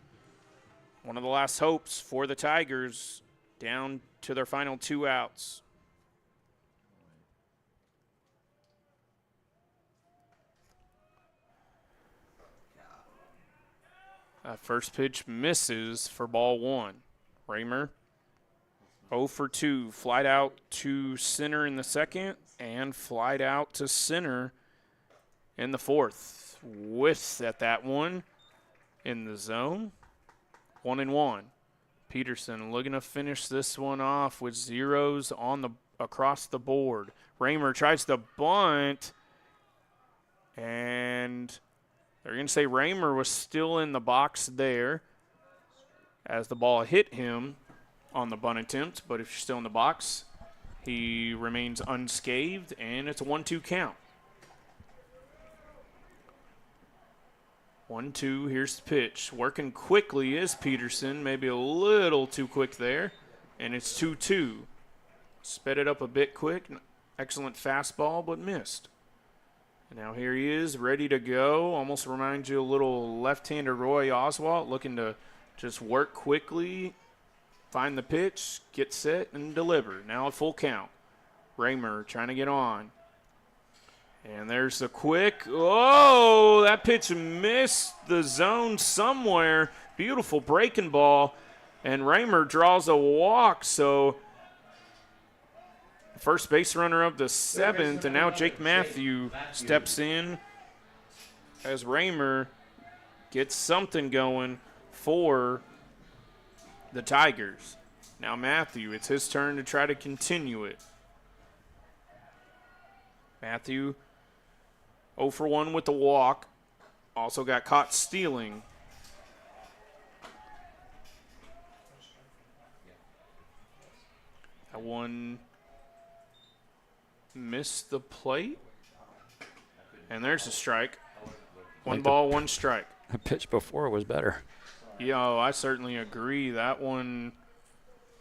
one of the last hopes for the Tigers, down to their final 2 outs. First pitch misses for ball 1. Raymer 0 for 2. Flied out to center in the second and flied out to center in the 4th. Whiffs at that one in the zone. 1-1. Peterson looking to finish this one off with zeros on the across the board. Raymer tries to bunt, and they're going to say Raymer was still in the box there as the ball hit him on the bunt attempt, but if you're still in the box, he remains unscathed, and it's a 1-2 count. 1-2, here's the pitch. Working quickly is Peterson, maybe a little too quick there, and it's 2-2. Sped it up a bit quick. Excellent fastball, but missed. And now here he is, ready to go. Almost reminds you a little left-hander Roy Oswalt, looking to just work quickly, find the pitch, get set, and deliver. Now a full count. Raymer trying to get on. And there's the quick. Oh, that pitch missed the zone somewhere. Beautiful breaking ball. And Raymer draws a walk. So first base runner of the 7th. And now Jake Matthew steps in as Raymer gets something going for the Tigers. Now Matthew, it's his turn to try to continue it. Matthew 0 for 1 with the walk. Also got caught stealing. That one missed the plate. And there's a strike. 1 ball, 1 strike. The pitch before was better. I certainly agree. That one,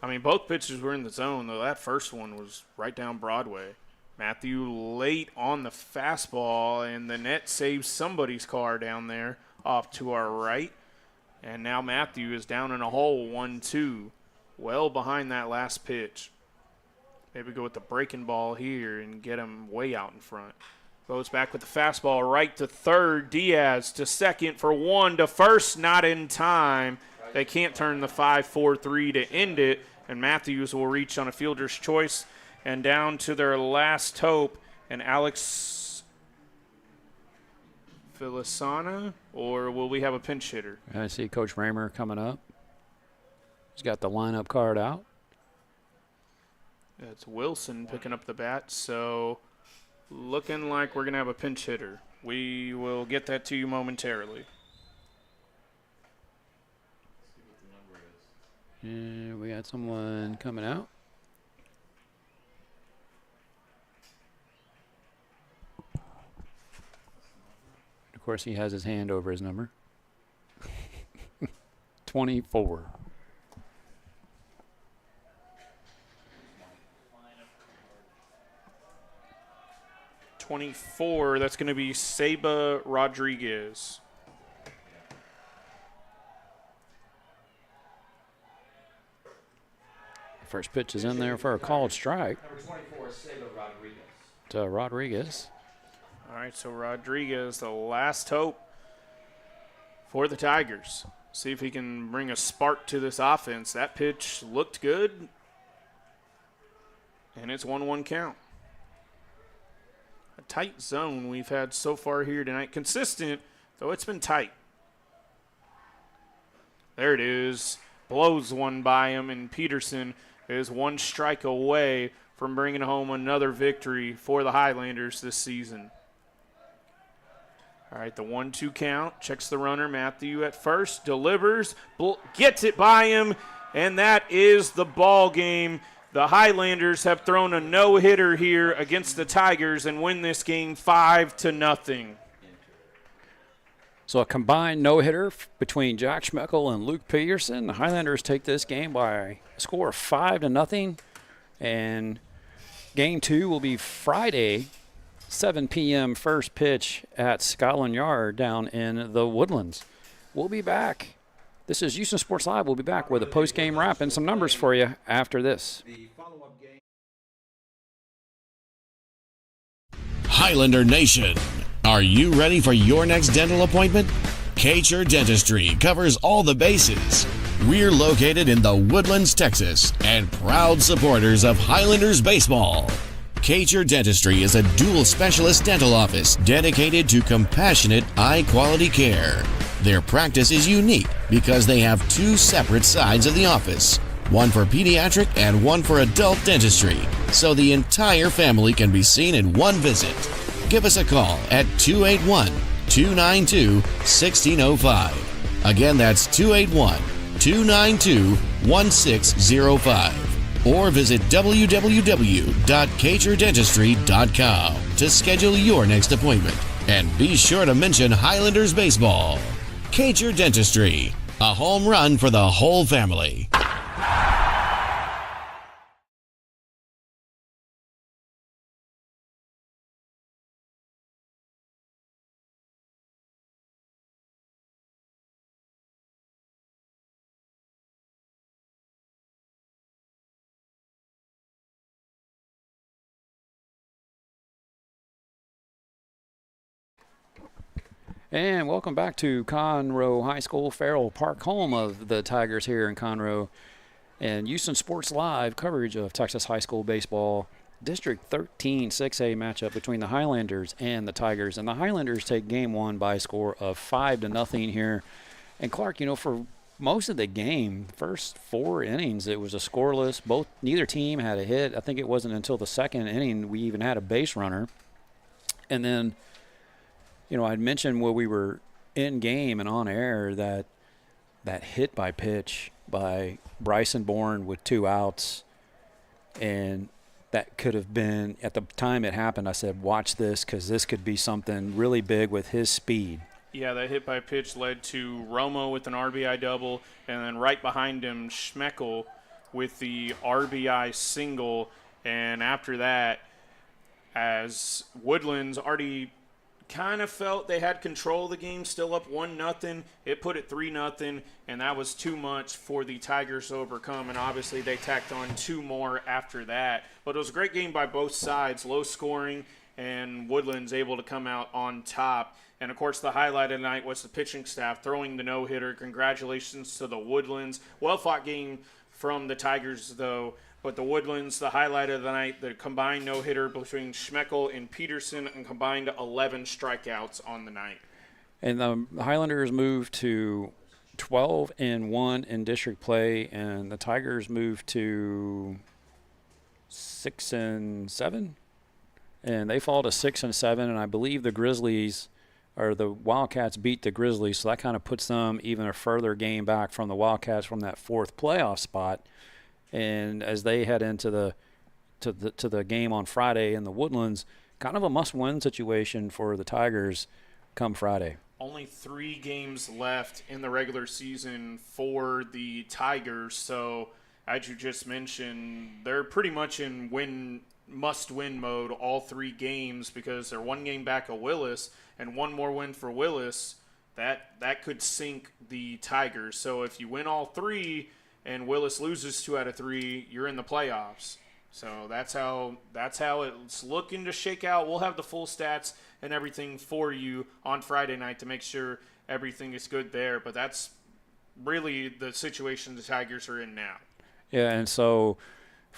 both pitches were in the zone, though that first one was right down Broadway. Matthew late on the fastball, and the net saves somebody's car down there off to our right. And now Matthew is down in a hole, 1-2, well behind that last pitch. Maybe go with the breaking ball here and get him way out in front. Goes back with the fastball right to third. Diaz to second for 1 to first, not in time. They can't turn the 5-4-3 to end it, and Matthews will reach on a fielder's choice. And down to their last hope, and Alex Filisana, or will we have a pinch hitter? I see Coach Raymer coming up. He's got the lineup card out. It's Wilson picking up the bat, so looking like we're going to have a pinch hitter. We will get that to you momentarily. And we got someone coming out. Of course, he has his hand over his number. 24. That's going to be Saba Rodriguez. First pitch is in there for a called strike. Number 24, Saba Rodriguez. To Rodriguez. All right, so Rodriguez, the last hope for the Tigers. See if he can bring a spark to this offense. That pitch looked good, and it's 1-1 count. tight zone we've had so far here tonight. Consistent, though it's been tight. There it is. Blows one by him, and Peterson is one strike away from bringing home another victory for the Highlanders this season. All right, the 1-2 count. Checks the runner. Matthew at first. Delivers. Gets it by him, and that is the ball game. The Highlanders have thrown a no-hitter here against the Tigers and win this game 5-0. So a combined no-hitter between Jack Schmeckel and Luke Peterson. The Highlanders take this game by a score of 5-0. And game 2 will be Friday, 7 p.m. first pitch at Scotland Yard down in the Woodlands. We'll be back. This is Houston Sports Live. We'll be back with a post-game wrap and some numbers for you after this. Highlander Nation, are you ready for your next dental appointment? Kacher Dentistry covers all the bases. We're located in the Woodlands, Texas, and proud supporters of Highlanders baseball. Kacher Dentistry is a dual specialist dental office dedicated to compassionate, high-quality care. Their practice is unique because they have 2 separate sides of the office, one for pediatric and one for adult dentistry, so the entire family can be seen in one visit. Give us a call at 281-292-1605. Again, that's 281-292-1605. Or visit www.kacherdentistry.com to schedule your next appointment. And be sure to mention Highlanders baseball. Kacher Dentistry, a home run for the whole family. And welcome back to Conroe High School, Farrell Park, home of the Tigers here in Conroe. And Houston Sports Live coverage of Texas high school baseball. District 13 6A matchup between the Highlanders and the Tigers. And the Highlanders take game 1 by a score of 5-0 here. And Clarke, for most of the game, first 4 innings, it was a scoreless. Neither team had a hit. I think it wasn't until the second inning we even had a base runner. And then I'd mentioned when we were in game and on air that hit by pitch by Bryson Bourne with 2 outs, and that could have been, at the time it happened, I said, watch this because this could be something really big with his speed. Yeah, that hit by pitch led to Romo with an RBI double, and then right behind him, Schmeckel with the RBI single. And after that, as Woodlands already kind of felt they had control of the game, still up 1-0. It put it 3-0, and that was too much for the Tigers to overcome, and obviously they tacked on 2 more after that. But it was a great game by both sides, low scoring, and Woodlands able to come out on top. And, of course, the highlight of the night was the pitching staff throwing the no-hitter. Congratulations to the Woodlands. Well-fought game from the Tigers, though. But the Woodlands, the highlight of the night, the combined no-hitter between Schmeckel and Peterson, and combined 11 strikeouts on the night. And the Highlanders moved to 12-1 in district play, and the Tigers moved to 6-7, and they fall to 6-7. And I believe the Grizzlies, or the Wildcats, beat the Grizzlies, so that kind of puts them even a further game back from the Wildcats from that 4th playoff spot. And as they head into the game on Friday in the Woodlands, kind of a must-win situation for the Tigers come Friday. Only 3 games left in the regular season for the Tigers, so as you just mentioned, they're pretty much in must-win mode all 3 games because they're 1 game back of Willis, and 1 more win for Willis, that could sink the Tigers. So if you win all 3 and Willis loses 2 out of 3, you're in the playoffs. So that's how it's looking to shake out. We'll have the full stats and everything for you on Friday night to make sure everything is good there. But that's really the situation the Tigers are in now. Yeah, and so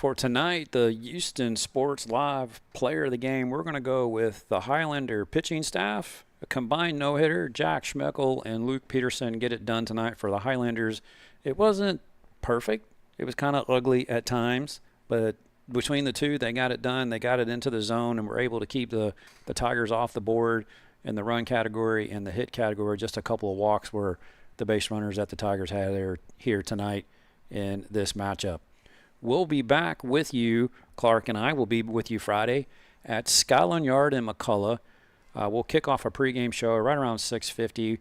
For tonight, the Houston Sports Live player of the game, we're going to go with the Highlander pitching staff. A combined no-hitter, Jack Schmeckel and Luke Peterson get it done tonight for the Highlanders. It wasn't perfect. It was kind of ugly at times, but between the two, they got it done. They got it into the zone and were able to keep the Tigers off the board in the run category and the hit category. Just a couple of walks were the base runners that the Tigers had here tonight in this matchup. We'll be back with you. Clarke and I will be with you Friday at Scotland Yard in McCullough. We'll kick off a pregame show right around 6:50.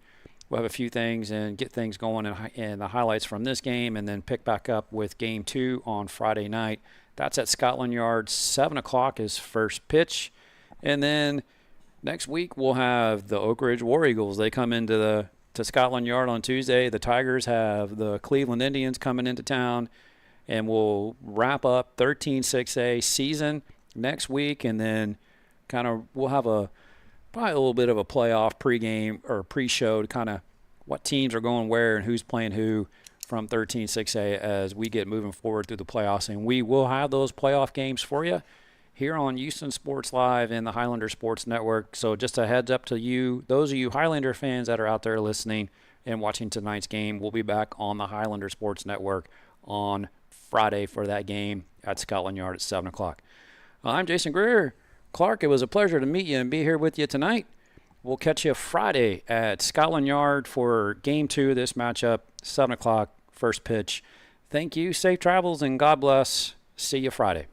We'll have a few things and get things going and the highlights from this game, and then pick back up with Game 2 on Friday night. That's at Scotland Yard. 7 o'clock is first pitch. And then next week we'll have the Oak Ridge War Eagles. They come into Scotland Yard on Tuesday. The Tigers have the Cleveland Indians coming into town. And we'll wrap up 13-6A season next week, and then we'll have probably a little bit of a playoff pregame or pre-show to kind of what teams are going where and who's playing who from 13-6A as we get moving forward through the playoffs. And we will have those playoff games for you here on Houston Sports Live and the Highlander Sports Network. So just a heads up to you, those of you Highlander fans that are out there listening and watching tonight's game, we'll be back on the Highlander Sports Network on Friday for that game at Scotland Yard at 7 o'clock. I'm Jason Greer. Clarke, it was a pleasure to meet you and be here with you tonight. We'll catch you Friday at Scotland Yard for Game 2 of this matchup, 7 o'clock, first pitch. Thank you, safe travels, and God bless. See you Friday.